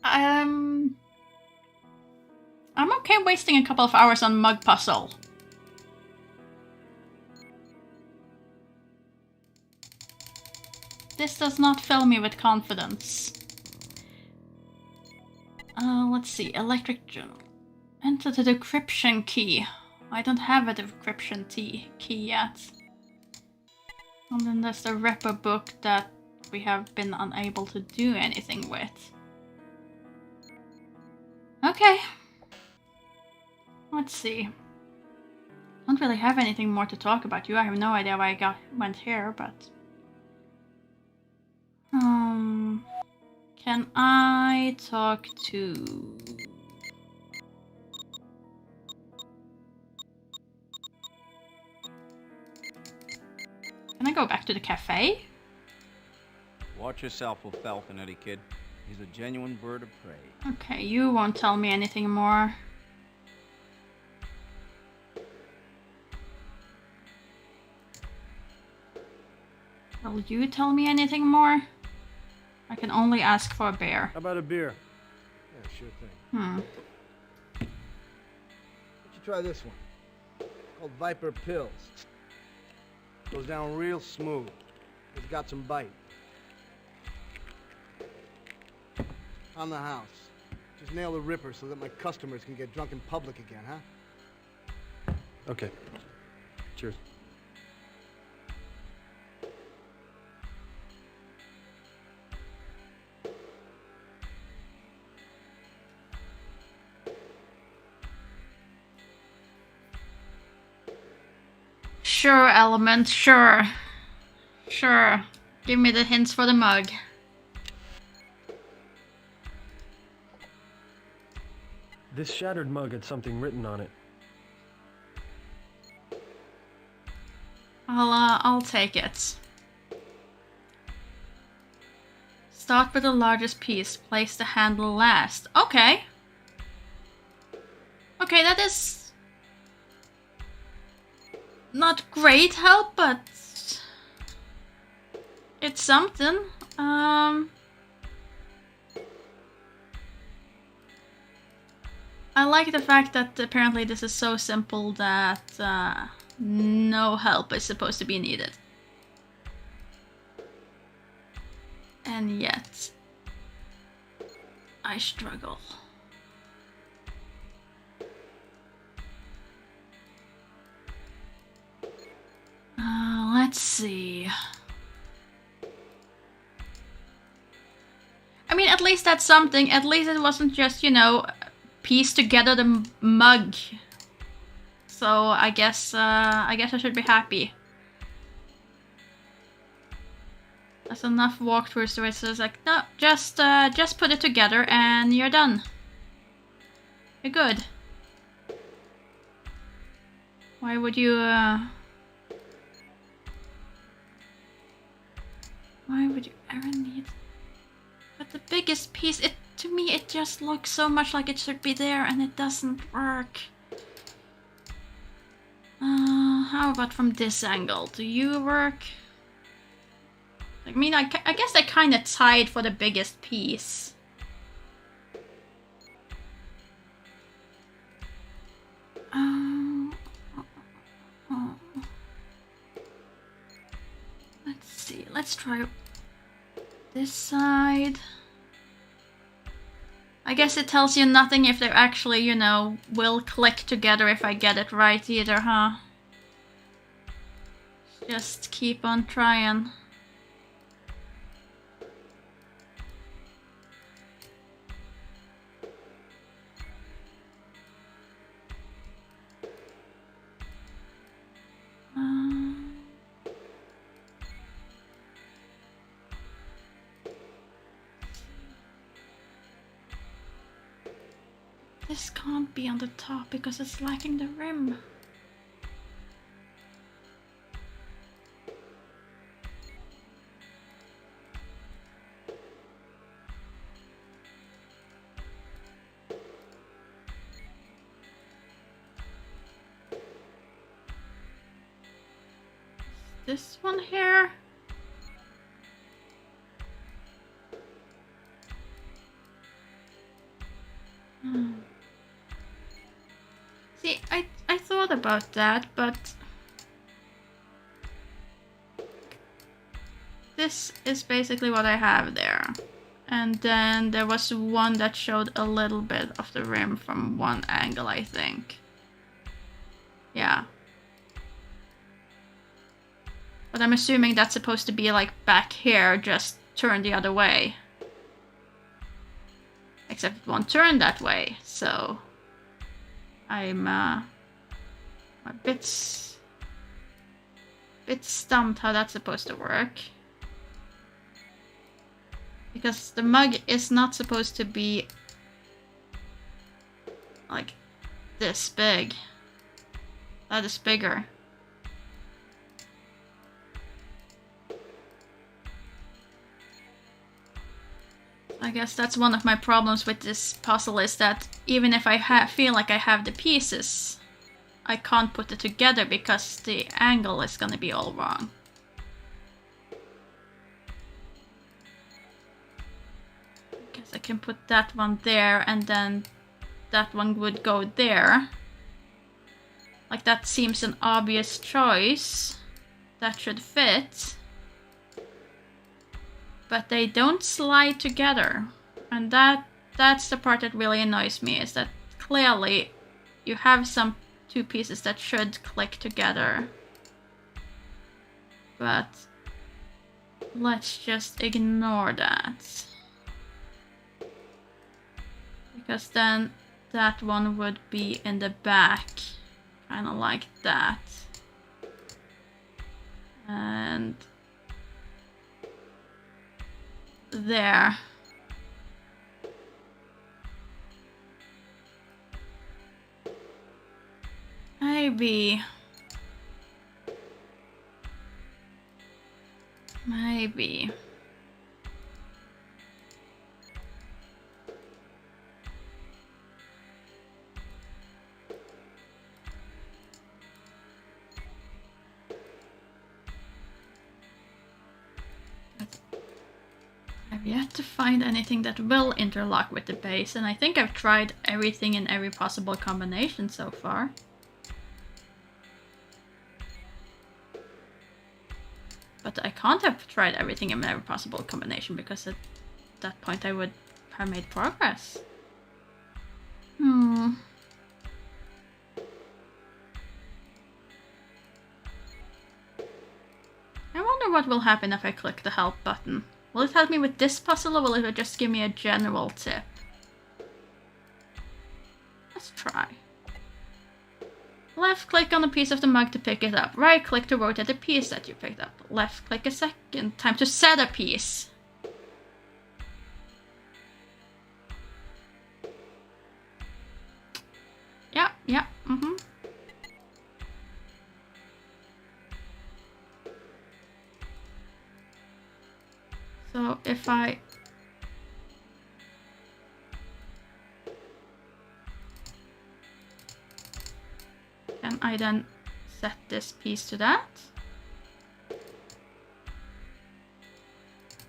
I'm okay wasting a couple of hours on mug puzzle. This does not fill me with confidence. Let's see, electric journal. Enter the decryption key. I don't have a decryption key yet. And then there's the Ripper book that we have been unable to do anything with. Okay. Let's see. Don't really have anything more to talk about. I have no idea why I went here, but... Can I talk to... Can I go back to the cafe? Watch yourself with Falcon, Eddie, kid. He's a genuine bird of prey. Okay, you won't tell me anything more. Will you tell me anything more? I can only ask for a beer. How about a beer? Yeah, sure thing. Why don't you try this one? It's called Viper Pills. Goes down real smooth. It's got some bite. On the house. Just nail the Ripper so that my customers can get drunk in public again, huh? Okay. Cheers. Sure, Element, sure. Sure. Give me the hints for the mug. This shattered mug had something written on it. I'll take it. Start with the largest piece. Place the handle last. Okay. Okay, that is not great help, but it's something. I like the fact that apparently this is so simple that no help is supposed to be needed. And yet, I struggle. Let's see. I mean, at least that's something. At least it wasn't just, you know, piece together the mug. So I guess I should be happy. That's enough walkthroughs to it. So it's like, no, just put it together and you're done. You're good. Why would you? Why would you ever need? But the biggest piece, to me, it just looks so much like it should be there, and it doesn't work. How about from this angle? Do you work? I mean, I guess I kind of tied for the biggest piece. Let's see. Let's try this side. I guess it tells you nothing if they're actually, you know, will click together if I get it right either, huh? Just keep on trying. This can't be on the top because it's lacking the rim. This one here. See, I thought about that, but this is basically what I have there. And then there was one that showed a little bit of the rim from one angle, I think. Yeah. But I'm assuming that's supposed to be like back here, just turn the other way. Except it won't turn that way, so I'm a bit stumped how that's supposed to work. Because the mug is not supposed to be like this big. That is bigger. I guess that's one of my problems with this puzzle, is that even if I feel like I have the pieces, I can't put it together because the angle is gonna be all wrong. I guess I can put that one there and then that one would go there. Like, that seems an obvious choice. That should fit. But they don't slide together. And that's the part that really annoys me, is that clearly you have some two pieces that should click together. But let's just ignore that. Because then that one would be in the back. Kind of like that. And there. Maybe. Maybe. I've yet to find anything that will interlock with the base, and I think I've tried everything in every possible combination so far. But I can't have tried everything in every possible combination, because at that point I would have made progress. I wonder what will happen if I click the help button. Will it help me with this puzzle, or will it just give me a general tip? Let's try. Left click on a piece of the mug to pick it up. Right click to rotate the piece that you picked up. Left click a second time to set a piece. Yeah, So if I... Can I then set this piece to that?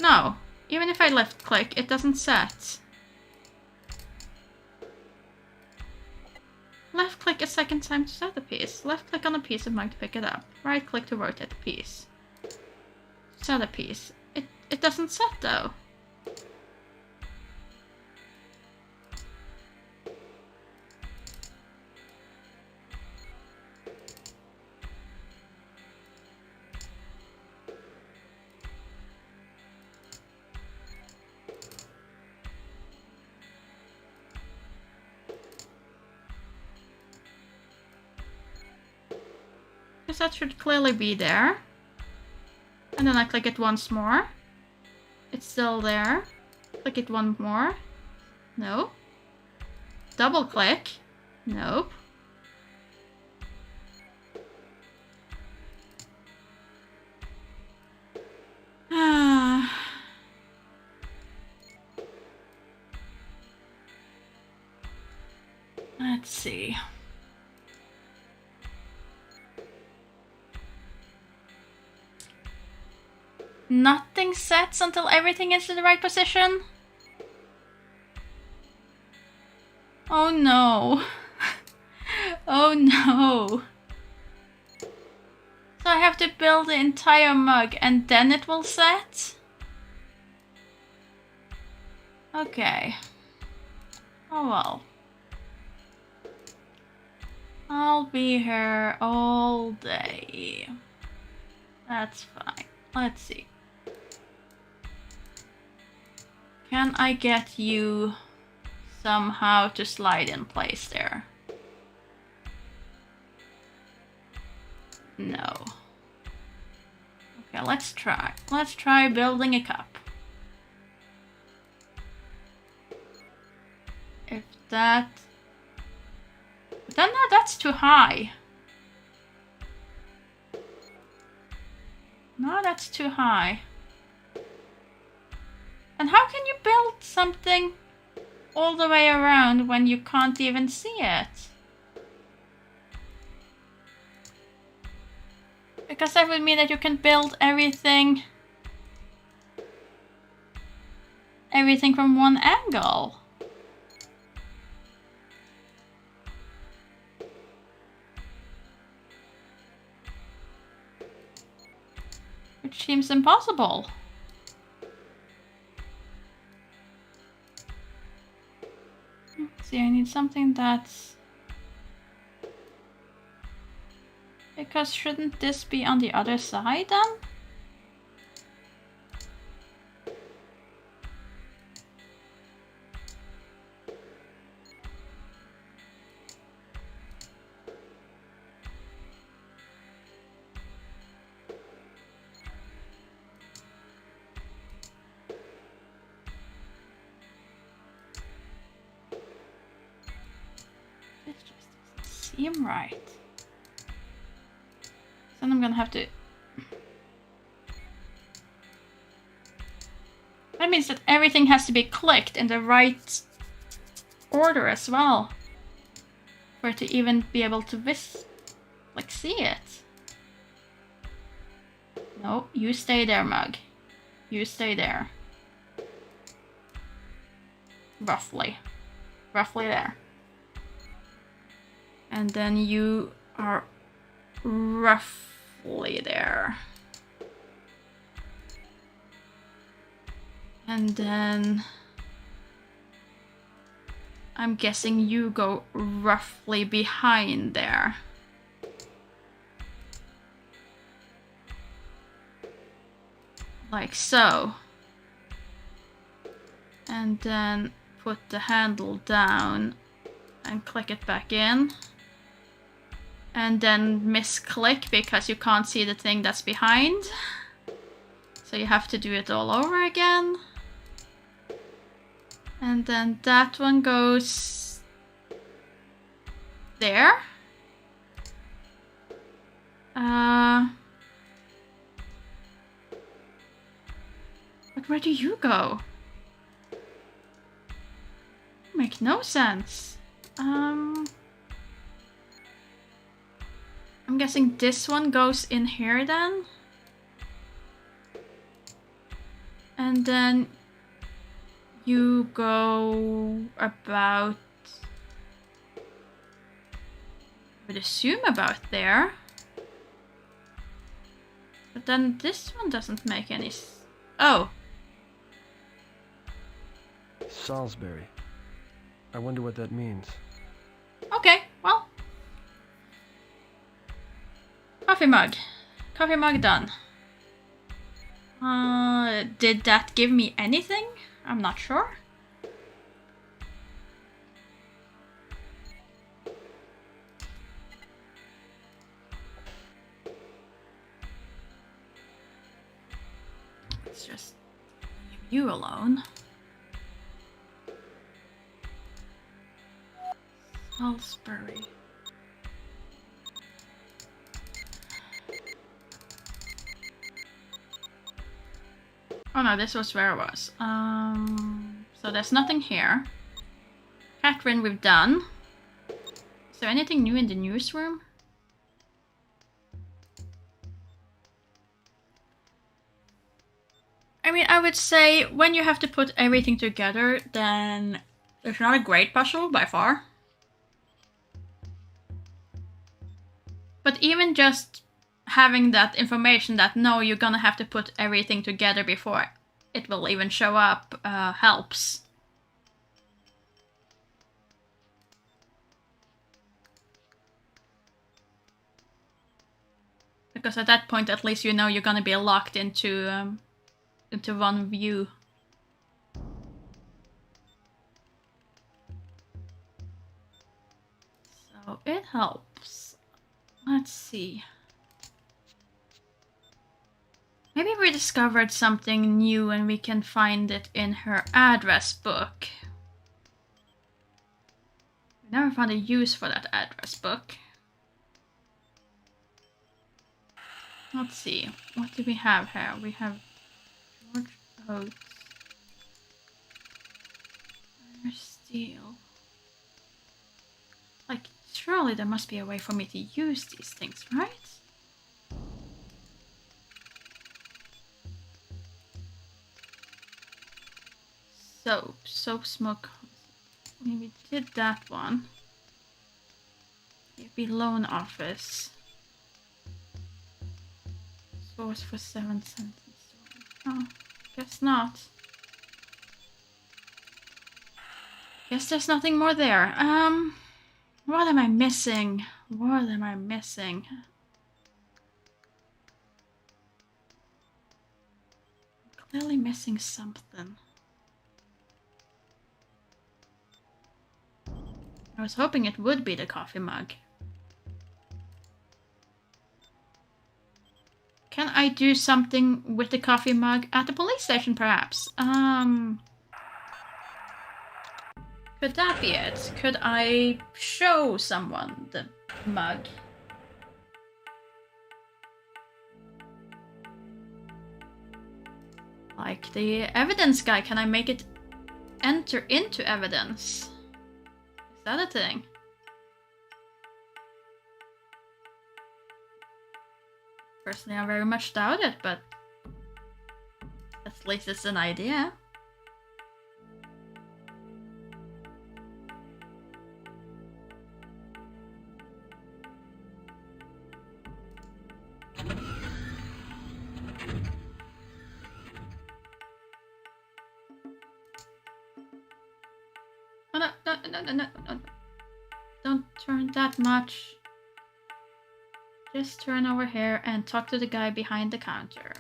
No. Even if I left click, it doesn't set. Left click a second time to set the piece. Left click on a piece of mug to pick it up. Right click to rotate the piece. Set a piece. It doesn't set though. Because that should clearly be there. And then I click it once more. It's still there. Click it one more. No. Double click. Nope. Let's see. Nothing sets until everything is in the right position? Oh no. Oh no. So I have to build the entire mug and then it will set? Okay. Oh well. I'll be here all day. That's fine. Let's see. Can I get you somehow to slide in place there? No. Okay, let's try. Let's try building a cup. If that... Then no, that's too high. No, that's too high. And how can you build something all the way around when you can't even see it? Because that would mean that you can build everything from one angle. Which seems impossible. See, I need something that's... Because shouldn't this be on the other side then? seem right. Then I'm gonna have to... That means that everything has to be clicked in the right order as well. For it to even be able to see it. No, you stay there, Mug. You stay there. Roughly. Roughly there. And then you are roughly there. And then I'm guessing you go roughly behind there. Like so. And then put the handle down and click it back in. And then misclick because you can't see the thing that's behind. So you have to do it all over again. And then that one goes there. But where do you go? Make no sense. I'm guessing this one goes in here then. And then you go about, I would assume about there. But then this one doesn't make any oh. Salisbury. I wonder what that means. Okay, well. Coffee mug. Coffee mug done. Did that give me anything? I'm not sure. Let's just leave you alone. Salisbury. Oh no, this was where I was. So there's nothing here. Catherine, we've done. Is there anything new in the newsroom? I mean, I would say when you have to put everything together, then it's not a great puzzle by far. But even just having that information that no, you're gonna have to put everything together before it will even show up helps. Because at that point, at least you know you're gonna be locked into one view. So it helps. Let's see. Maybe we discovered something new and we can find it in her address book. We never found a use for that address book. Let's see. What do we have here? We have George Oates. Steel. Like, surely there must be a way for me to use these things, right? Soap, smoke. We did that one. It'd be loan office. Source for 7 cents. Oh, guess not. Guess there's nothing more there. What am I missing? What am I missing? I'm clearly missing something. I was hoping it would be the coffee mug. Can I do something with the coffee mug at the police station, perhaps? Could that be it? Could I show someone the mug. Like the evidence guy, can I make it enter into evidence? Is that a thing? Personally, I very much doubt it, but at least it's an idea. No. Don't turn that much. Just turn over here and talk to the guy behind the counter.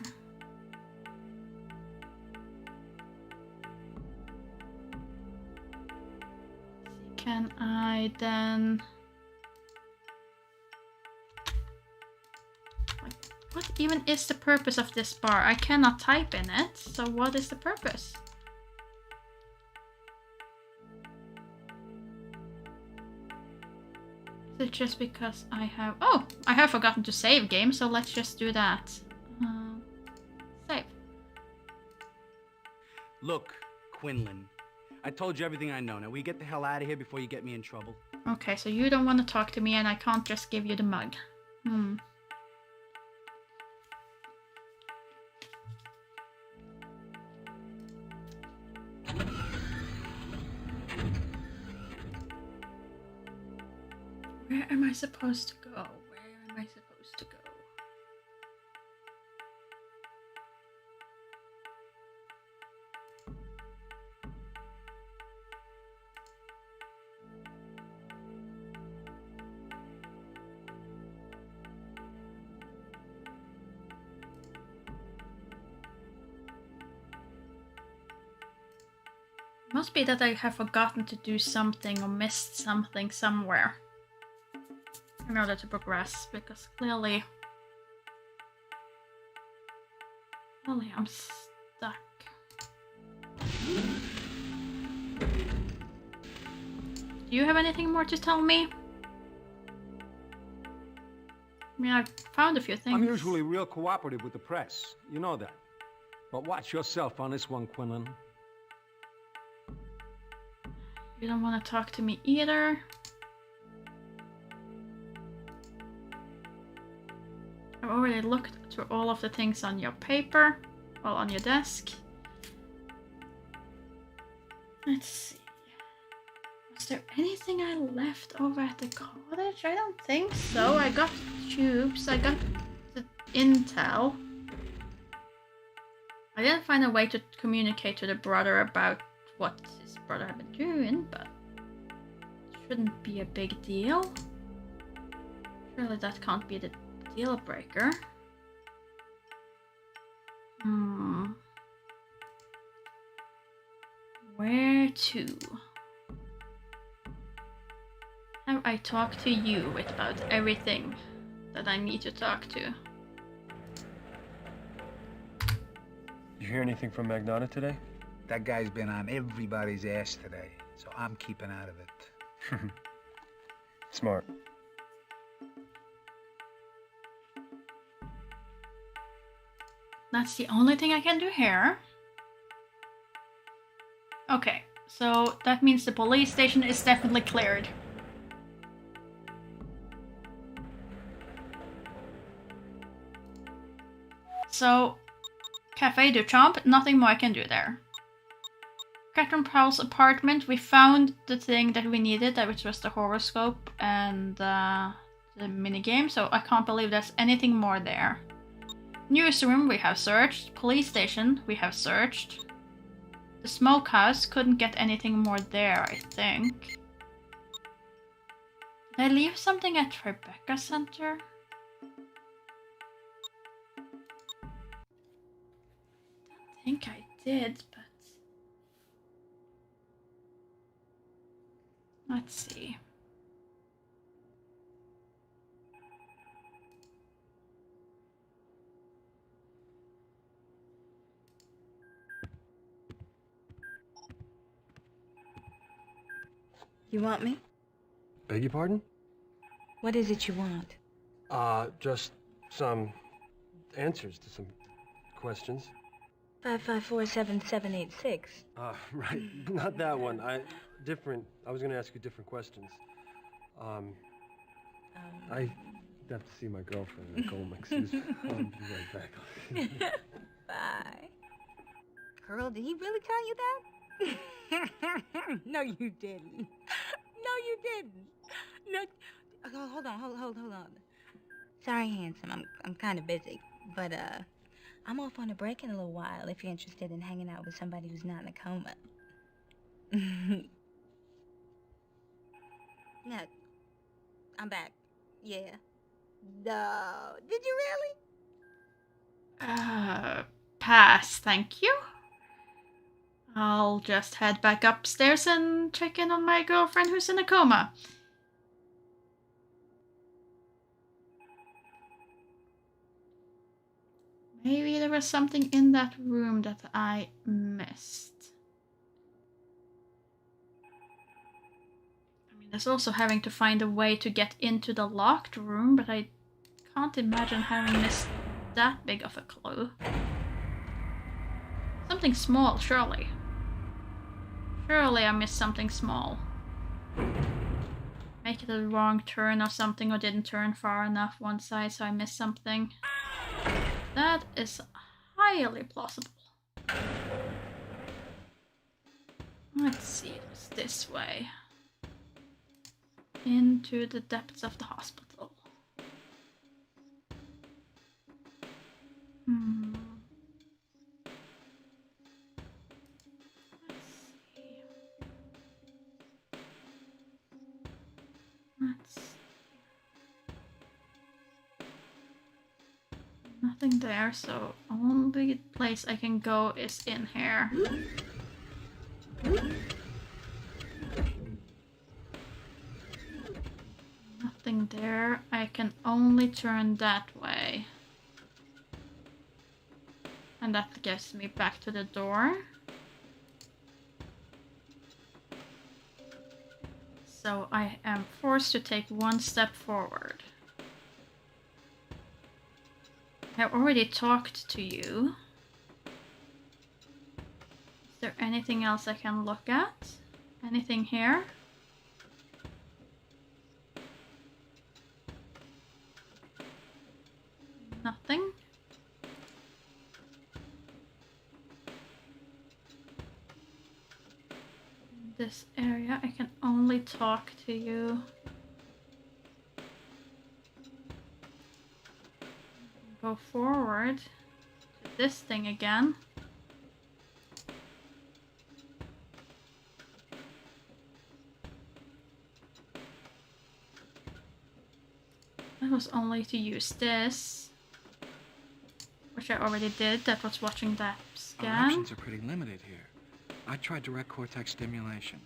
Can I then... What even is the purpose of this bar? I cannot type in it, so what is the purpose? Is it just because I have... Oh! I have forgotten to save game, so let's just do that. Save. Look, Quinlan. I told you everything I know. Now, will you get the hell out of here before you get me in trouble? Okay, so you don't want to talk to me and I can't just give you the mug. Where am I supposed to go? Where am I supposed to go? Must be that I have forgotten to do something or missed something somewhere in order to progress, because clearly I'm stuck. Do you have anything more to tell me? I mean, I've found a few things. I'm usually real cooperative with the press. You know that. But watch yourself on this one, Quinlan. You don't want to talk to me either. I've already looked through all of the things on your paper, well, on your desk. Let's see. Was there anything I left over at the cottage? I don't think so. I got tubes, I got the intel. I didn't find a way to communicate to the brother about what his brother had been doing, but it shouldn't be a big deal. Surely that can't be the deal breaker. Where to? Have I talked to you about everything that I need to talk to? You hear anything from Magnata today? That guy's been on everybody's ass today, so I'm keeping out of it. Smart. That's the only thing I can do here. Okay, so that means the police station is definitely cleared. So, Cafe du Champ, nothing more I can do there. Catherine Powell's apartment, we found the thing that we needed, which was the horoscope and the minigame, so I can't believe there's anything more there. Newsroom, we have searched. Police station, we have searched. The smokehouse, couldn't get anything more there, I think. Did I leave something at Tribeca Center? I think I did, but... Let's see. You want me? Beg your pardon? What is it you want? Just some answers to some questions. 554-7786. Right. Not that one. Different. I was gonna ask you different questions. I have to see my girlfriend in a coma, excuse me. I'll be right back. Bye. Girl, did he really tell you that? No, you didn't. No, you didn't. No. Oh, hold on. Sorry, handsome. I'm kind of busy, but I'm off on a break in a little while. If you're interested in hanging out with somebody who's not in a coma. No, I'm back. Yeah. No, did you really? Pass, thank you. I'll just head back upstairs and check in on my girlfriend who's in a coma. Maybe there was something in that room that I missed. I mean, there's also having to find a way to get into the locked room, but I can't imagine having missed that big of a clue. Something small, surely. Surely I missed something small. Make it a wrong turn or something, or didn't turn far enough one side, so I missed something. That is highly plausible. Let's see, it was this way. Into the depths of the hospital. Let's see. Nothing there, so only place I can go is in here. Nothing there. I can only turn that way. And that gets me back to the door. So I am forced to take one step forward. I've already talked to you. Is there anything else I can look at? Anything here? Nothing. This area, I can only talk to you. Go forward to this thing again. That was only to use this, which I already did. That was watching that scan. Our options are pretty limited here. I tried direct cortex stimulation.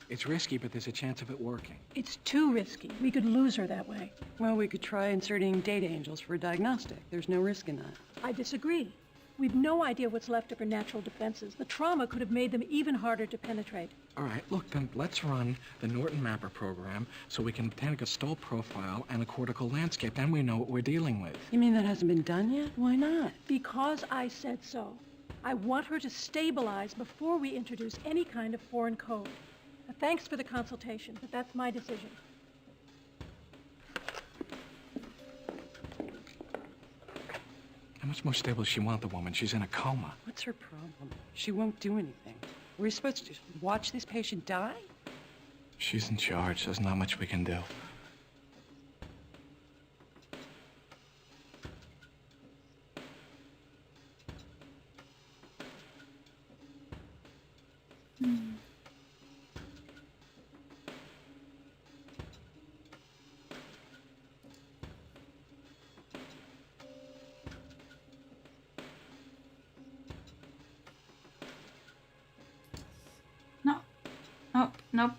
It's risky, but there's a chance of it working. It's too risky. We could lose her that way. Well, we could try inserting data angels for a diagnostic. There's no risk in that. I disagree. We've no idea what's left of her natural defenses. The trauma could have made them even harder to penetrate. All right, look, then let's run the Norton Mapper program so we can take a stall profile and a cortical landscape. Then we know what we're dealing with. You mean that hasn't been done yet? Why not? Because I said so. I want her to stabilize before we introduce any kind of foreign code. Thanks for the consultation, but that's my decision. How much more stable does she want the woman? She's in a coma. What's her problem? She won't do anything. We're supposed to watch this patient die? She's in charge. There's not much we can do.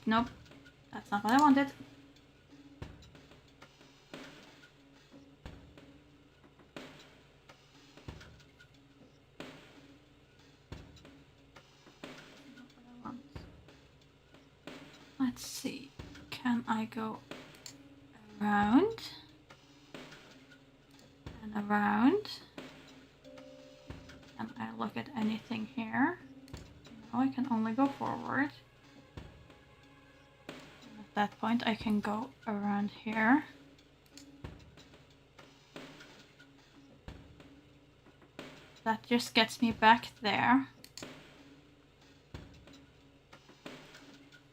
Nope. That's not what I wanted. Let's see. Can I go around. And around. Can I look at anything here? No, I can only go forward. At that point I can go around here. That just gets me back there.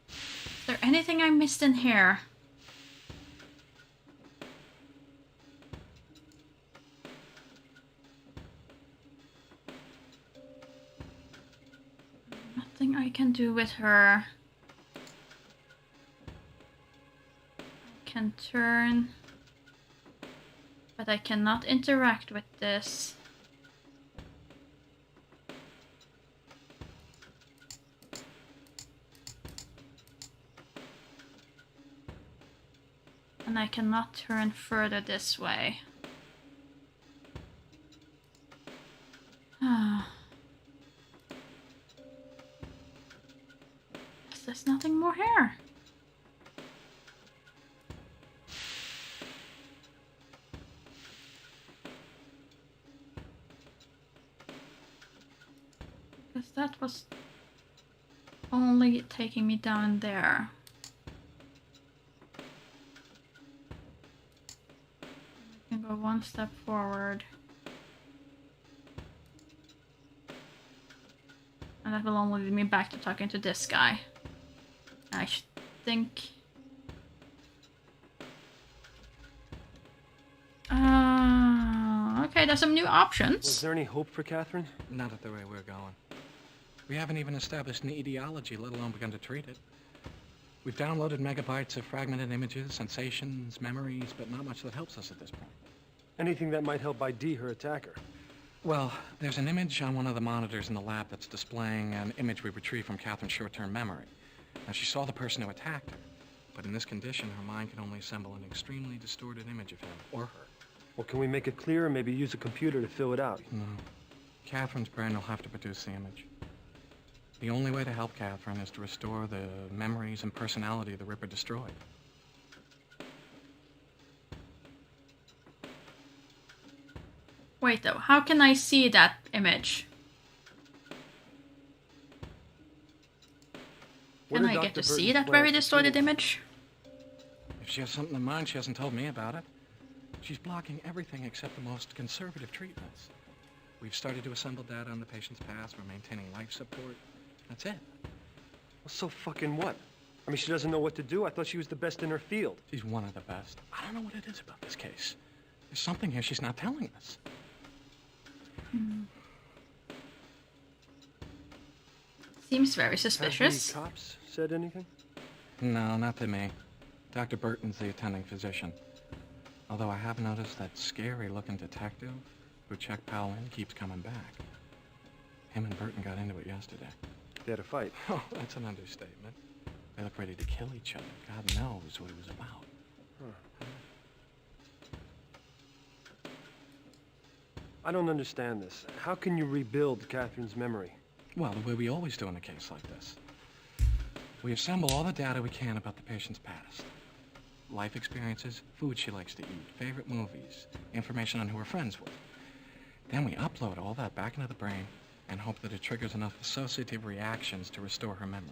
Is there anything I missed in here? Nothing I can do with her. I can turn, but I cannot interact with this. And I cannot turn further this way. There's nothing more here. Because that was only taking me down there. I can go one step forward. And that will only lead me back to talking to this guy. I think... okay, there's some new options. Was there any hope for Catherine? Not at the way we're going. We haven't even established an etiology, let alone begun to treat it. We've downloaded megabytes of fragmented images, sensations, memories, but not much that helps us at this point. Anything that might help ID her attacker. Well, there's an image on one of the monitors in the lab that's displaying an image we retrieved from Catherine's short-term memory. Now, she saw the person who attacked her, but in this condition, her mind can only assemble an extremely distorted image of him or her. Well, can we make it clearer? Maybe use a computer to fill it out? No. Catherine's brain will have to produce the image. The only way to help Catherine is to restore the memories and personality the Ripper destroyed. Wait though, how can I see that image? Can I get to see that very distorted image? If she has something in mind, she hasn't told me about it. She's blocking everything except the most conservative treatments. We've started to assemble data on the patient's past. We're maintaining life support. That's it. Well, so fucking what? I mean, she doesn't know what to do. I thought she was the best in her field. She's one of the best. I don't know what it is about this case. There's something here she's not telling us. Seems very suspicious. Have the cops said anything? No, not to me. Dr. Burton's the attending physician. Although I have noticed that scary-looking detective who checked Powell in keeps coming back. Him and Burton got into it yesterday. They had a fight. Oh, that's an understatement. They look ready to kill each other. God knows what it was about. Huh. I don't understand this. How can you rebuild Catherine's memory? Well, the way we always do in a case like this. We assemble all the data we can about the patient's past. Life experiences, food she likes to eat, favorite movies, information on who her friends with. Then we upload all that back into the brain and hope that it triggers enough associative reactions to restore her memory.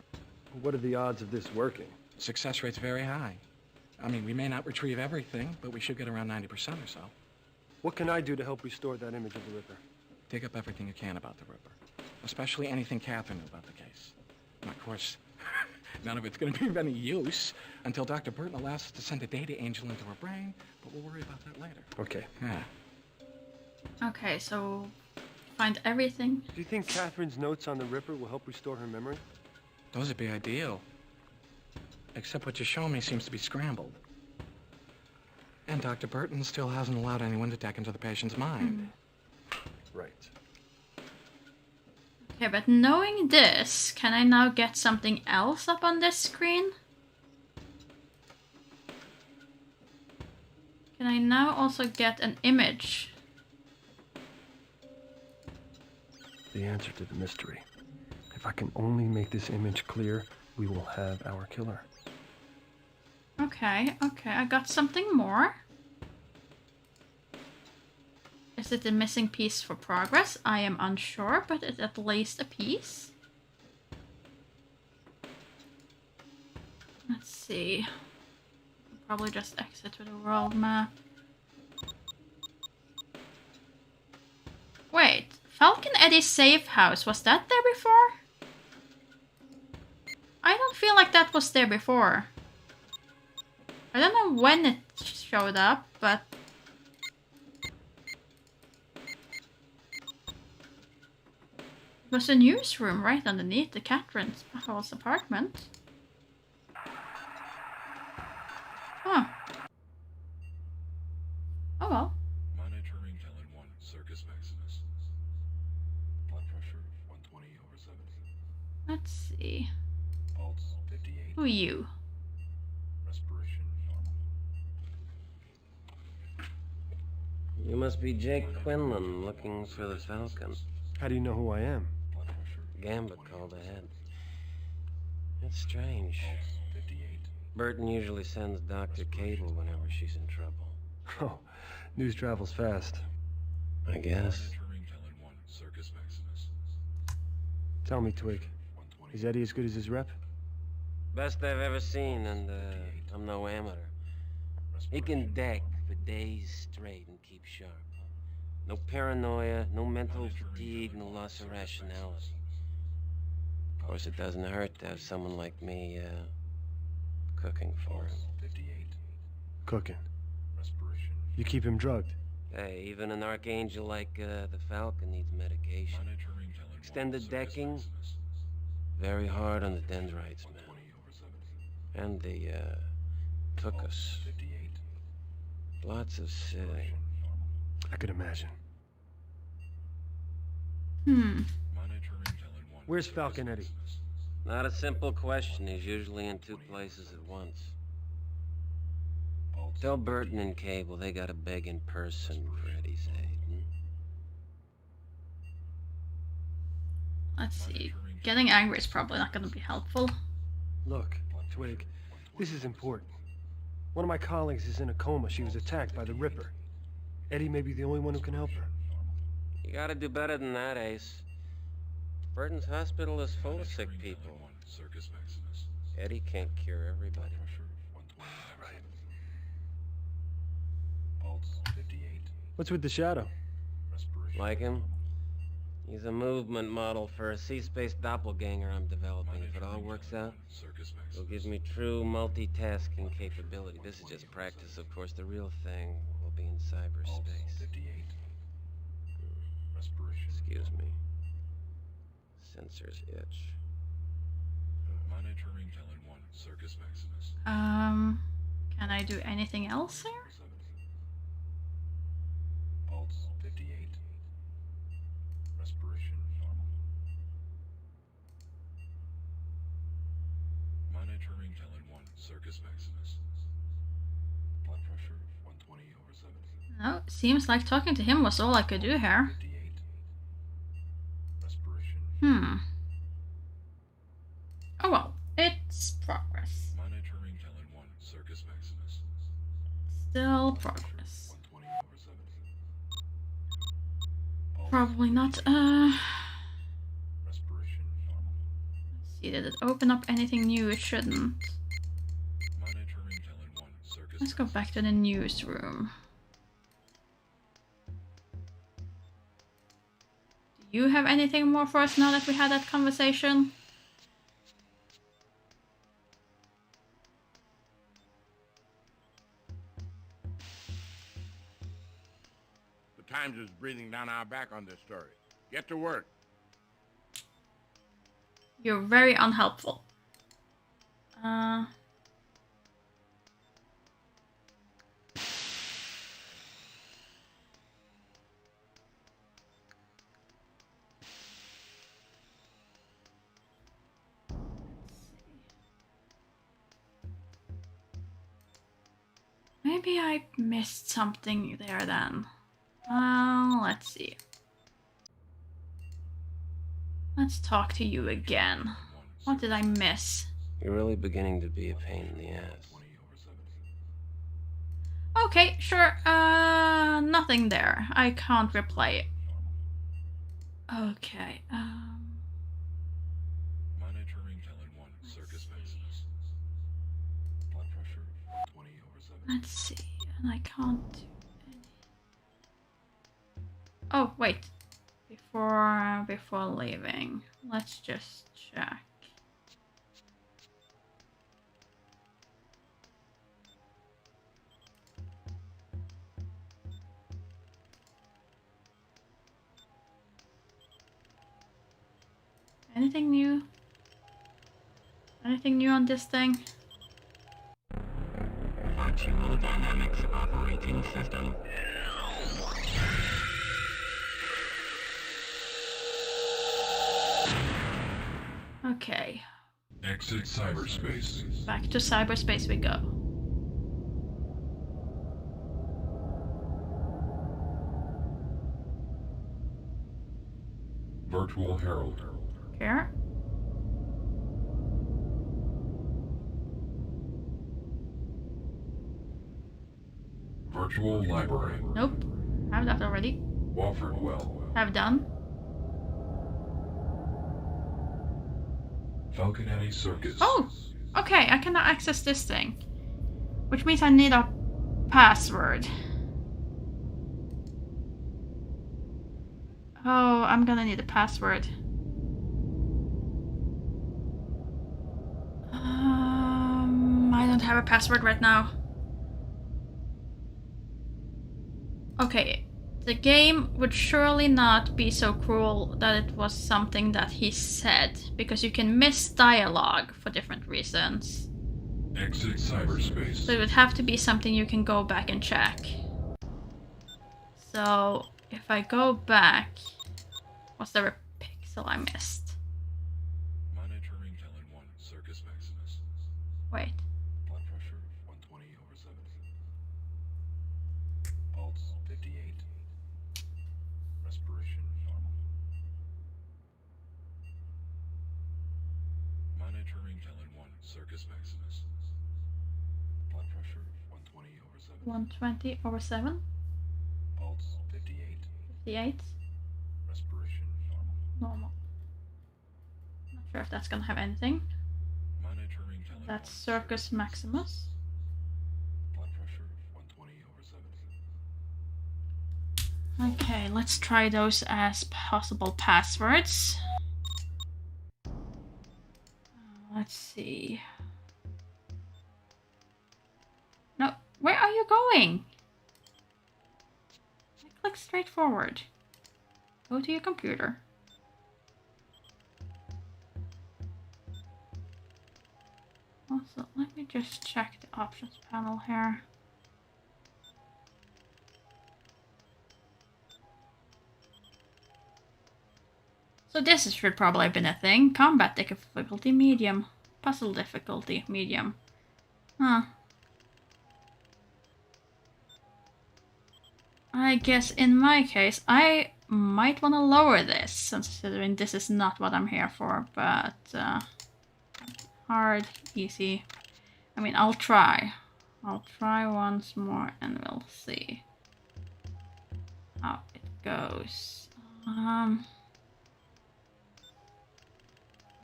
What are the odds of this working? Success rate's very high. I mean, we may not retrieve everything, but we should get around 90% or so. What can I do to help restore that image of the Ripper? Dig up everything you can about the Ripper, especially anything Catherine knew about the case. And of course, none of it's going to be of any use until Dr. Burton allows us to send a data angel into her brain, but we'll worry about that later. Okay. Yeah. Okay, so find everything. Do you think Catherine's notes on the Ripper will help restore her memory? Those would be ideal. Except what you show me seems to be scrambled. And Dr. Burton still hasn't allowed anyone to deck into the patient's mind. Right. Okay, but knowing this, can I now get something else up on this screen? Can I now also get an image? The answer to the mystery. If I can only make this image clear, we will have our killer. Okay, I got something more. Is it a missing piece for progress? I am unsure, but it's at least a piece. Let's see. Probably just exit to the world map. Wait, Falcon Eddie's safe house, was that there before? I don't feel like that was there before. I don't know when it showed up, but... It was a newsroom right underneath the Catherine's apartment. Huh. Oh well. Monitoring Helen 1, Circus Maximus. Blood pressure 120/70. Let's see. Pulse 58. Who are you? Respiration normal. You must be Jack Quinlan looking for the Falcon. How do you know who I am? Gambit called ahead. That's strange. Burton usually sends Dr. Cable whenever she's in trouble. Oh, news travels fast. I guess. Tell me, Twig, is Eddie as good as his rep? Best I've ever seen, and I'm no amateur. He can deck for days straight and keep sharp. No paranoia, no mental fatigue, no loss of rationality. Of course, it doesn't hurt to have someone like me, cooking for him. Cooking. You keep him drugged? Hey, even an archangel like the Falcon needs medication. Extended decking, very hard on the dendrites, man. And the tuchus. Lots of sitting. I could imagine. Where's Falcon Eddie? Not a simple question. He's usually in two places at once. Tell Burton and Cable they gotta beg in person for Eddie's aid. Let's see. Getting angry is probably not going to be helpful. Look, Twig, this is important. One of my colleagues is in a coma. She was attacked by the Ripper. Eddie may be the only one who can help her. You gotta do better than that, Ace. Burton's hospital is full of sick people. Eddie can't cure everybody. Right. What's with the Shadow? Like him? He's a movement model for a sea-space doppelganger I'm developing. If it all works out, it'll give me true multitasking capability. This is just practice, of course. The real thing will be in cyberspace. Excuse me. Sensors itch. Monitoring Helen 1, Circus Maximus. Can I do anything else here? Pulse 58. Respiration normal. Monitoring Helen 1, Circus Maximus. Blood pressure 120/70. No, seems like talking to him was all I could do here. Oh well, it's progress. Monitoring Helen 1, Circus Maximus. Still progress. Probably not, Let's see, did it open up anything new? It shouldn't. Let's go back to the newsroom. Do you have anything more for us now that we had that conversation? The Times is breathing down our back on this story. Get to work. You're very unhelpful. Maybe I missed something there then. Let's see. Let's talk to you again. What did I miss? You're really beginning to be a pain in the ass. Okay, sure. Nothing there. I can't replay it. Okay. Monitoring Helen 1, Circus Maximus. Blood pressure 20/7. Let's see. And I can't do any. Oh wait. Before leaving, let's just check. Anything new? Anything new on this thing? Functional dynamics operating system. Okay. Exit cyberspace. Back to cyberspace we go. Virtual Herald. Here. Virtual Library. Nope. Have that already. Wofford Well. Have done. Falconetti Circus. Oh! Okay, I cannot access this thing. Which means I need a password. Oh, I'm gonna need a password. I don't have a password right now. Okay, the game would surely not be so cruel that it was something that he said, because you can miss dialogue for different reasons. Exit cyberspace. So it would have to be something you can go back and check. So if I go back, was there a pixel I missed? Monitoring Helen 1, Circus Maximus. Wait. Blood pressure 120/70. Pulse 58. Respiration normal. Monitoring Helen 1, Circus Maximus. Blood pressure 120/70. 120/7? Pulse 58. 58? Respiration normal. Normal. Not sure if that's gonna have anything. Monitoring Helen. That's Circus Maximus. Blood pressure 120/70. Okay, let's try those as possible passwords. Let's see. No, where are you going? Click straight forward. Go to your computer. Also, let me just check the options panel here. So this should probably have been a thing. Combat difficulty, medium. Puzzle difficulty, medium. Huh. I guess in my case, I might want to lower this, considering this is not what I'm here for, but hard, easy. I mean, I'll try. I'll try once more and we'll see how it goes.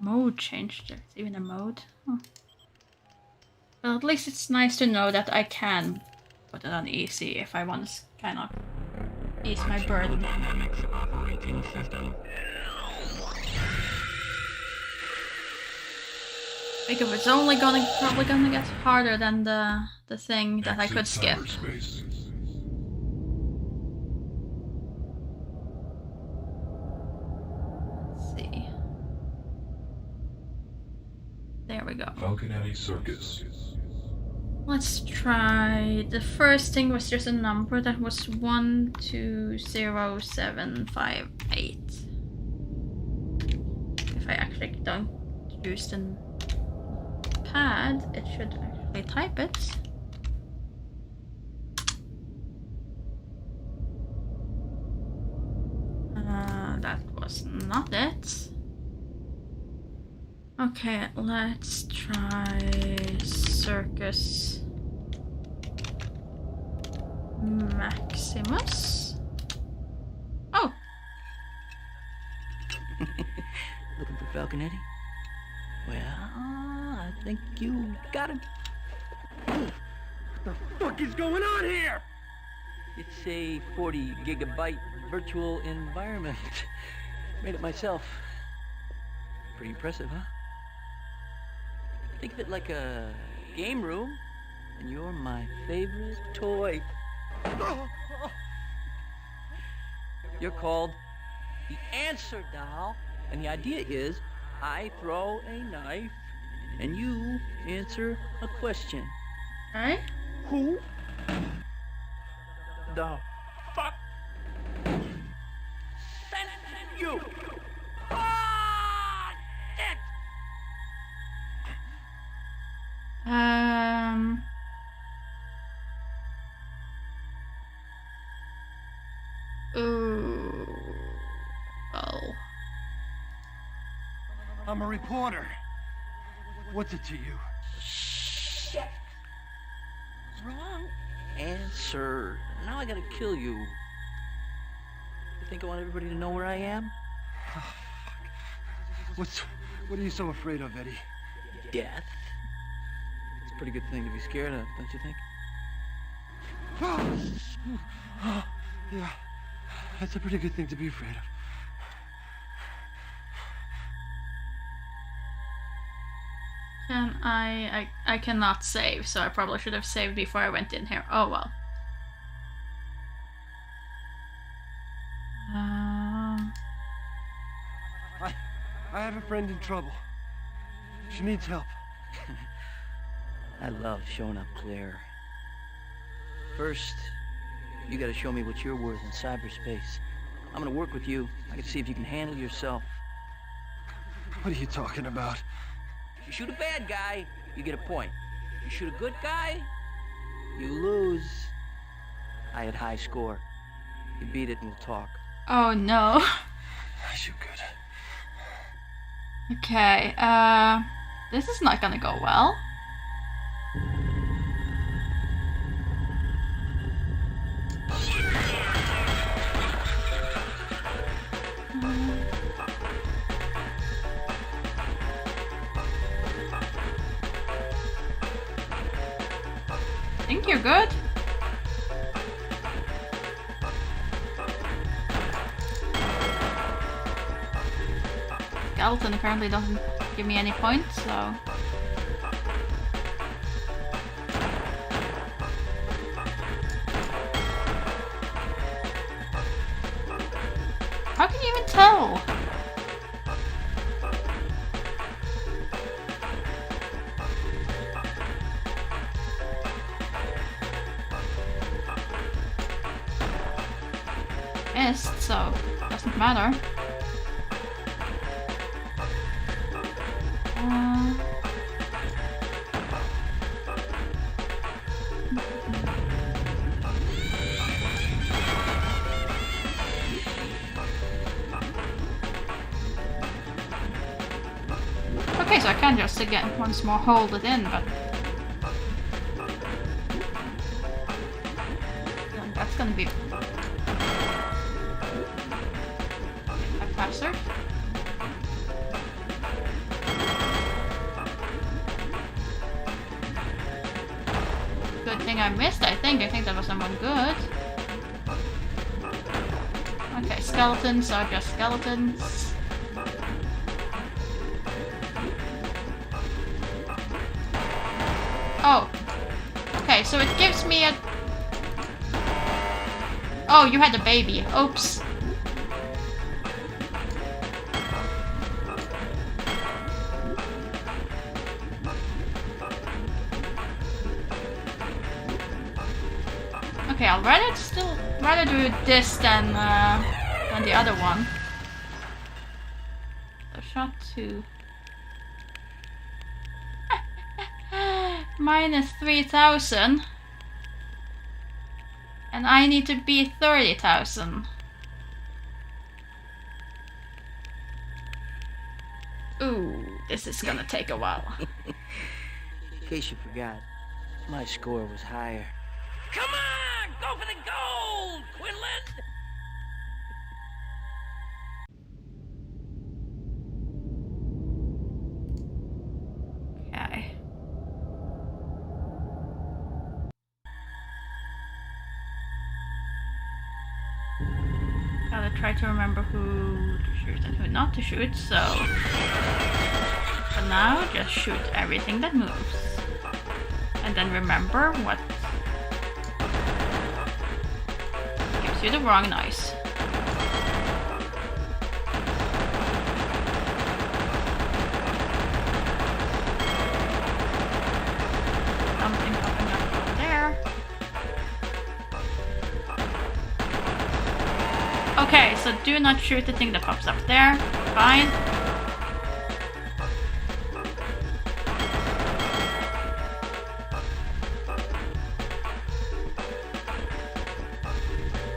Mode changed. There's even a mode. Huh. But at least it's nice to know that I can put it on easy if I want to kind of ease my burden. Dynamics operating system. Because it's only probably gonna get harder than the thing that I could skip. Cyberspace. Let's see. There we go. Falconetti Circus. Let's try. The first thing was just a number that was 120758. If I actually don't use the pad, it should actually type it. That was not it. Okay, let's try circus. Maximus? Oh. Looking for Falconetti? Well, I think you got him. What the fuck is going on here? It's a 40 gigabyte virtual environment. Made it myself. Pretty impressive, huh? Think of it like a game room, and you're my favorite toy. You're called the Answer Doll, and the idea is I throw a knife, and you answer a question. Alright. Who the fuck sent you? Ah, shit! Ooh. Oh. I'm a reporter. What's it to you? Shit! Wrong answer. Now I gotta kill you. You think I want everybody to know where I am? What are you so afraid of, Eddie? Death. It's a pretty good thing to be scared of, don't you think? Yeah, that's a pretty good thing to be afraid of. Can I cannot save, so I probably should have saved before I went in here. Oh well. I have a friend in trouble. She needs help. I love showing up clear. First, you gotta show me what you're worth in cyberspace. I'm gonna work with you. I can see if you can handle yourself. What are you talking about? If you shoot a bad guy, you get a point. You shoot a good guy, you lose. I had high score. You beat it and we'll talk. Oh no. I shoot good. Okay, this is not gonna go well. I think you're good. Skeleton apparently doesn't give me any points, so... How can you even tell? Missed, so doesn't matter. Okay, so I can just again once more hold it in, but that's gonna be a passer. Good thing I missed, I think. I think that was someone good. Okay, skeletons are just skeletons. Oh. Okay, so it gives me a... Oh, you had a baby. Oops. Okay, I'll rather do this than the other one. So shot 2. Minus 3,000. And I need to be 30,000. Ooh, this is gonna take a while. In case you forgot, my score was higher. Come on! Go for the gold, Quinlan! Okay. Gotta try to remember who to shoot and who not to shoot, so for now, just shoot everything that moves. And then remember what gives you the wrong noise. Something popping up over there. Okay, so do not shoot the thing that pops up there. Fine.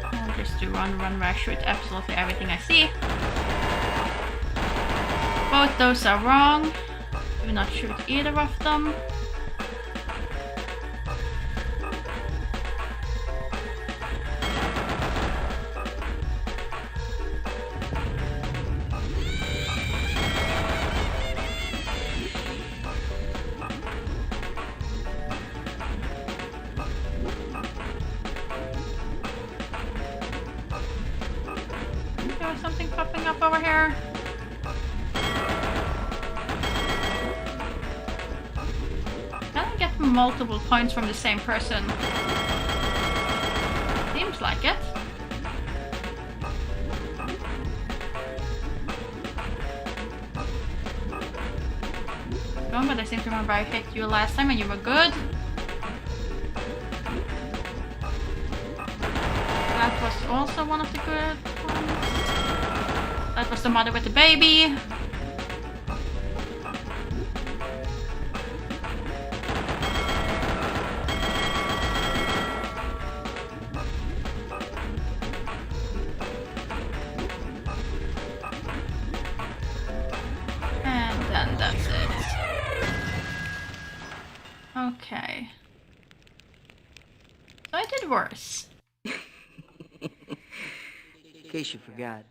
I'll just do run where I shoot absolutely everything I see. Both those are wrong. Do not shoot either of them. There's something popping up over here. Can I get multiple points from the same person? Seems like it. But I seem to remember I hit you last time and you were good. That was also one of the good ones. That was the mother with the baby. And then that's it. Okay. So I did worse. In case you forgot,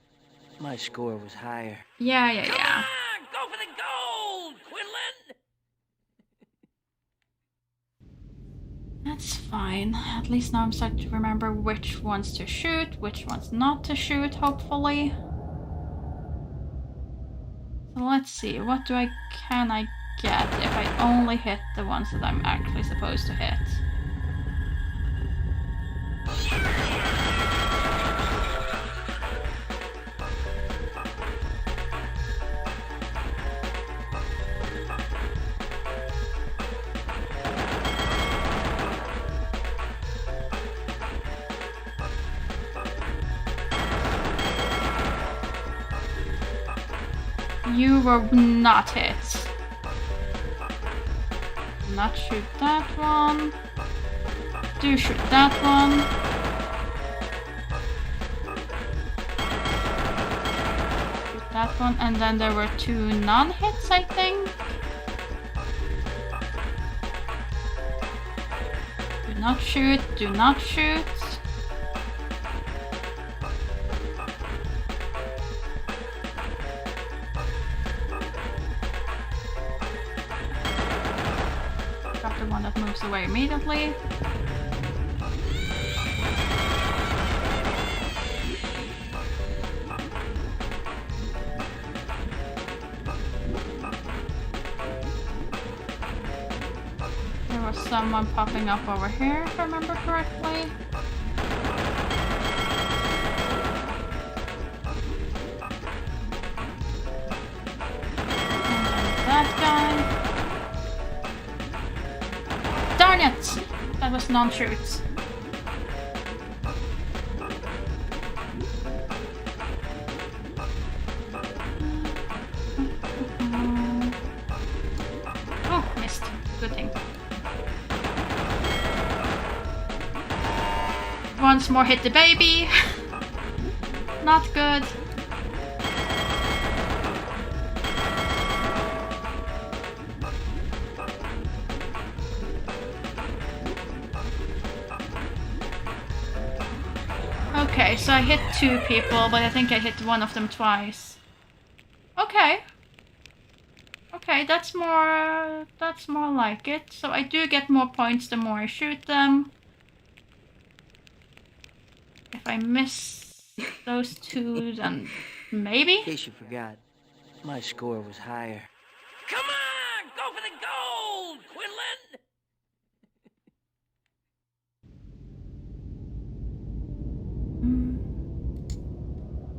my score was higher. Yeah. Go for the gold, Quinlan! That's fine. At least now I'm starting to remember which ones to shoot, which ones not to shoot, hopefully. So let's see, what can I get if I only hit the ones that I'm actually supposed to hit? You were not hit. Not shoot that one. Do shoot that one. Shoot that one. And then there were 2 non-hits, I think. Do not shoot. Do not shoot. Moves away immediately. There was someone popping up over here, if I remember correctly. And that guy. Darn it! That was non-shoots. Oh, missed. Good thing. Once more hit the baby. Not good. Okay, so I hit 2 people, but I think I hit one of them twice. Okay. Okay, that's more like it. So I do get more points the more I shoot them. If I miss those 2, then maybe? In case you forgot, my score was higher. Come on! Go for the gold, Quinlan!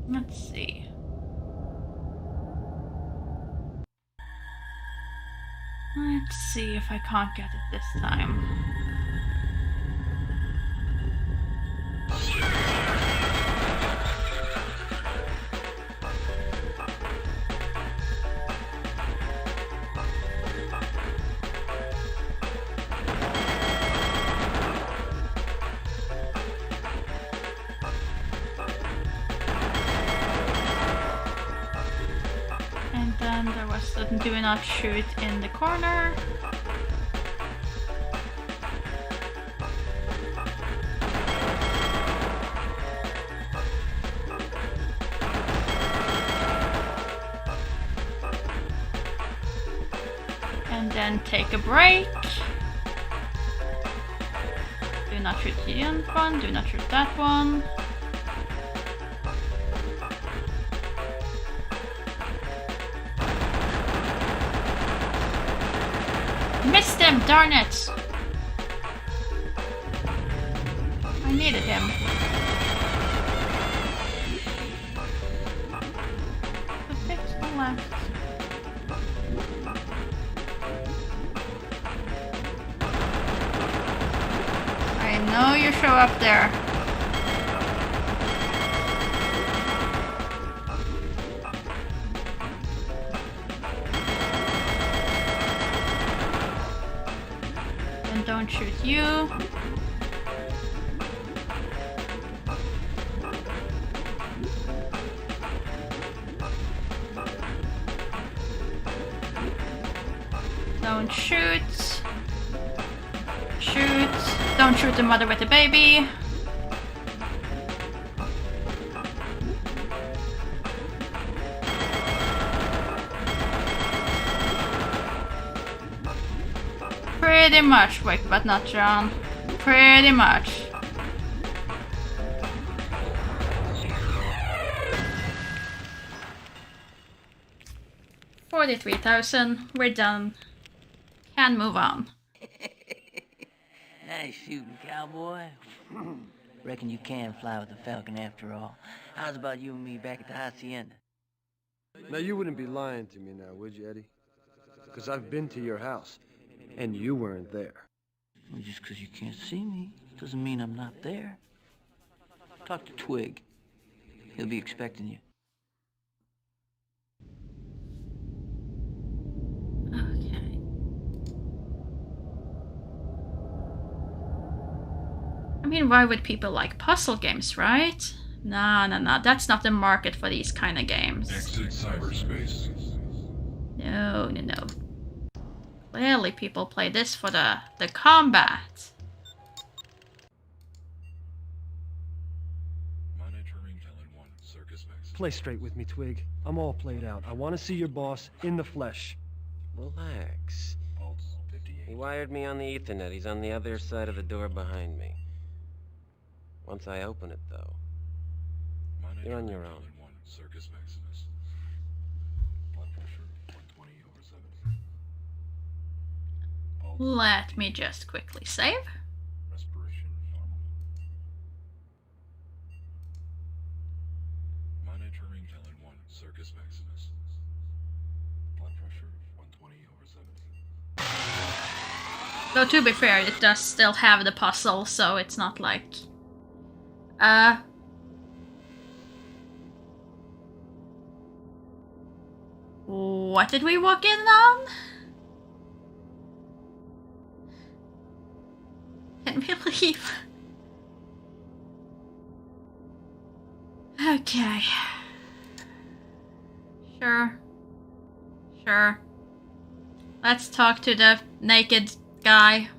Let's see. Let's see if I can't get it this time. And then there was the do not shoot in the corner. And then take a break. Do not shoot the end one, do not shoot that one. Missed him, darn it! I needed him. The fix the left. I know you show up there. And don't shoot you. Don't shoot. Shoot. Don't shoot the mother with the baby. Pretty much, wait, but not John. Pretty much. $43,000. We're done. Can move on. Nice shooting, cowboy. Reckon you can fly with the Falcon after all. How's about you and me back at the Hacienda? Now you wouldn't be lying to me now, would you, Eddie? Because I've been to your house, and you weren't there. Well, just because you can't see me doesn't mean I'm not there. Talk to Twig. He'll be expecting you. Okay. I mean, why would people like puzzle games, right? No. That's not the market for these kind of games. Exit cyberspace. No. Clearly people play this for the combat. Play straight with me, Twig. I'm all played out. I want to see your boss in the flesh. Relax. He wired me on the Ethernet. He's on the other side of the door behind me. Once I open it, though, you're on your own. Let me just quickly save. Respiration normal. Monitoring Helen 1, Circus Maximus. Blood pressure 120/70. Though to be fair, it does still have the puzzle, so it's not like... What did we walk in on? Can we leave? Okay. Sure. Let's talk to the naked guy.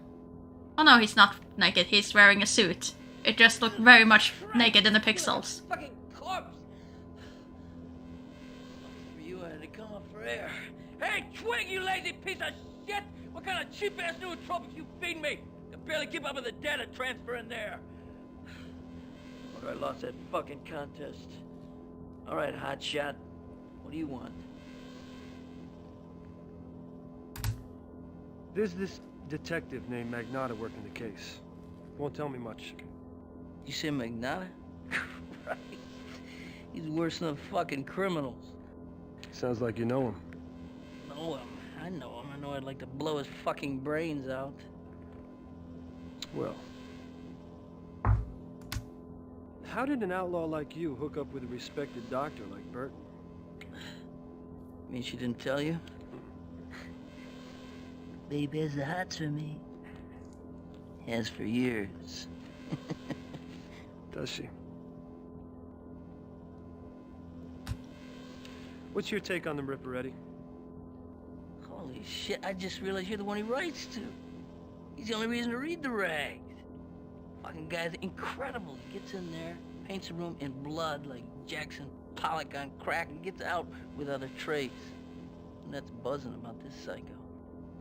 Oh no, he's not naked, he's wearing a suit. It just looked very much naked in the pixels. Fucking corpse! For you, I had to come up for air. Hey, Twig, you lazy piece of shit! What kind of cheap-ass nootropics you feed me? I barely keep up with the data transfer in there. Wonder I lost that fucking contest. All right, hotshot. What do you want? There's this detective named Magnata working the case. Won't tell me much. You say Magnata? Christ. He's worse than fucking criminals. Sounds like you know him. Know him. I know him. I know I'd like to blow his fucking brains out. Well, how did an outlaw like you hook up with a respected doctor like Burton? Mean she didn't tell you? Babe has the hots for me. Has for years. Does she? What's your take on the Ripper, Eddie? Holy shit, I just realized you're the one he writes to. He's the only reason to read the rags. Fucking guy's incredible. He gets in there, paints a room in blood like Jackson Pollock on crack, and gets out with other traits. And that's buzzing about this psycho.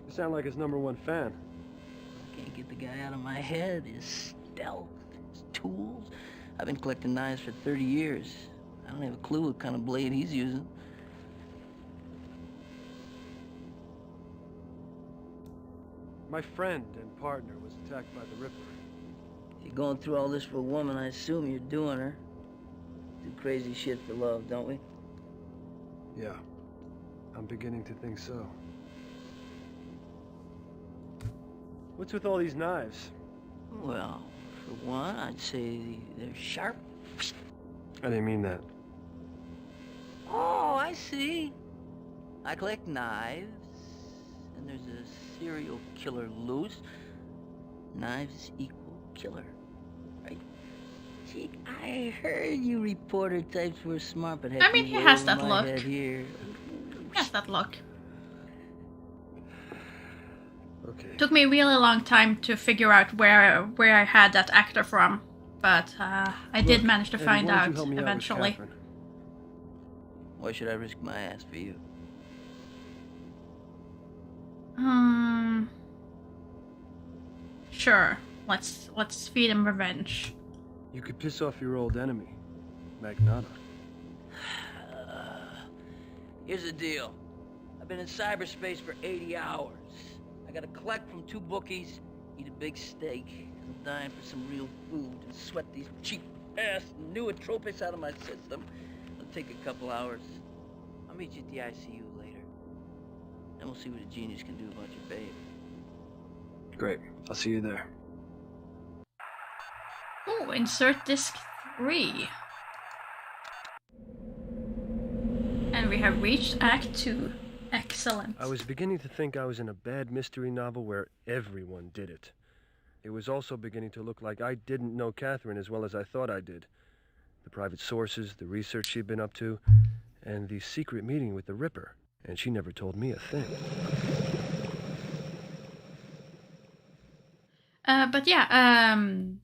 You sound like his #1 fan. I can't get the guy out of my head. His stealth, his tools. I've been collecting knives for 30 years. I don't have a clue what kind of blade he's using. My friend and partner was attacked by the Ripper. If you're going through all this for a woman, I assume you're doing her. Do crazy shit for love, don't we? Yeah, I'm beginning to think so. What's with all these knives? Well, for one, I'd say they're sharp. I didn't mean that. Oh, I see. I collect knives, and there's a serial killer loose. Knives equal killer, right? Gee, I heard you reporter types were smart, but I mean, he has that look. Here. He has that look. Okay. Took me a really long time to figure out where I had that actor from, but I did manage to Eddie, find why don't out you help me with eventually. Catherine? Why should I risk my ass for you? Sure. Let's feed him revenge. You could piss off your old enemy, Magnata. Here's the deal. I've been in cyberspace for 80 hours. I gotta collect from 2 bookies, eat a big steak, I'm dying for some real food, and sweat these cheap-ass nootropics out of my system. It'll take a couple hours. I'll meet you at the ICU later. Then we'll see what a genius can do about your babe. Great. I'll see you there. Oh, insert disc 3. And we have reached Act 2. Excellent. I was beginning to think I was in a bad mystery novel where everyone did it. It was also beginning to look like I didn't know Catherine as well as I thought I did. The private sources, the research she'd been up to, and the secret meeting with the Ripper. And she never told me a thing. But yeah,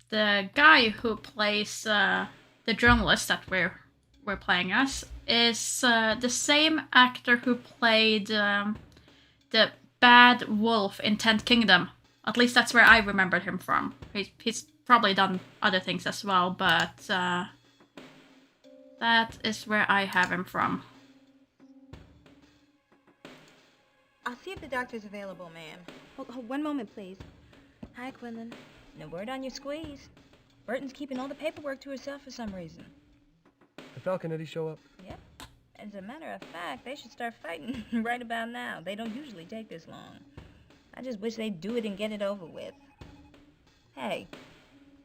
the guy who plays the journalist that we're playing as is the same actor who played the bad wolf in 10th Kingdom. At least that's where I remembered him from. He's probably done other things as well, but that is where I have him from. I'll see if the doctor's available, ma'am. Hold one moment, please. Hi, Quinlan. No word on your squeeze. Burton's keeping all the paperwork to herself for some reason. The Falconetti show up? Yep. As a matter of fact, they should start fighting right about now. They don't usually take this long. I just wish they'd do it and get it over with. Hey,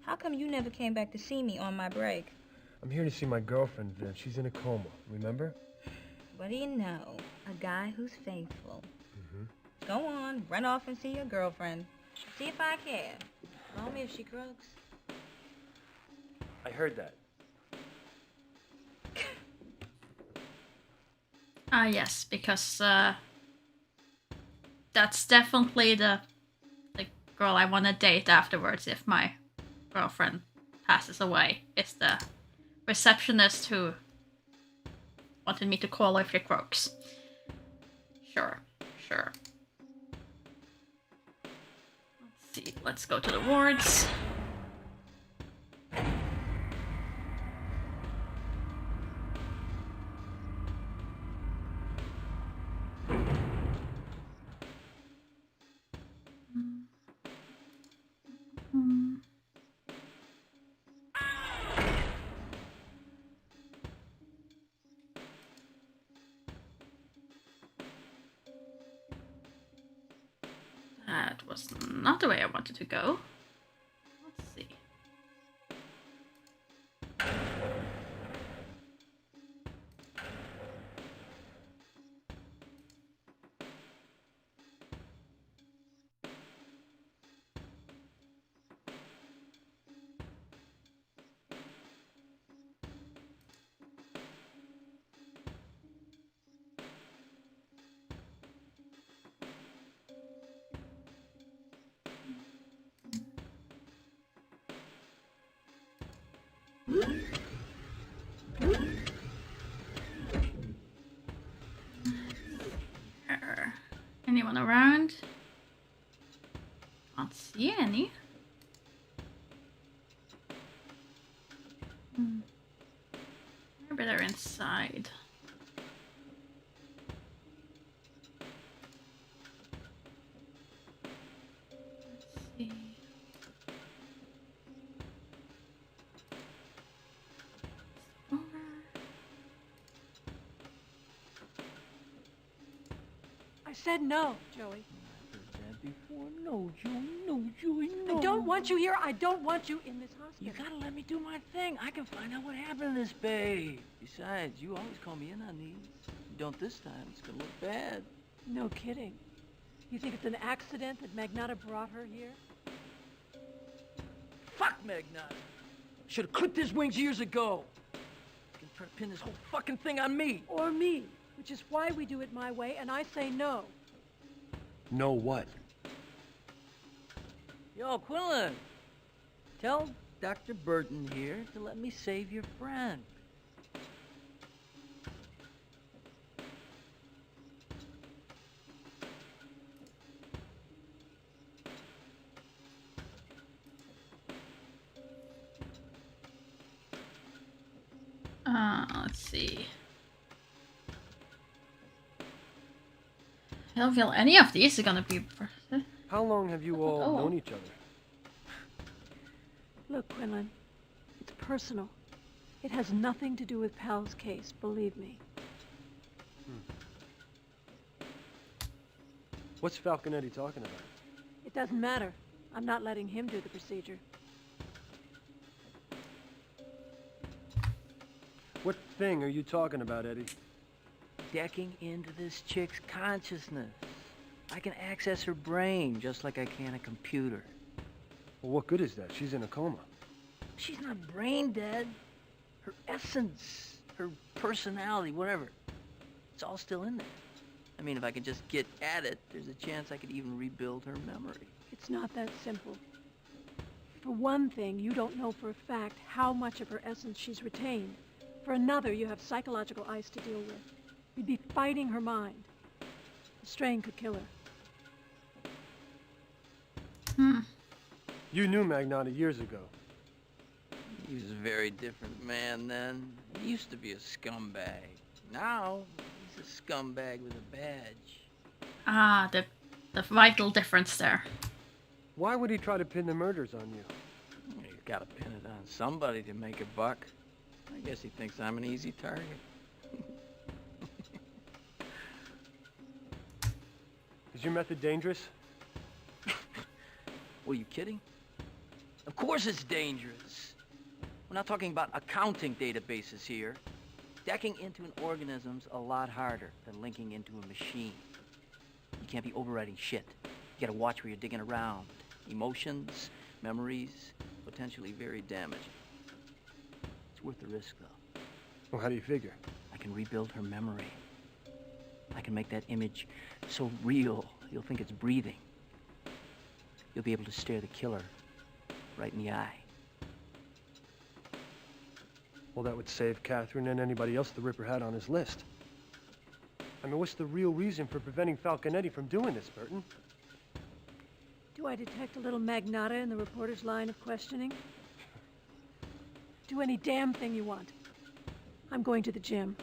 how come you never came back to see me on my break? I'm here to see my girlfriend, Viv. She's in a coma, remember? What do you know? A guy who's faithful. Go on, run off and see your girlfriend. See if I care. Call me if she croaks. I heard that. Yes, because that's definitely the girl I want to date afterwards if my girlfriend passes away. It's the receptionist who wanted me to call if it croaks. Sure. Let's see, let's go to the wards. That was not the way I wanted to go. Let's see. Anyone around? Can't see any. Maybe they're inside. Let's see. I said no, Joey. That before. No, Joey, no. I don't want you here. I don't want you in this hospital. You gotta let me do my thing. I can find out what happened to this babe. Besides, you always call me in on these. You don't this time. It's gonna look bad. No kidding. You think it's an accident that Magnata brought her here? Fuck Magnata. Should have clipped his wings years ago. He's gonna try to pin this whole fucking thing on me. Or me, which is why we do it my way, and I say no. No what? Yo, Quinlan. Tell Dr. Burton here to let me save your friend. Let's see. I don't feel any of these are gonna be. How long have you all known each other? Look, Quinlan, it's personal. It has nothing to do with Pal's case, believe me. What's Falconetti talking about? It doesn't matter. I'm not letting him do the procedure. What thing are you talking about, Eddie? Decking into this chick's consciousness. I can access her brain just like I can a computer. Well, what good is that? She's in a coma. She's not brain dead. Her essence, her personality, whatever. It's all still in there. I mean, if I could just get at it, there's a chance I could even rebuild her memory. It's not that simple. For one thing, you don't know for a fact how much of her essence she's retained. For another, you have psychological ice to deal with. You'd be fighting her mind. The strain could kill her. You knew Magnata years ago. He was a very different man then. He used to be a scumbag. Now, he's a scumbag with a badge. Ah, the vital difference there. Why would he try to pin the murders on you? You gotta pin it on somebody to make a buck. I guess he thinks I'm an easy target. Is your method dangerous? Were you kidding? Of course it's dangerous. We're not talking about accounting databases here. Decking into an organism's a lot harder than linking into a machine. You can't be overwriting shit. You gotta watch where you're digging around. Emotions, memories, potentially very damaging. It's worth the risk, though. Well, how do you figure? I can rebuild her memory. I can make that image so real, you'll think it's breathing. You'll be able to stare the killer right in the eye. Well, that would save Catherine and anybody else the Ripper had on his list. I mean, what's the real reason for preventing Falconetti from doing this, Burton? Do I detect a little magnata in the reporter's line of questioning? Do any damn thing you want. I'm going to the gym.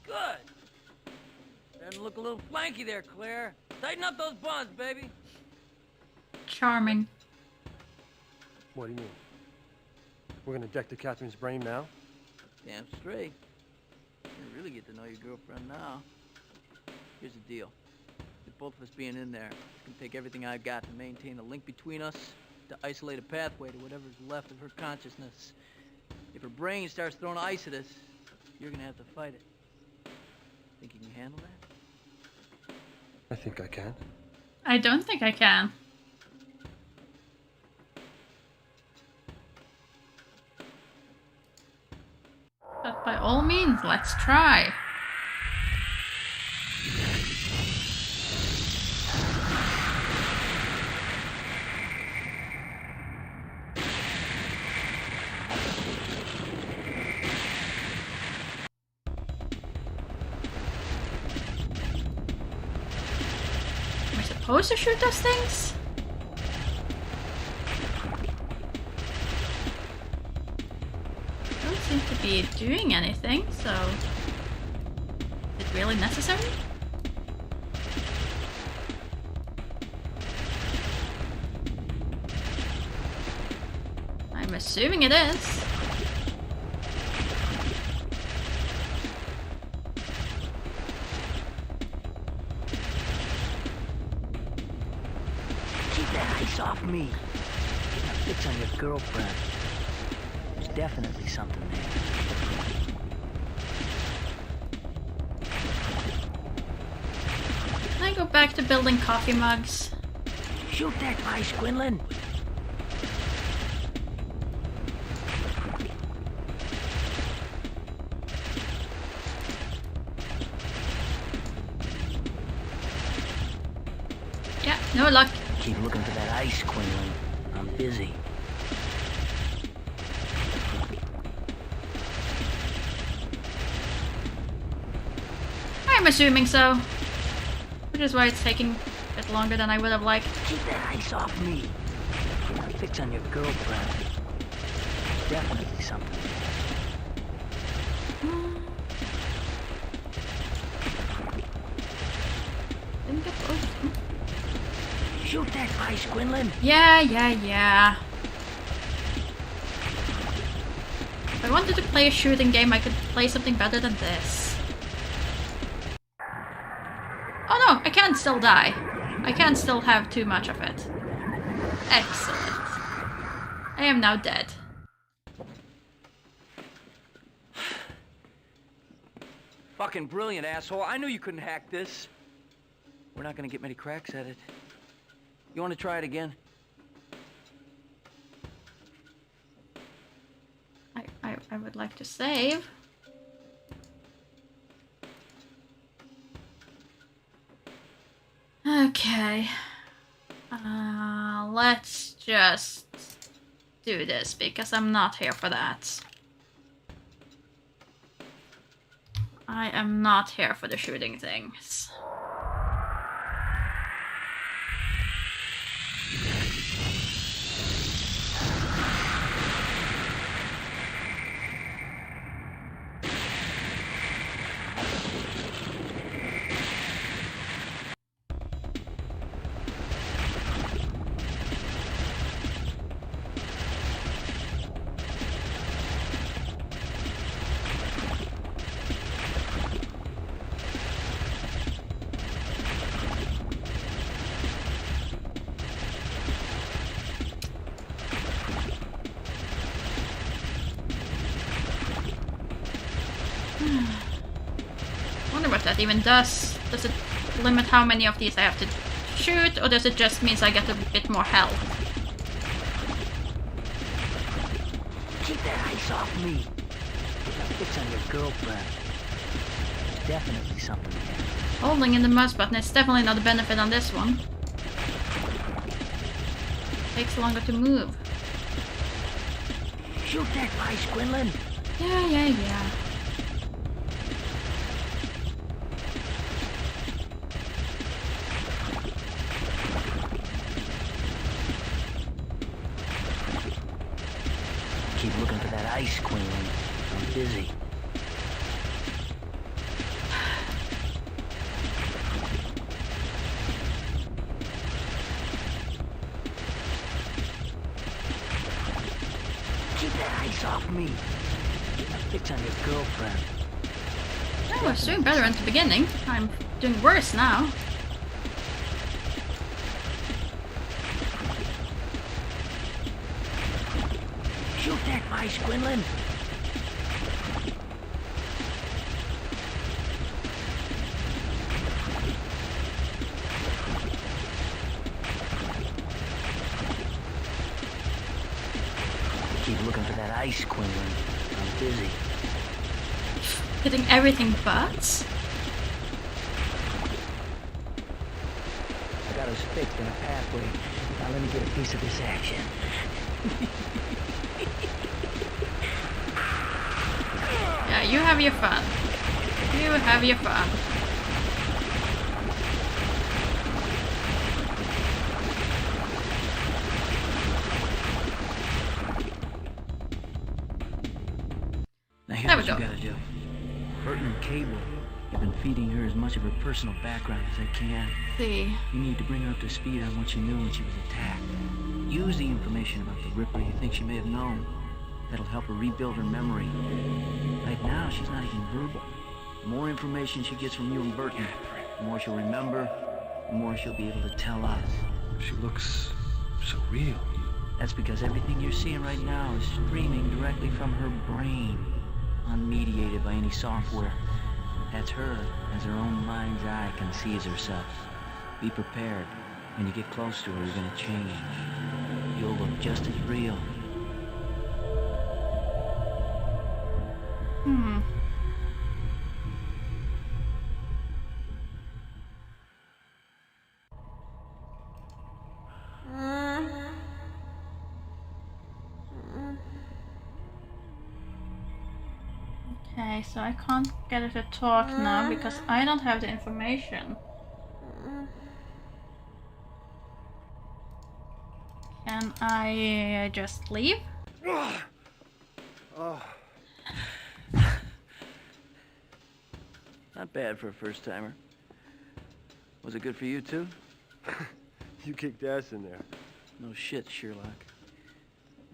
Good. Starting to look a little flanky there, Claire. Tighten up those buns, baby. Charming. What do you mean? We're gonna deck to Catherine's brain now? Damn straight. You can really get to know your girlfriend now. Here's the deal. With both of us being in there, it's gonna take everything I've got to maintain a link between us, to isolate a pathway to whatever's left of her consciousness. If her brain starts throwing ice at us, you're gonna have to fight it. Think you can handle that? I think I can. I don't think I can. But by all means, let's try. Am I supposed to shoot those things? Don't seem to be doing anything, so is it really necessary? I'm assuming it is. Keep that ice off me. Get my fix on your girlfriend. There's definitely something there. Can I go back to building coffee mugs? Shoot that ice, Quinlan. Yeah, no luck. Keep looking for that ice, Quinlan. I'm busy. I'm assuming so. Which is why it's taking a bit longer than I would have liked. Keep that ice off me. Get my fix on your girlfriend. There's definitely something. Didn't get both. Shoot that ice, Quinlan. Yeah. If I wanted to play a shooting game, I could play something better than this. Oh no, I can still die. I can still have too much of it. Excellent. I am now dead. Fucking brilliant, asshole. I knew you couldn't hack this. We're not gonna get many cracks at it. You wanna try it again? I would like to save. Okay. Let's just do this because I'm not here for that. I am not here for the shooting things. Wonder what that even does. Does it limit how many of these I have to shoot, or does it just mean I get a bit more health? Keep that ice off me. Get my fix on your girlfriend. There's definitely something there. Holding in the mouse button is definitely not a benefit on this one. Takes longer to move. Shoot that vice, Quinlan. Yeah. Keep looking for that ice, Quinlan. I'm busy. Keep that ice off me. Get my fix on your girlfriend. I was doing better at the beginning. I'm doing worse now. Shoot that vice, Quinlan. Keep looking for that ice, Quinlan. I'm busy. Hitting everything but. I got us fixed in a pathway. Now let me get a piece of this action. Yeah, you have your fun. You have your fun. Now here's There we what you go. gotta do. Burton and Cable, I've been feeding her as much of her personal background as I can. See. You need to bring her up to speed on what she knew when she was attacked. Use the information about the Ripper you think she may have known. That'll help her rebuild her memory. Right now, she's not even verbal. The more information she gets from you and Burton, the more she'll remember, the more she'll be able to tell us. She looks so real. That's because everything you're seeing right now is streaming directly from her brain, unmediated by any software. That's her, as her own mind's eye conceives herself. Be prepared. When you get close to her, you're gonna change. You'll look just as real. Okay, so I can't get it to talk now because I don't have the information. Can I just leave? Not bad for a first-timer. Was it good for you, too? You kicked ass in there. No shit, Sherlock.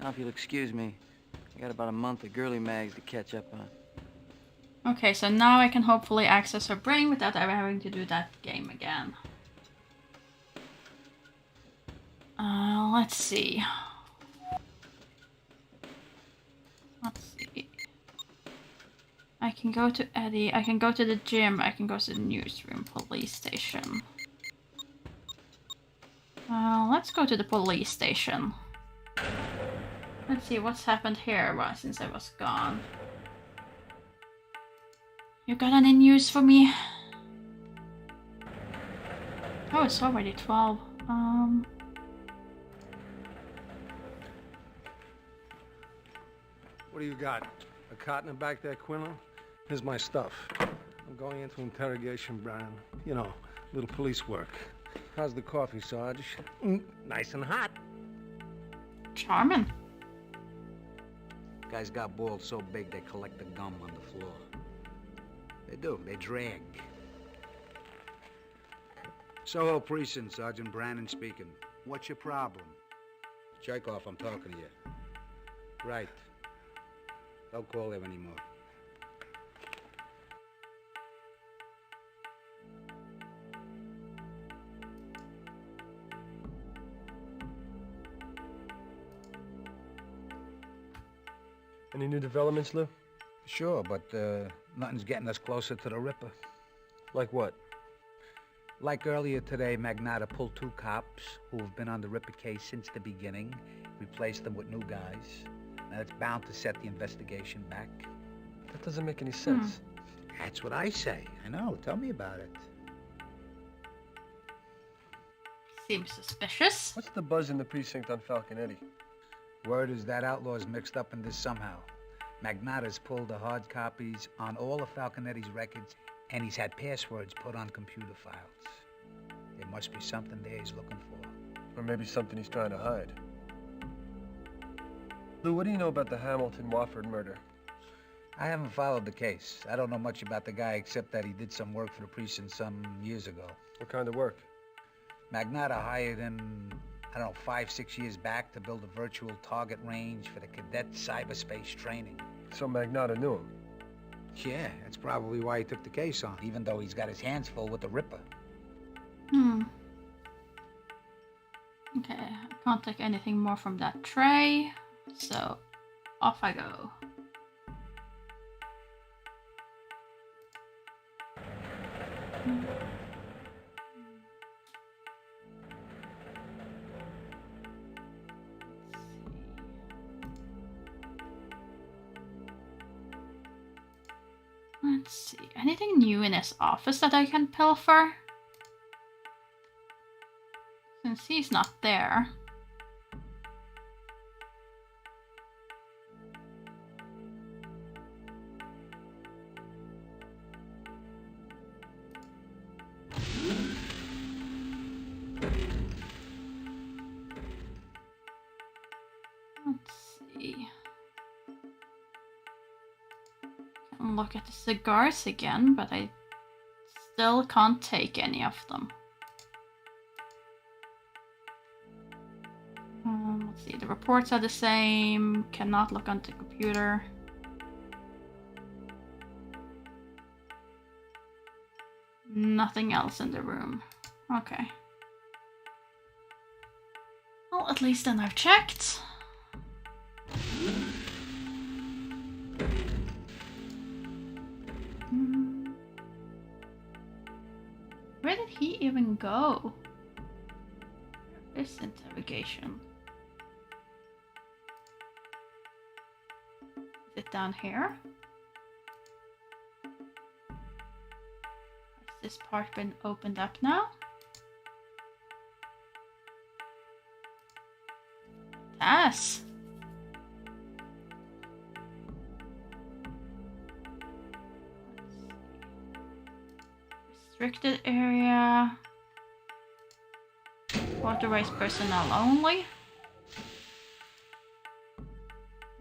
Now, if you'll excuse me, I got about a month of girly mags to catch up on. Okay, so now I can hopefully access her brain without ever having to do that game again. Let's see. I can go to Eddie, I can go to the gym, I can go to the newsroom, police station. Let's go to the police station. Let's see what's happened here since I was gone. You got any news for me? Oh, it's already 12. What do you got? A cot in the back there, Quinlan? Here's my stuff. I'm going into interrogation, Brian. You know, little police work. How's the coffee, Sarge? Nice and hot. Charmin'. Guys got balls so big they collect the gum on the floor. They do, they drag. Soho Precinct, Sergeant Brannon speaking. What's your problem? Chekhov, I'm talking to you. Right. Don't call him anymore. Any new developments, Lou? Sure, but nothing's getting us closer to the Ripper. Like what? Like earlier today, Magnata pulled 2 cops who've been on the Ripper case since the beginning, replaced them with new guys. Now it's bound to set the investigation back. That doesn't make any sense. That's what I say. I know. Tell me about it. Seems suspicious. What's the buzz in the precinct on Falcon Eddie? Word is that outlaw's mixed up in this somehow. Magnata's pulled the hard copies on all of Falconetti's records, and he's had passwords put on computer files. There must be something there he's looking for. Or maybe something he's trying to hide. Lou, what do you know about the Hamilton-Wofford murder? I haven't followed the case. I don't know much about the guy except that he did some work for the precinct some years ago. What kind of work? Magnata hired him, I don't know, 5-6 years back to build a virtual target range for the cadet cyberspace training. So Magnata knew him? Yeah, that's probably why he took the case on, even though he's got his hands full with the Ripper. Okay, I can't take anything more from that tray, so off I go. Let's see, anything new in his office that I can pilfer? Since he's not there. Let's see. Can look at the cigars again, but I still can't take any of them. Let's see, the reports are the same. Cannot look on the computer. Nothing else in the room. Okay. Well, at least then I've checked. Where did he even go? This interrogation. Is it down here? Has this part been opened up now? It has. Restricted area. Authorized personnel only.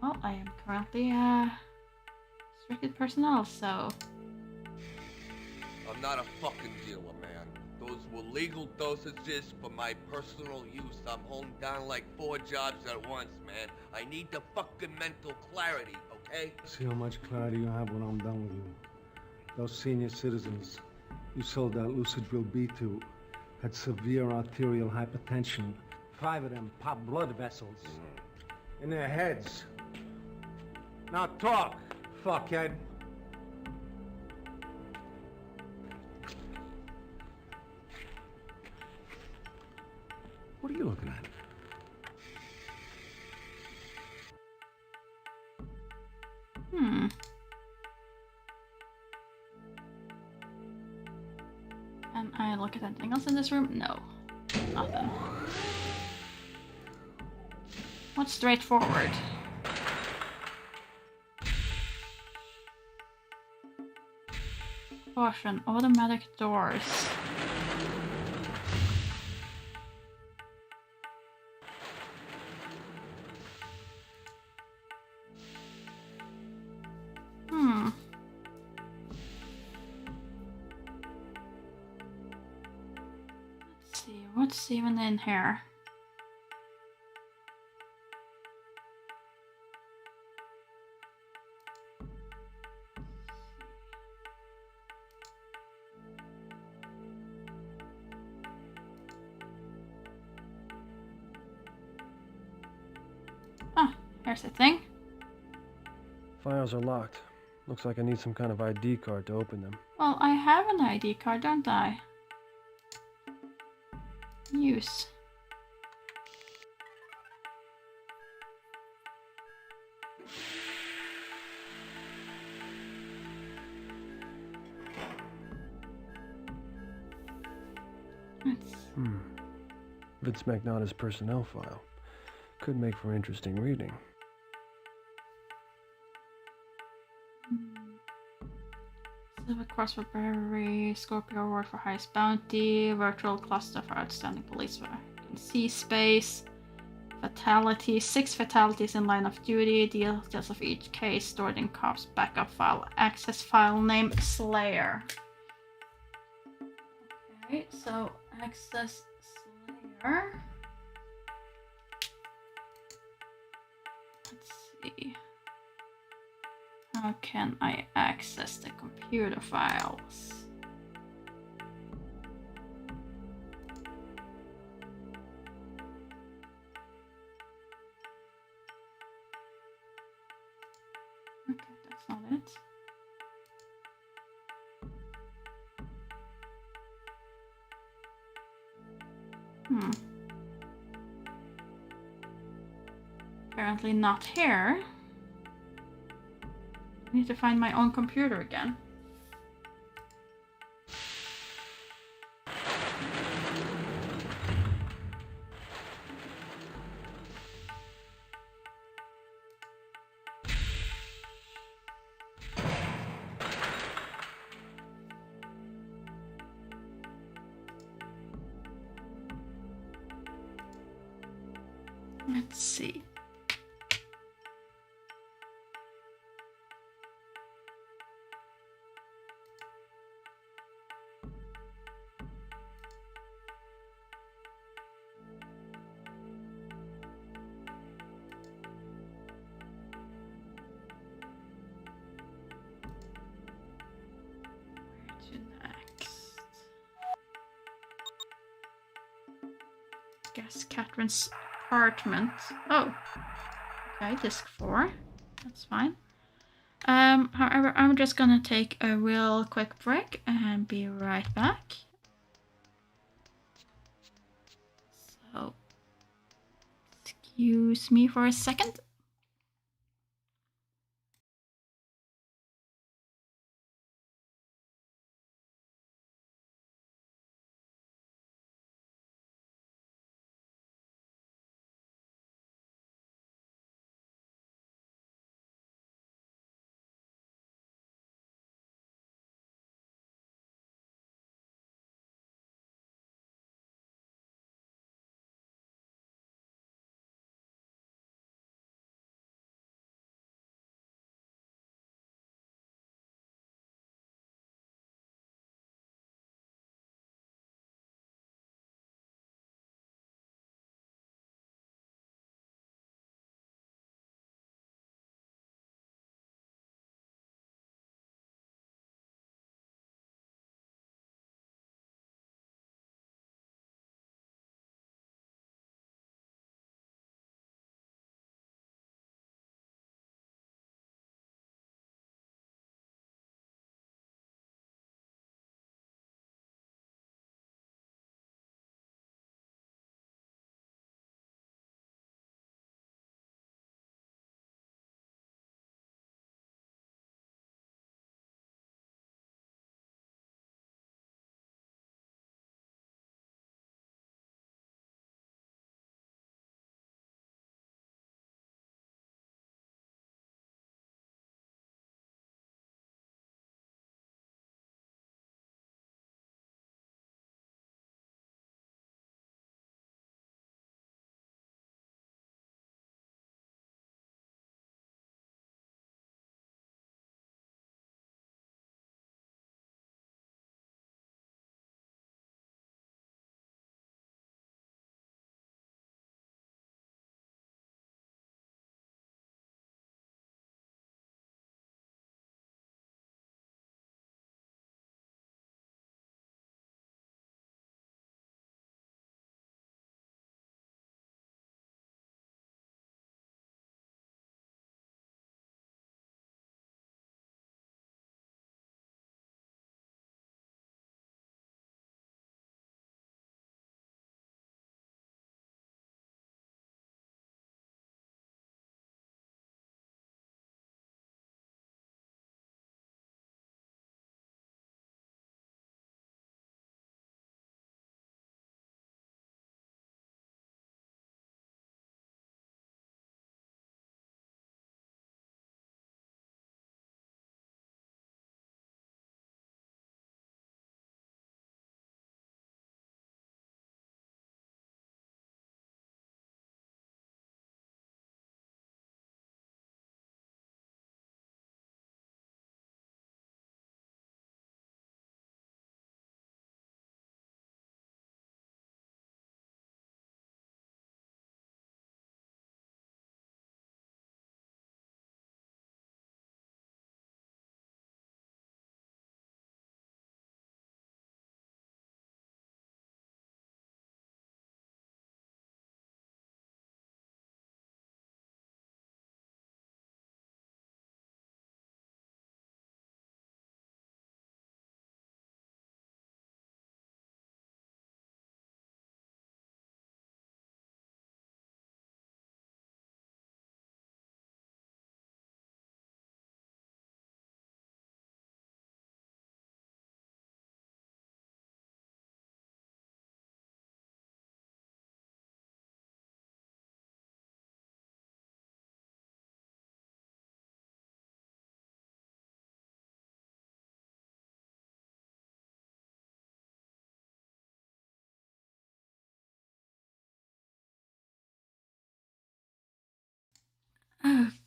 Well, I am currently restricted personnel, so. I'm not a fucking dealer, man. Those were legal dosages for my personal use. I'm holding down like 4 jobs at once, man. I need the fucking mental clarity, okay? See how much clarity you have when I'm done with you. Those senior citizens you sold that Lucidrill B to had severe arterial hypertension. 5 of them popped blood vessels in their heads. Now talk, fuckhead. What are you looking at? Can I look at anything else in this room? No. Nothing. What's straightforward? Caution, automatic doors. Let's see, what's even in here? Ah, here's the thing. Files are locked. Looks like I need some kind of ID card to open them. Well, I have an ID card, don't I? Use. Vince Magnata's personnel file. Could make for interesting reading. Silver Cross for Bravery, Scorpio Award for Highest Bounty, Virtual Cluster for Outstanding Police Work in Sea Space, Fatality, 6 fatalities in line of duty, details of each case stored in COPS backup file, access file name Slayer. Okay, so access Slayer. Let's see. How can I access the computer files? Okay, that's not it. Apparently not here. I need to find my own computer again. Let's see. Guess Catherine's apartment. Oh, okay, disc 4. That's fine. However, I'm just gonna take a real quick break and be right back. So, excuse me for a second.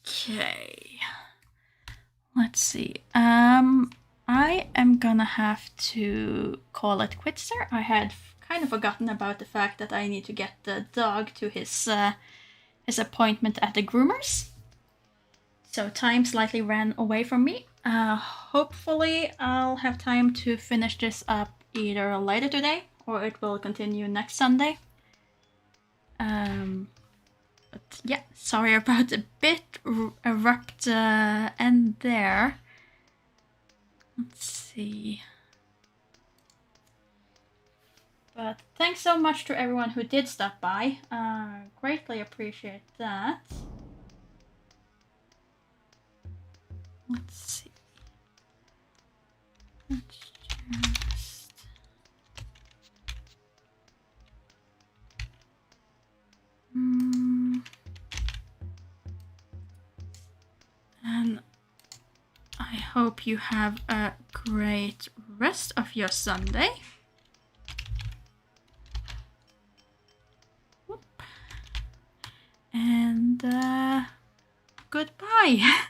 Okay. Let's see. I am gonna have to call it quits there. I had kind of forgotten about the fact that I need to get the dog to his appointment at the groomers. So time slightly ran away from me. Hopefully I'll have time to finish this up either later today or it will continue next Sunday. But yeah, sorry about a bit abrupt end there. Let's see. But thanks so much to everyone who did stop by. Greatly appreciate that. Let's see. Let's just... And I hope you have a great rest of your Sunday. And goodbye.